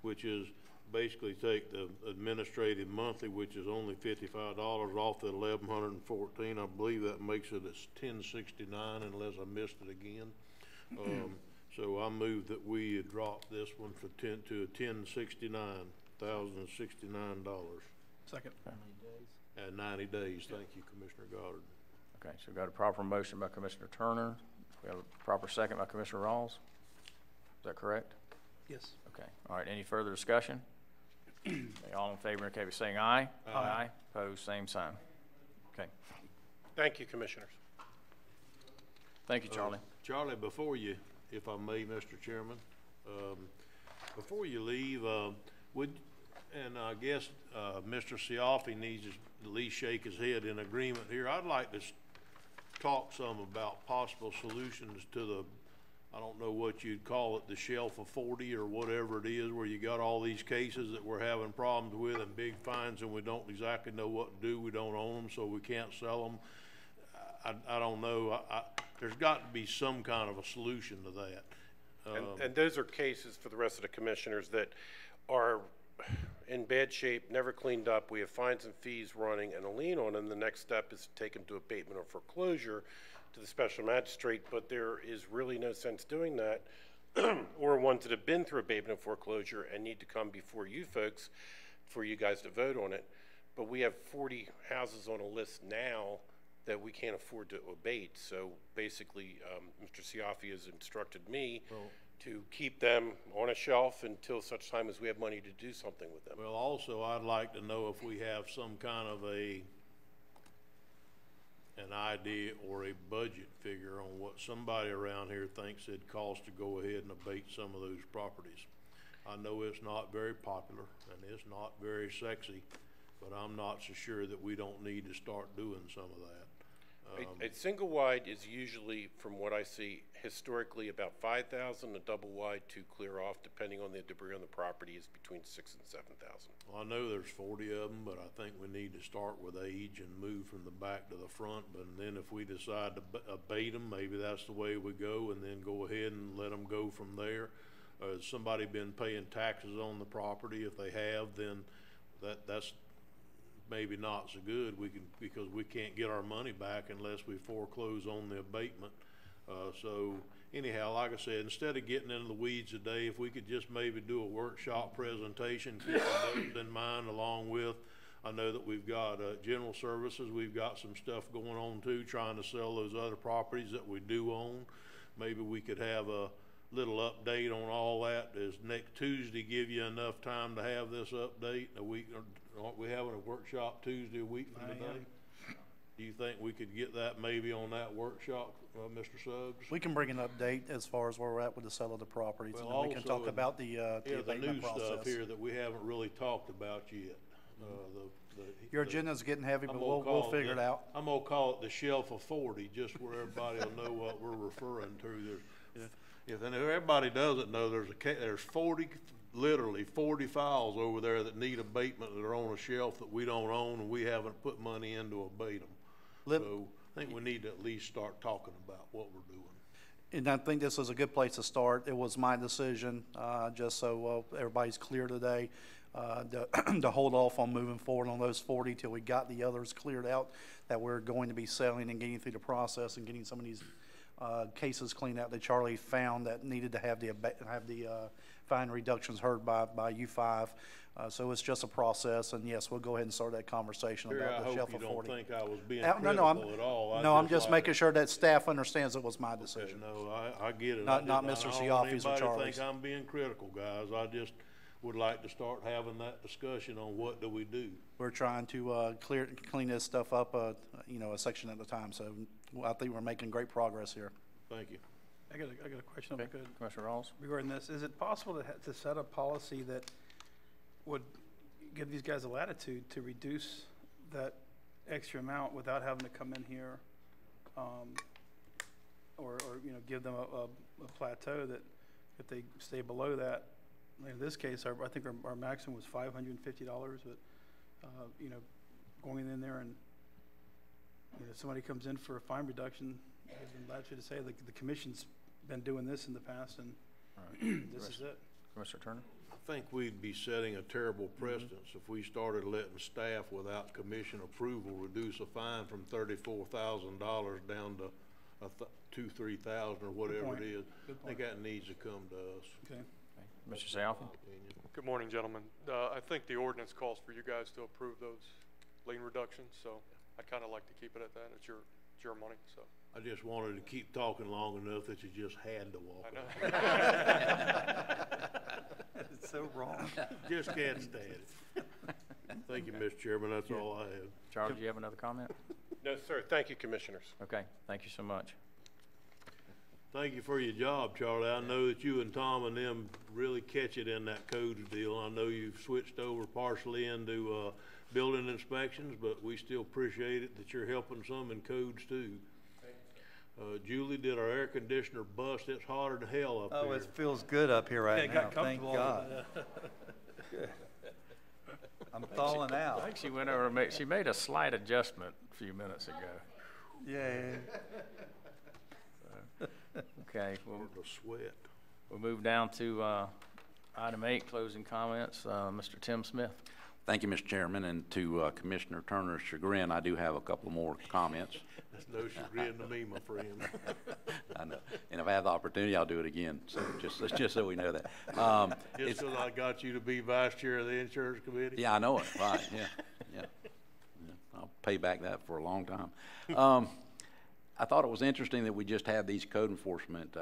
which is basically take the administrative monthly, which is only $55 off the $1,114. I believe that makes it as $1,069 unless I missed it again. So I move that we drop this one to $1,069. Second. At 90 days. Thank you, Commissioner Goddard. Okay, so we've got a proper motion by Commissioner Turner. We have a proper second by Commissioner Rawls. Is that correct? Yes. Okay. All right, any further discussion? Okay, all in favor indicate by saying aye. Aye. Opposed, same sign. Okay. Thank you, Commissioners. Thank you, Charlie. Charlie, before you, if I may, Mr. Chairman, before you leave, and I guess Mr. Siafi needs to at least shake his head in agreement here. I'd like to talk some about possible solutions to the, I don't know what you'd call it, the shelf of 40 or whatever it is, where you got all these cases that we're having problems with and big fines, and we don't exactly know what to do. We don't own them, so we can't sell them. I don't know. There's got to be some kind of a solution to that. And those are cases for the rest of the commissioners that are in bad shape, never cleaned up. We have fines and fees running and a lien on them. The next step is to take them to abatement or foreclosure to the special magistrate, but there is really no sense doing that, or ones that have been through abatement and foreclosure and need to come before you folks for you guys to vote on it. But we have 40 houses on a list now that we can't afford to abate. So basically, Mr. Siafi has instructed me to keep them on a shelf until such time as we have money to do something with them. Well, also, I'd like to know if we have some kind of an idea or a budget figure on what somebody around here thinks it costs to go ahead and abate some of those properties. I know it's not very popular and it's not very sexy, but I'm not so sure that we don't need to start doing some of that. A single wide is usually, from what I see, historically about 5,000. A double wide to clear off, depending on the debris on the property, is between 6,000 and 7,000. Well, I know there's 40 of them, but I think we need to start with age and move from the back to the front. But then if we decide to abate them, maybe that's the way we go, and then go ahead and let them go from there. Has somebody been paying taxes on the property? If they have, then that's maybe not so good. Because we can't get our money back unless we foreclose on the abatement. So anyhow, like I said, instead of getting into the weeds today, if we could just maybe do a workshop presentation, keeping those in mind, along with, I know that we've got general services, we've got some stuff going on too, trying to sell those other properties that we do own. Maybe we could have a little update on all that. Does next Tuesday give you enough time to have this update? Aren't we having a workshop Tuesday a week from today? Do you think we could get that maybe on that workshop, Mr. Suggs? We can bring an update as far as where we're at with the sale of the properties, Well, and then we can talk about the abatement new process. stuff here that we haven't really talked about yet. Your agenda's getting heavy, but we'll figure it out. I'm gonna call it the shelf of 40, just where everybody will know what we're referring to. If everybody doesn't know, there's 40, literally 40 files over there that need abatement that are on a shelf that we don't own, and we haven't put money in to abate them. So I think we need to at least start talking about what we're doing. And I think this is a good place to start. It was my decision, just so everybody's clear today, to hold off on moving forward on those 40 till we got the others cleared out that we're going to be selling and getting through the process and getting some of these cases cleaned out that Charlie found that needed to have the fine reductions heard by U5. So it's just a process, and yes, we'll go ahead and start that conversation about the shelf of 40. I hope you don't think I was being critical at all. I'm just making sure that staff understands it was my decision. No, I get it. Not Mr. Ciaffi's or Charlie's. I don't Charlie's. think I'm being critical, guys. I just would like to start having that discussion on what do we do. We're trying to clean this stuff up, a section at a time. So I think we're making great progress here. Thank you. I got a question. Okay. Commissioner Rawls. Regarding this, is it possible to set a policy that would give these guys a latitude to reduce that extra amount without having to come in here, or give them a plateau that if they stay below that, in this case, I think our maximum was $550, but going in there and somebody comes in for a fine reduction, I'd like you to say the commission's been doing this in the past, and this is it. Commissioner Turner? I think we'd be setting a terrible precedence if we started letting staff without commission approval reduce a fine from $34,000 down to $2,000-3,000 or whatever it is. I think that needs to come to us. Okay. Mr. Ciaffi? Good morning, gentlemen. I think the ordinance calls for you guys to approve those lien reductions, so I kind of like to keep it at that. It's your money, so. I just wanted to keep talking long enough that you just had to walk I know. It's so wrong. Just can't stand it. Thank you, Mr. Chairman. That's all I have. Charlie, do you have another comment? No, sir. Thank you, commissioners. Okay. Thank you so much. Thank you for your job, Charlie. I know that you and Tom and them really catch it in that codes deal. I know you've switched over partially into building inspections, but we still appreciate it that you're helping some in codes too. Julie, did our air conditioner bust? It's hotter than hell up here. Oh, it feels good up here right now. Thank God. I'm thawing out. I think she went over and she made a slight adjustment a few minutes ago. Yeah. Okay. We'll move down to item 8, closing comments. Mr. Tim Smith. Thank you, Mr. Chairman, and to Commissioner Turner's chagrin, I do have a couple more comments. That's no chagrin to me, my friend. I know, and if I have the opportunity, I'll do it again. So just so we know that. Just because I got you to be vice chair of the insurance committee. Yeah, I know it. Right? Yeah. I'll pay back that for a long time. I thought it was interesting that we just had these code enforcement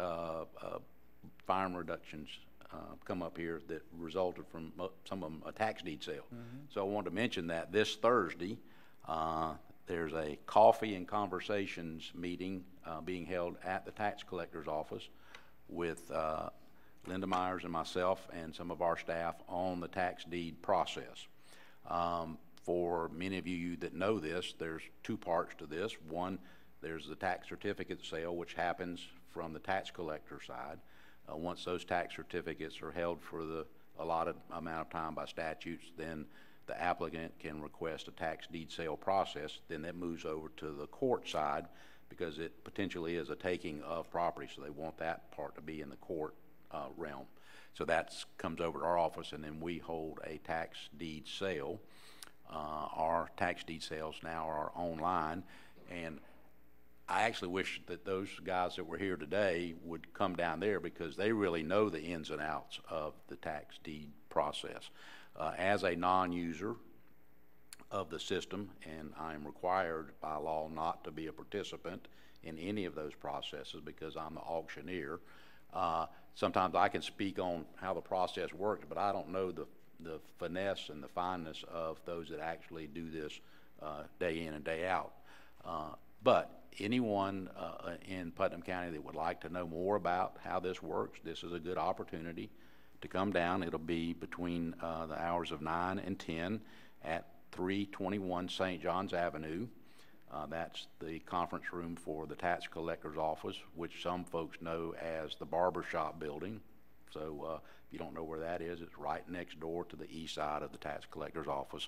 fine reductions come up here that resulted from some of them a tax deed sale. So I wanted to mention that this Thursday there's a coffee and conversations meeting being held at the tax collector's office with Linda Myers and myself and some of our staff on the tax deed process. For many of you that know this, there's two parts to this. One, There's the tax certificate sale, which happens from the tax collector side. Once those tax certificates are held for the allotted amount of time by statutes, then the applicant can request a tax deed sale process. Then that moves over to the court side because it potentially is a taking of property, so they want that part to be in the court realm. So that comes over to our office, and then we hold a tax deed sale. Our tax deed sales now are online, and I actually wish that those guys that were here today would come down there because they really know the ins and outs of the tax deed process. As a non-user of the system, and I'm required by law not to be a participant in any of those processes because I'm the auctioneer, sometimes I can speak on how the process works, but I don't know the finesse and the fineness of those that actually do this day in and day out. But anyone in Putnam County that would like to know more about how this works, this is a good opportunity to come down. It'll be between the hours of 9 and 10 at 321 St. John's Avenue. That's the conference room for the tax collector's office, which some folks know as the barbershop building. So if you don't know where that is, it's right next door to the east side of the tax collector's office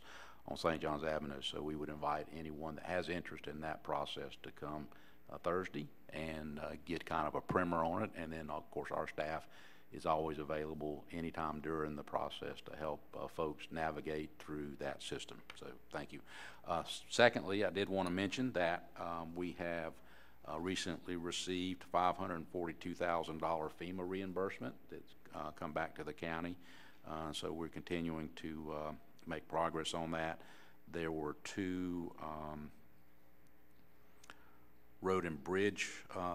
on St. John's Avenue. So we would invite anyone that has interest in that process to come Thursday and get kind of a primer on it. And then, of course, our staff is always available anytime during the process to help folks navigate through that system. So thank you. Secondly, I did want to mention that we have recently received $542,000 FEMA reimbursement that's come back to the county. So we're continuing to make progress on that. There were 2 road and bridge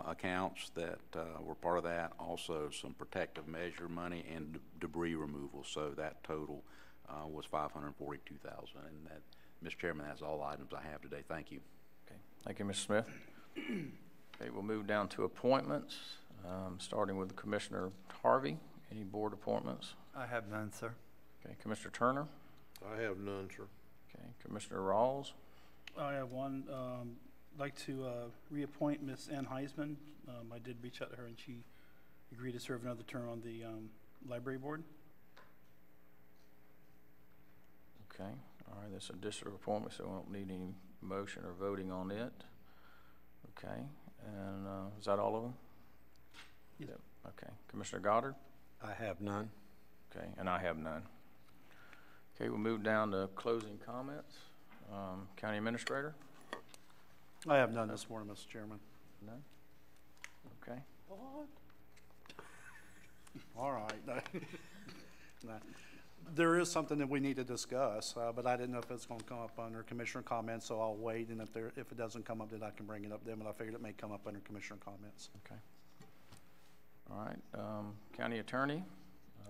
accounts that were part of that. Also some protective measure money and debris removal. So that total was $542,000. And that, Mr. Chairman, that's all items I have today. Thank you. Okay. Thank you, Mr. Smith. Okay, we'll move down to appointments, starting with Commissioner Harvey. Any board appointments? I have none, sir. Okay, Commissioner Turner. I have none, sir. Okay, Commissioner Rawls. I have one. I'd like to reappoint Ms. Ann Heisman. I did reach out to her, and she agreed to serve another term on the library board. Okay, all right, that's a district appointment, so we don't need any motion or voting on it. Okay, and is that all of them? Yes. Yep. Okay, Commissioner Goddard? I have none. Okay, and I have none. Okay, we'll move down to closing comments. County Administrator? I have none this morning, Mr. Chairman. None? Okay. What? All right. No. There is something that we need to discuss, but I didn't know if it's going to come up under Commissioner comments, so I'll wait, and if it doesn't come up, then I can bring it up then, but I figured it may come up under Commissioner comments. Okay. All right, County Attorney?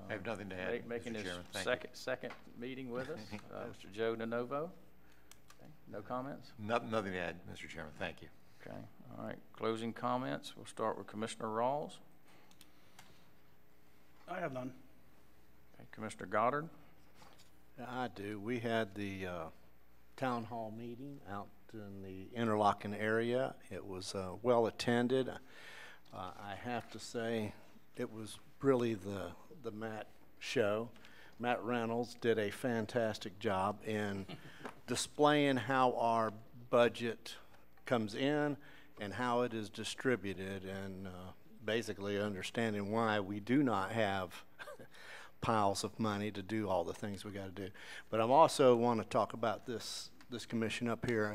I have nothing to add, Making Mr. his Chairman. second meeting with us, Mr. Joe DeNovo. Okay. No comments? Nothing to add, Mr. Chairman. Thank you. Okay. All right. Closing comments. We'll start with Commissioner Rawls. I have none. Okay. Commissioner Goddard. I do. We had the town hall meeting out in the interlocking area. It was well attended. I have to say it was really the Matt show. Matt Reynolds did a fantastic job in displaying how our budget comes in and how it is distributed, and basically understanding why we do not have piles of money to do all the things we got to do. But I also want to talk about this commission up here,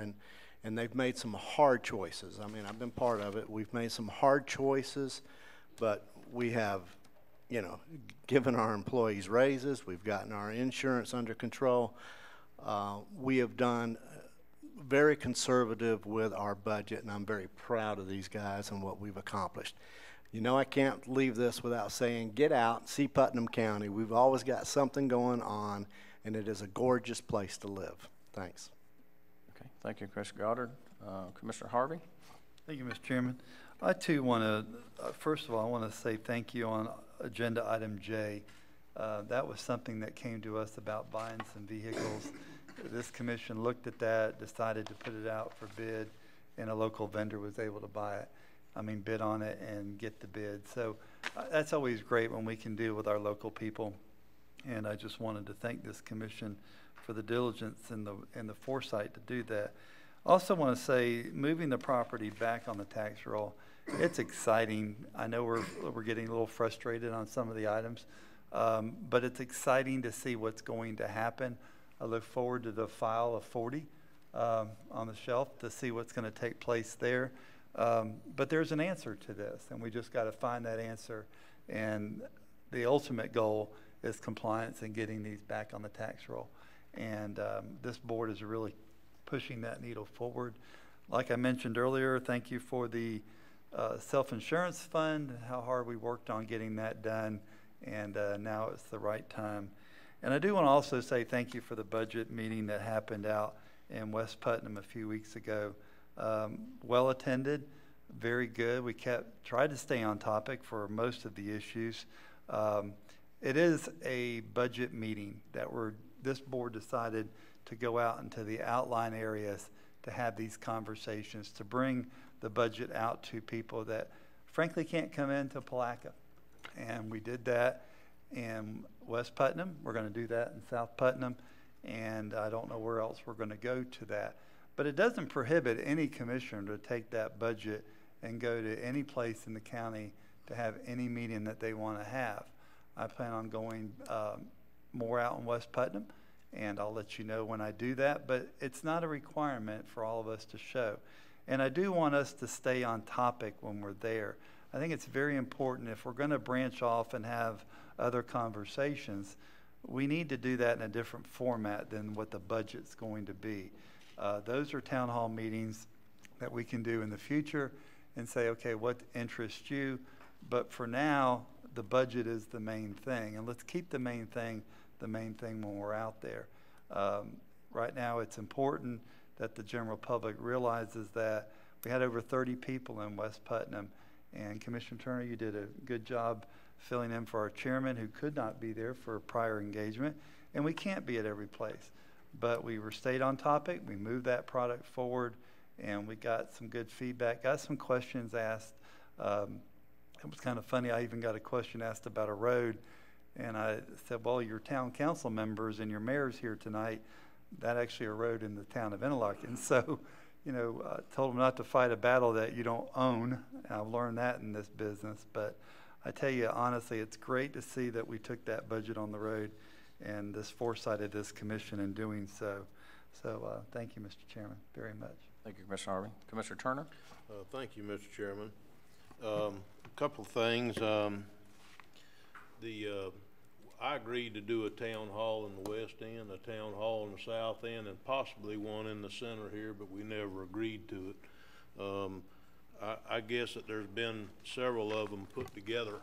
and they've made some hard choices. I mean, I've been part of it. We've made some hard choices, but we have, you know, given our employees raises. We've gotten our insurance under control. We have done very conservative with our budget, and I'm very proud of these guys and what we've accomplished. You know, I can't leave this without saying, get out, see Putnam County. We've always got something going on, and it is a gorgeous place to live. Thanks. Okay, thank you, Commissioner Goddard. Commissioner Harvey? Thank you, Mr. Chairman. I too want to, first of all, I want to say thank you on agenda item J. That was something that came to us about buying some vehicles. This commission looked at that, decided to put it out for bid, and a local vendor was able to buy it. I mean, bid on it and get the bid. So that's always great when we can deal with our local people. And I just wanted to thank this commission for the diligence and the foresight to do that. Also want to say, moving the property back on the tax roll, it's exciting. I know we're getting a little frustrated on some of the items, but it's exciting to see what's going to happen. I look forward to the file of 40 on the shelf to see what's going to take place there. But there's an answer to this, and we just got to find that answer. And the ultimate goal is compliance and getting these back on the tax roll. And this board is really pushing that needle forward. Like I mentioned earlier, thank you for the self-insurance fund, how hard we worked on getting that done, and now it's the right time. And I do want to also say thank you for the budget meeting that happened out in West Putnam a few weeks ago. Well attended, very good. We tried to stay on topic for most of the issues. It is a budget meeting that this board decided to go out into the outline areas to have these conversations, to bring the budget out to people that frankly can't come into Palatka. And we did that in West Putnam. We're going to do that in South Putnam. And I don't know where else we're going to go to that. But it doesn't prohibit any commissioner to take that budget and go to any place in the county to have any meeting that they want to have. I plan on going more out in West Putnam, and I'll let you know when I do that. But it's not a requirement for all of us to show. And I do want us to stay on topic when we're there. I think it's very important if we're going to branch off and have other conversations, we need to do that in a different format than what the budget's going to be. Those are town hall meetings that we can do in the future and say, okay, what interests you? But for now, the budget is the main thing. And let's keep the main thing when we're out there. Right now, it's important that the general public realizes that we had over 30 people in West Putnam. And Commissioner Turner, you did a good job filling in for our chairman who could not be there for a prior engagement. And we can't be at every place. But we stayed on topic. We moved that product forward, and we got some good feedback, got some questions asked. It was kind of funny. I even got a question asked about a road. And I said, well, your town council members and your mayor's here tonight. That actually a road in the town of Interlochen. And so, you know, I told them not to fight a battle that you don't own. And I've learned that in this business. But I tell you, honestly, it's great to see that we took that budget on the road and this foresight of this commission in doing so. So thank you, Mr. Chairman, very much. Thank you, Commissioner Harvey. Commissioner Turner? Thank you, Mr. Chairman. A couple of things. I agreed to do a town hall in the west end, a town hall in the south end, and possibly one in the center here, but we never agreed to it. I guess that there's been several of them put together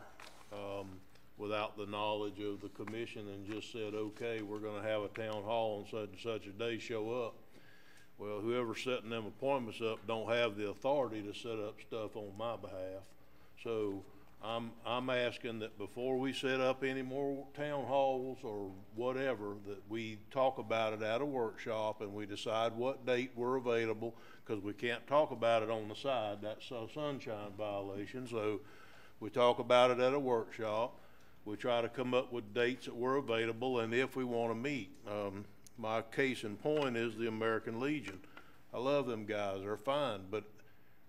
without the knowledge of the commission and just said, okay, we're going to have a town hall on such and such a day, show up. Well, whoever's setting them appointments up don't have the authority to set up stuff on my behalf. So I'm asking that before we set up any more town halls or whatever, that we talk about it at a workshop and we decide what date we're available, because we can't talk about it on the side. That's a sunshine violation. So we talk about it at a workshop. We try to come up with dates that we're available and if we want to meet. My case in point is the American Legion. I love them guys, they're fine, but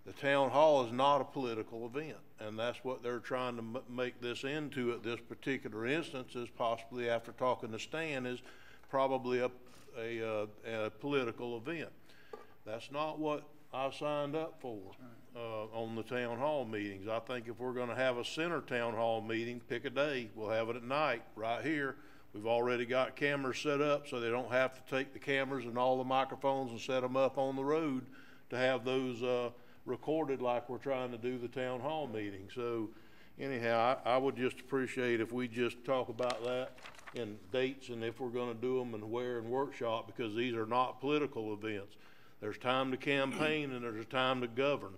the town hall is not a political event, and that's what they're trying to make this into at this particular instance, is possibly, after talking to Stan, is probably a political event. That's not what I signed up for on the town hall meetings. I think if we're going to have a center town hall meeting, pick a day. We'll have it at night right here. We've already got cameras set up so they don't have to take the cameras and all the microphones and set them up on the road to have those recorded like we're trying to do the town hall meeting. So anyhow, I would just appreciate if we just talk about that in dates and if we're going to do them and where and workshop, because these are not political events. There's time to campaign and there's a time to govern.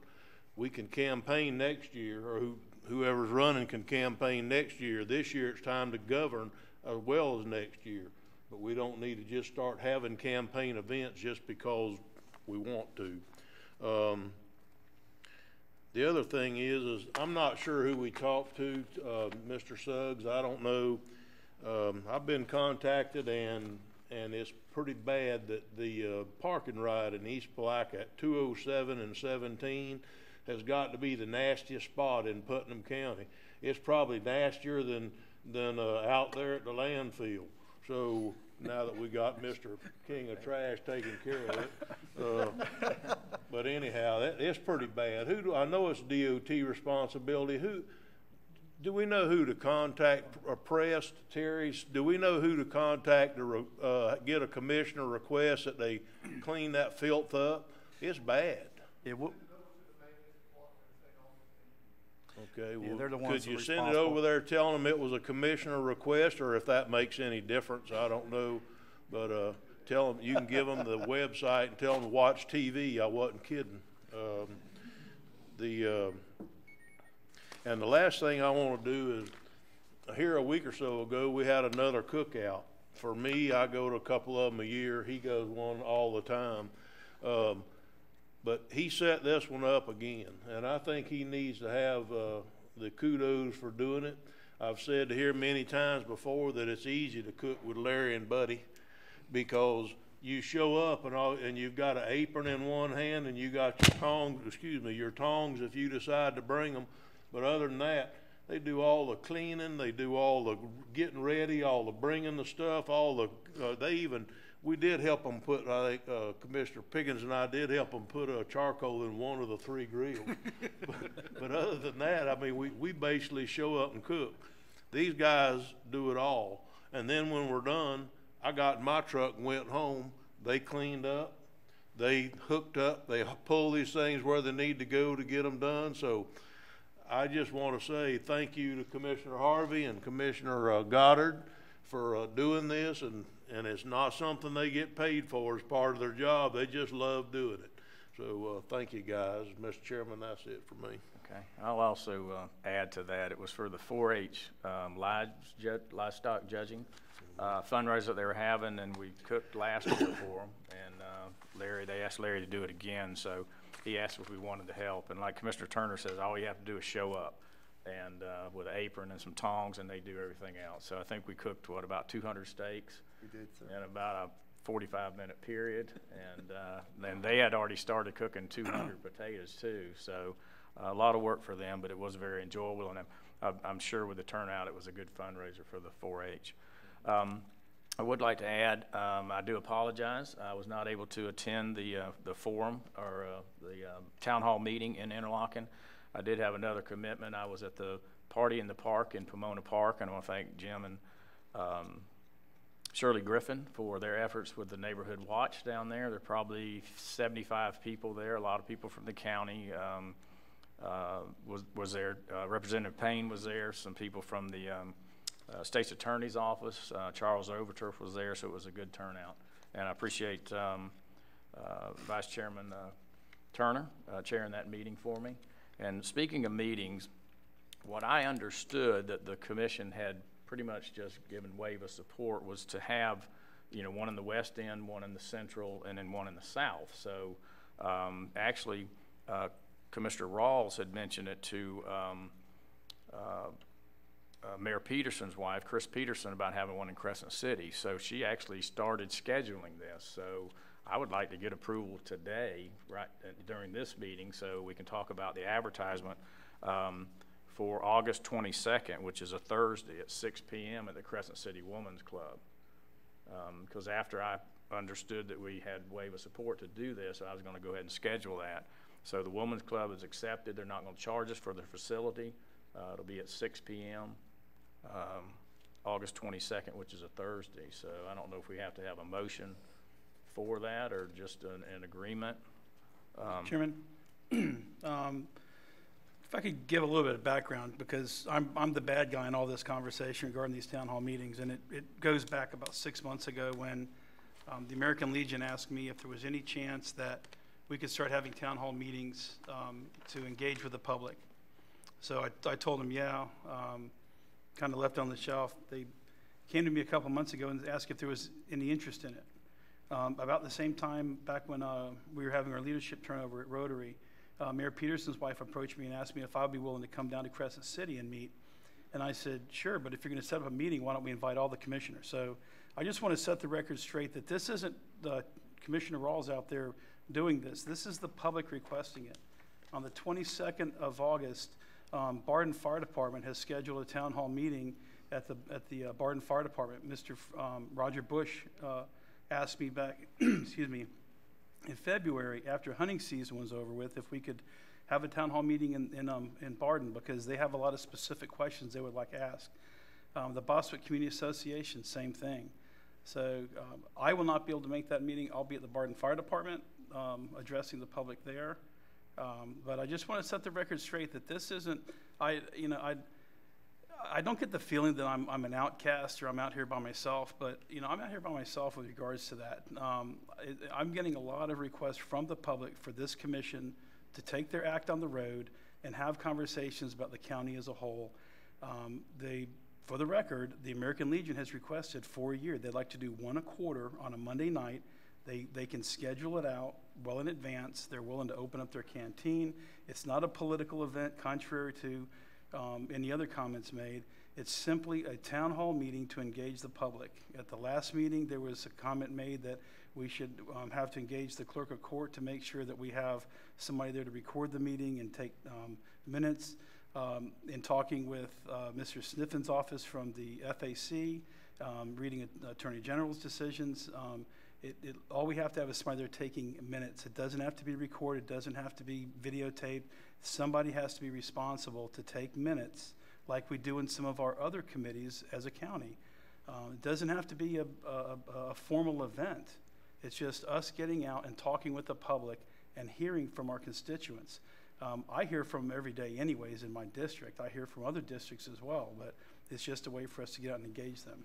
We can campaign next year, or whoever's running can campaign next year. This year it's time to govern as well as next year. But we don't need to just start having campaign events just because we want to. The other thing is I'm not sure who we talked to, Mr. Suggs, I don't know. I've been contacted and it's pretty bad that the parking right in East Palaca at 207 and 17 has got to be the nastiest spot in Putnam County. It's probably nastier than out there at the landfill. So now that we got Mr. King of Trash taking care of it. But anyhow, it's pretty bad. I know it's DOT responsibility. Do we know who to contact? Press, Terry's, do we know who to contact to get a commissioner request that they clean that filth up? It's bad. Okay, well, they're the ones could you send it over there telling them it was a commissioner request, or if that makes any difference, I don't know. But tell them, you can give them the website and tell them to watch TV. I wasn't kidding. And the last thing I want to do is, here a week or so ago, we had another cookout. For me, I go to a couple of them a year. He goes one all the time. But he set this one up again, and I think he needs to have the kudos for doing it. I've said here many times before that it's easy to cook with Larry and Buddy, because you show up and you've got an apron in one hand and you got your tongs if you decide to bring them. But other than that, they do all the cleaning, they do all the getting ready, all the bringing the stuff, we did help them put, I think Commissioner Pickens and I did help them put charcoal in one of the 3 grills. but other than that, I mean, we basically show up and cook. These guys do it all. And then when we're done, I got in my truck and went home. They cleaned up, they hooked up, they pull these things where they need to go to get them done. So I just want to say thank you to Commissioner Harvey and Commissioner Goddard for doing this, and it's not something they get paid for as part of their job. They just love doing it. So thank you, guys. Mr. Chairman, that's it for me. Okay. I'll also add to that. It was for the 4-H livestock judging fundraiser that they were having, and we cooked last year for them. And they asked Larry to do it again, so he asked if we wanted to help. And like Commissioner Turner says, all you have to do is show up, and with an apron and some tongs, and they do everything else. So I think we cooked, about 200 steaks in about a 45-minute period, and then they had already started cooking 200 potatoes too. So a lot of work for them, but it was very enjoyable, and I'm sure with the turnout, it was a good fundraiser for the 4-H. I would like to add, I do apologize. I was not able to attend the forum or the town hall meeting in Interlochen. I did have another commitment. I was at the party in the park in Pomona Park, and I want to thank Jim and Shirley Griffin for their efforts with the neighborhood watch down there. There are probably 75 people there, a lot of people from the county was there. Representative Payne was there, some people from the State's Attorney's Office. Charles Overturf was there, so it was a good turnout. And I appreciate Vice Chairman Turner chairing that meeting for me. And speaking of meetings, what I understood that the commission had pretty much just given wave of support was to have, one in the west end, one in the central, and then one in the south. So actually, Commissioner Rawls had mentioned it to Mayor Peterson's wife, Chris Peterson, about having one in Crescent City. So she actually started scheduling this. So I would like to get approval today, right during this meeting, so we can talk about the advertisement for August 22nd, which is a Thursday at 6 p.m. at the Crescent City Women's Club. Because after I understood that we had wave of support to do this, I was going to go ahead and schedule that. So the Women's Club is accepted. They're not going to charge us for their facility. It'll be at 6 p.m. August 22nd, which is a Thursday. So I don't know if we have to have a motion for that or just an agreement. Chairman, if I could give a little bit of background, because I'm the bad guy in all this conversation regarding these town hall meetings, and it goes back about 6 months ago when the American Legion asked me if there was any chance that we could start having town hall meetings to engage with the public. So I told them, yeah, kind of left on the shelf. They came to me a couple months ago and asked if there was any interest in it. About the same time, back when we were having our leadership turnover at Rotary, Mayor Peterson's wife approached me and asked me if I'd be willing to come down to Crescent City and meet. And I said, sure, but if you're going to set up a meeting, why don't we invite all the commissioners? So I just want to set the record straight that this isn't Commissioner Rawls out there doing this. This is the public requesting it. On the 22nd of August, Barden Fire Department has scheduled a town hall meeting at the Barden Fire Department. Mr. Roger Bush asked me back, excuse me, in February, after hunting season was over with, if we could have a town hall meeting in Barden, because they have a lot of specific questions they would like asked. The Boswick Community Association, same thing. So I will not be able to make that meeting. I'll be at the Barden Fire Department addressing the public there. But I just want to set the record straight that this isn't, I don't get the feeling that I'm an outcast or I'm out here by myself, but I'm out here by myself with regards to that. I'm getting a lot of requests from the public for this commission to take their act on the road and have conversations about the county as a whole. For the record, the American Legion has requested for a year. They'd like to do one a quarter on a Monday night. They can schedule it out well in advance. They're willing to open up their canteen. It's not a political event, contrary to any other comments made. It's simply a town hall meeting to engage the public. At the last meeting, there was a comment made that we should have to engage the Clerk of Court to make sure that we have somebody there to record the meeting and take minutes. In talking with Mr. Sniffin's office from the FAC, reading Attorney General's decisions, all we have to have is somebody there taking minutes. It doesn't have to be recorded, doesn't have to be videotaped. Somebody has to be responsible to take minutes like we do in some of our other committees as a county. It doesn't have to be a formal event. It's just us getting out and talking with the public and hearing from our constituents. I hear from them every day anyways in my district. I hear from other districts as well, but it's just a way for us to get out and engage them.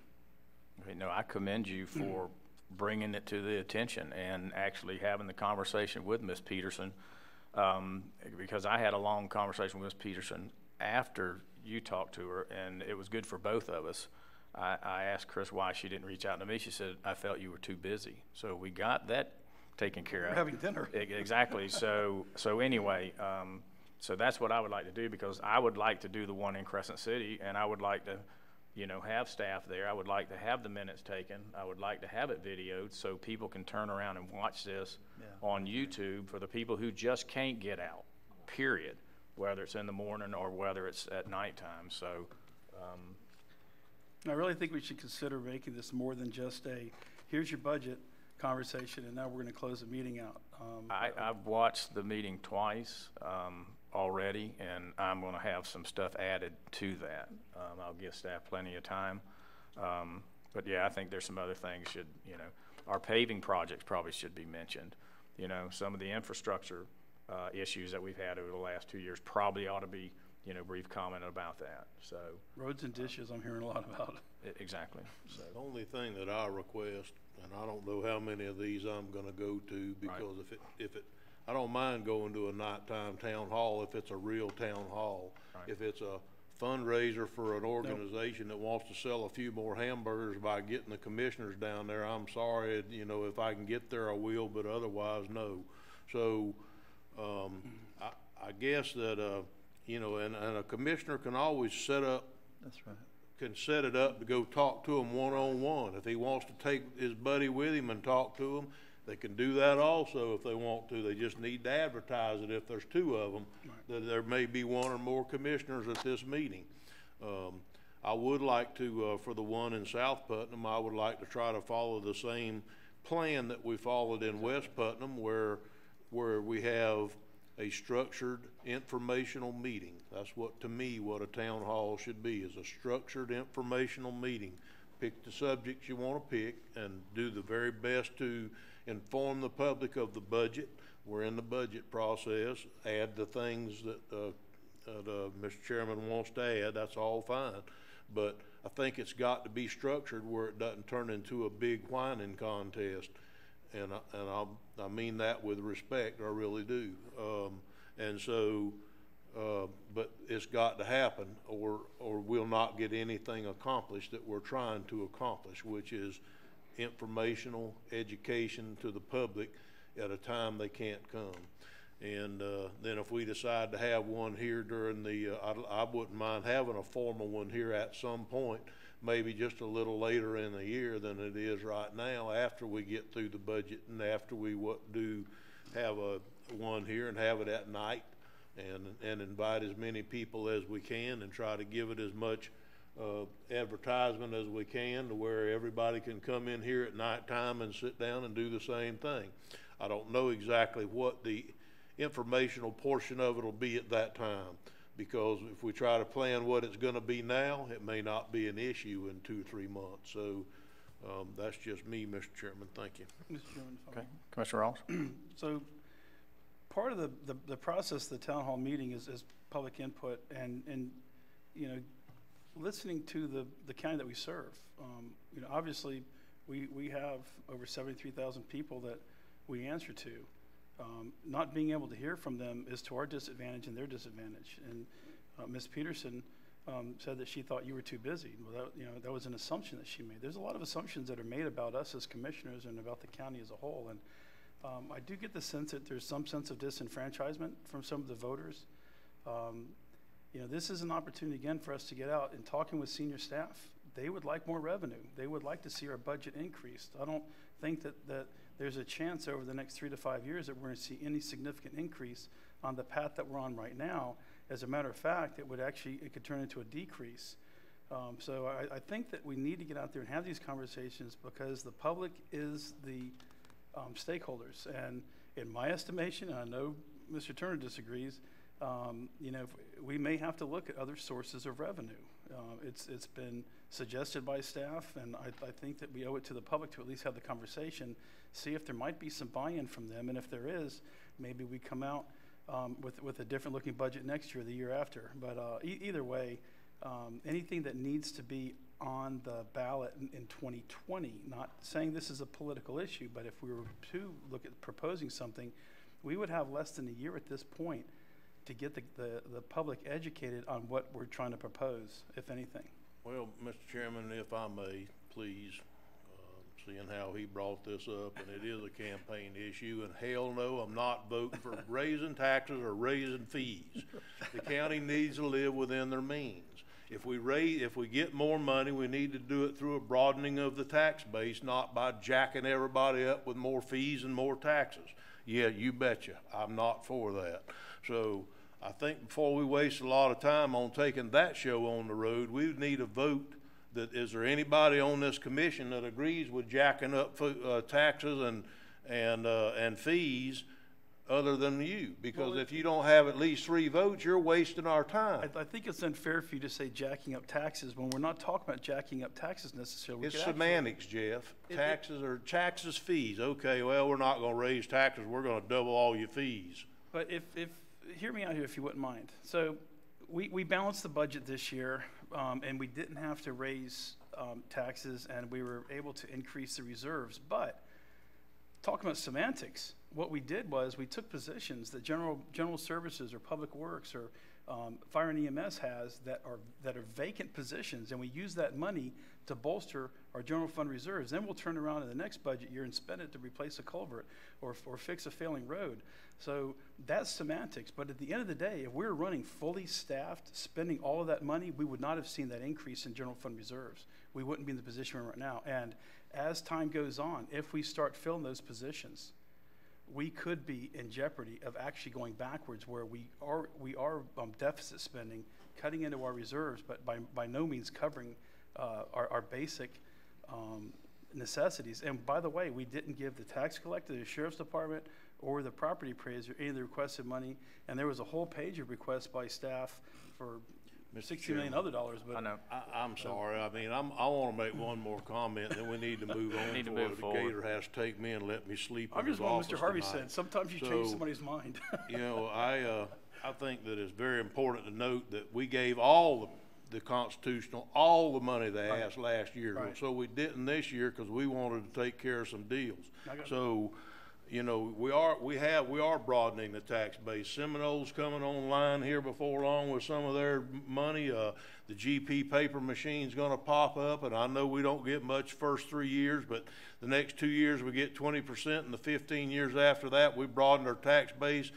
No, I commend you for bringing it to the attention and actually having the conversation with Ms. Peterson, because I had a long conversation with Ms. Peterson after you talked to her, and it was good for both of us. I asked Chris why she didn't reach out to me. She said, I felt you were too busy. So we got that taken care of. We're having dinner. Exactly. So anyway, so that's what I would like to do, because I would like to do the one in Crescent City, and I would like to, have staff there. I would like to have the minutes taken. I would like to have it videoed so people can turn around and watch this on YouTube for the people who just can't get out, period, whether it's in the morning or whether it's at nighttime. So I really think we should consider making this more than just here's your budget conversation, and now we're going to close the meeting out. I've watched the meeting twice already, and I'm going to have some stuff added to that. I'll give staff plenty of time. But yeah, I think there's some other things our paving projects probably should be mentioned. Some of the infrastructure issues that we've had over the last 2 years probably ought to be, brief comment about that. So roads and dishes, I'm hearing a lot about. Exactly. So the only thing that I request, and I don't know how many of these I'm going to go to, because if it, I don't mind going to a nighttime town hall if it's a real town hall. Right. If it's a fundraiser for an organization that wants to sell a few more hamburgers by getting the commissioners down there, I'm sorry, if I can get there I will, but otherwise no. So I guess that and a commissioner can always set up. That's right. Can set it up to go talk to him one-on-one. If he wants to take his buddy with him and talk to him, they can do that also if they want to. They just need to advertise it if there's two of them, that there may be one or more commissioners at this meeting. I would like to, for the one in South Putnam, I would like to try to follow the same plan that we followed in West Putnam, where we have a structured informational meeting. That's to me, what a town hall should be, is a structured informational meeting. Pick the subjects you want to pick and do the very best to inform the public of the budget. We're in the budget process. Add the things that Mr. Chairman wants to add. That's all fine. But I think it's got to be structured where it doesn't turn into a big whining contest. And I mean that with respect, I really do. But it's got to happen, or we'll not get anything accomplished that we're trying to accomplish, which is informational education to the public at a time they can't come. And then if we decide to have one here during the, I wouldn't mind having a formal one here at some point, maybe just a little later in the year than it is right now, after we get through the budget and after we have a one here and have it at night, and invite as many people as we can and try to give it as much advertisement as we can to where everybody can come in here at nighttime and sit down and do the same thing. I don't know exactly what the informational portion of it will be at that time, because if we try to plan what it's going to be now, it may not be an issue in 2 or 3 months. So that's just me, Mr. Chairman. Thank you. Mr. Chairman, okay. Commissioner Ross. So part of the process of the town hall meeting is public input and you know, listening to the county that we serve. You know, obviously we have over 73,000 people that we answer to. Not being able to hear from them is to our disadvantage and their disadvantage. And Ms. Peterson said that she thought you were too busy. Well, that was an assumption that she made. There's a lot of assumptions that are made about us as commissioners and about the county as a whole. And I do get the sense that there's some sense of disenfranchisement from some of the voters. You know, this is an opportunity again for us to get out and talking with senior staff. They would like more revenue. They would like to see our budget increased. I don't think that there's a chance over the next 3 to 5 years that we're going to see any significant increase on the path that we're on right now. As a matter of fact, it could turn into a decrease. So I think that we need to get out there and have these conversations, because the public is the stakeholders. And in my estimation, and I know Mr. Turner disagrees, you know, we may have to look at other sources of revenue. It's been suggested by staff, and I think that we owe it to the public to at least have the conversation, see if there might be some buy-in from them, and if there is, maybe we come out with a different looking budget next year or the year after. But either way, anything that needs to be on the ballot in 2020, not saying this is a political issue, but if we were to look at proposing something, we would have less than a year at this point to get the public educated on what we're trying to propose, if anything. Well, Mr. Chairman, if I may, please, seeing how he brought this up, and it is a campaign issue, and hell no, I'm not voting for raising taxes or raising fees. The county needs to live within their means. If we get more money, we need to do it through a broadening of the tax base, not by jacking everybody up with more fees and more taxes. Yeah, you betcha. I'm not for that. So I think before we waste a lot of time on taking that show on the road, we would need a vote. Is there anybody on this commission that agrees with jacking up taxes and fees other than you? Because if you don't have at least 3 votes, you're wasting our time. I think it's unfair for you to say jacking up taxes when we're not talking about jacking up taxes necessarily. It's semantics, Jeff. Taxes, fees. Okay, well, we're not going to raise taxes. We're going to double all your fees. But if hear me out here if you wouldn't mind. So we balanced the budget this year, and we didn't have to raise taxes, and we were able to increase the reserves. But talking about semantics, what we did was we took positions that general services or public works or fire and EMS has that are vacant positions, and we use that money to bolster our general fund reserves. Then we'll turn around in the next budget year and spend it to replace a culvert or fix a failing road. So that's semantics. But at the end of the day, if we're running fully staffed, spending all of that money, we would not have seen that increase in general fund reserves. We wouldn't be in the position we're in right now. And as time goes on, if we start filling those positions, we could be in jeopardy of actually going backwards, where we are deficit spending, cutting into our reserves, but by no means covering our basic necessities. And by the way, we didn't give the tax collector, the sheriff's department, or the property appraiser any of the requested money. And there was a whole page of requests by staff for $60 million other dollars. But I know. I'm sorry. I mean, I want to make one more comment, then we need to move on. The Gator has to take me and let me sleep. I'm just what Mr. Harvey said. Sometimes you change somebody's mind. You know, I think that it's very important to note that we gave all the constitutional, all the money they asked last year. Right. So we didn't this year because we wanted to take care of some deals. So, you know, we are broadening the tax base. Seminole's coming online here before long with some of their money. The GP paper machine's gonna pop up, and I know we don't get much first 3 years, but the next 2 years we get 20%, and the 15 years after that, we broadened our tax base.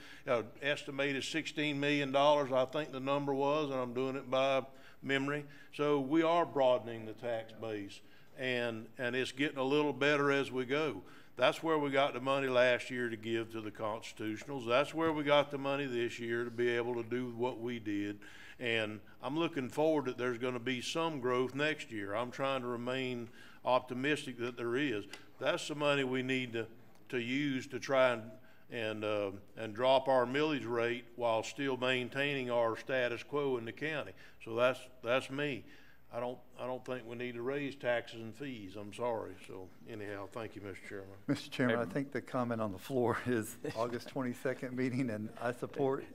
Estimated $16 million, I think the number was, and I'm doing it by memory. So we are broadening the tax base, and it's getting a little better as we go. That's where we got the money last year to give to the constitutionals. That's where we got the money this year to be able to do what we did. And I'm looking forward that there's going to be some growth next year. I'm trying to remain optimistic that there is. That's the money we need to use to try and drop our millage rate while still maintaining our status quo in the county. So that's me. I don't think we need to raise taxes and fees. I'm sorry. So anyhow, thank you, Mr. Chairman. Mr. Chairman, I think the comment on the floor is August 22nd meeting, and I support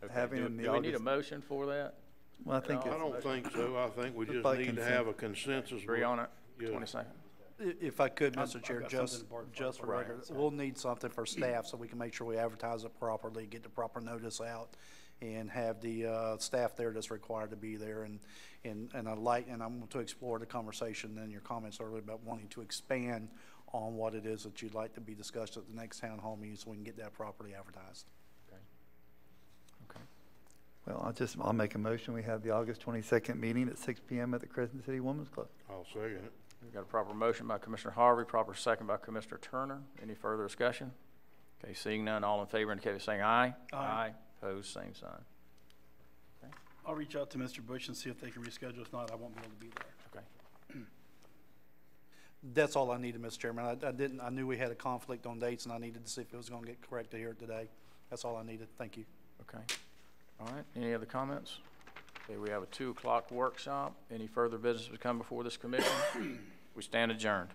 having in the Do we need a motion for that? Well, I think I don't think so. I think we just need to have a consensus. Agree on it? Yeah. 22nd. If I could, Mr. Chair, got just something for record, we'll need something for staff so we can make sure we advertise it properly, get the proper notice out, and have the staff there that's required to be there. And I'm going to explore the conversation and your comments earlier about wanting to expand on what it is that you'd like to be discussed at the next town hall meeting so we can get that properly advertised. Well, I'll make a motion. We have the August 22nd meeting at 6 p.m. at the Crescent City Women's Club. I'll second it. We've got a proper motion by Commissioner Harvey, proper second by Commissioner Turner. Any further discussion? Okay, seeing none, all in favor indicate by saying aye. Aye. Opposed, same sign. Okay. I'll reach out to Mr. Bush and see if they can reschedule. If not, I won't be able to be there. Okay. That's all I needed, Mr. Chairman. I knew we had a conflict on dates, and I needed to see if it was going to get corrected here today. That's all I needed. Thank you. Okay. All right. Any other comments? Okay, we have a 2 o'clock workshop. Any further business to come before this commission? We stand adjourned.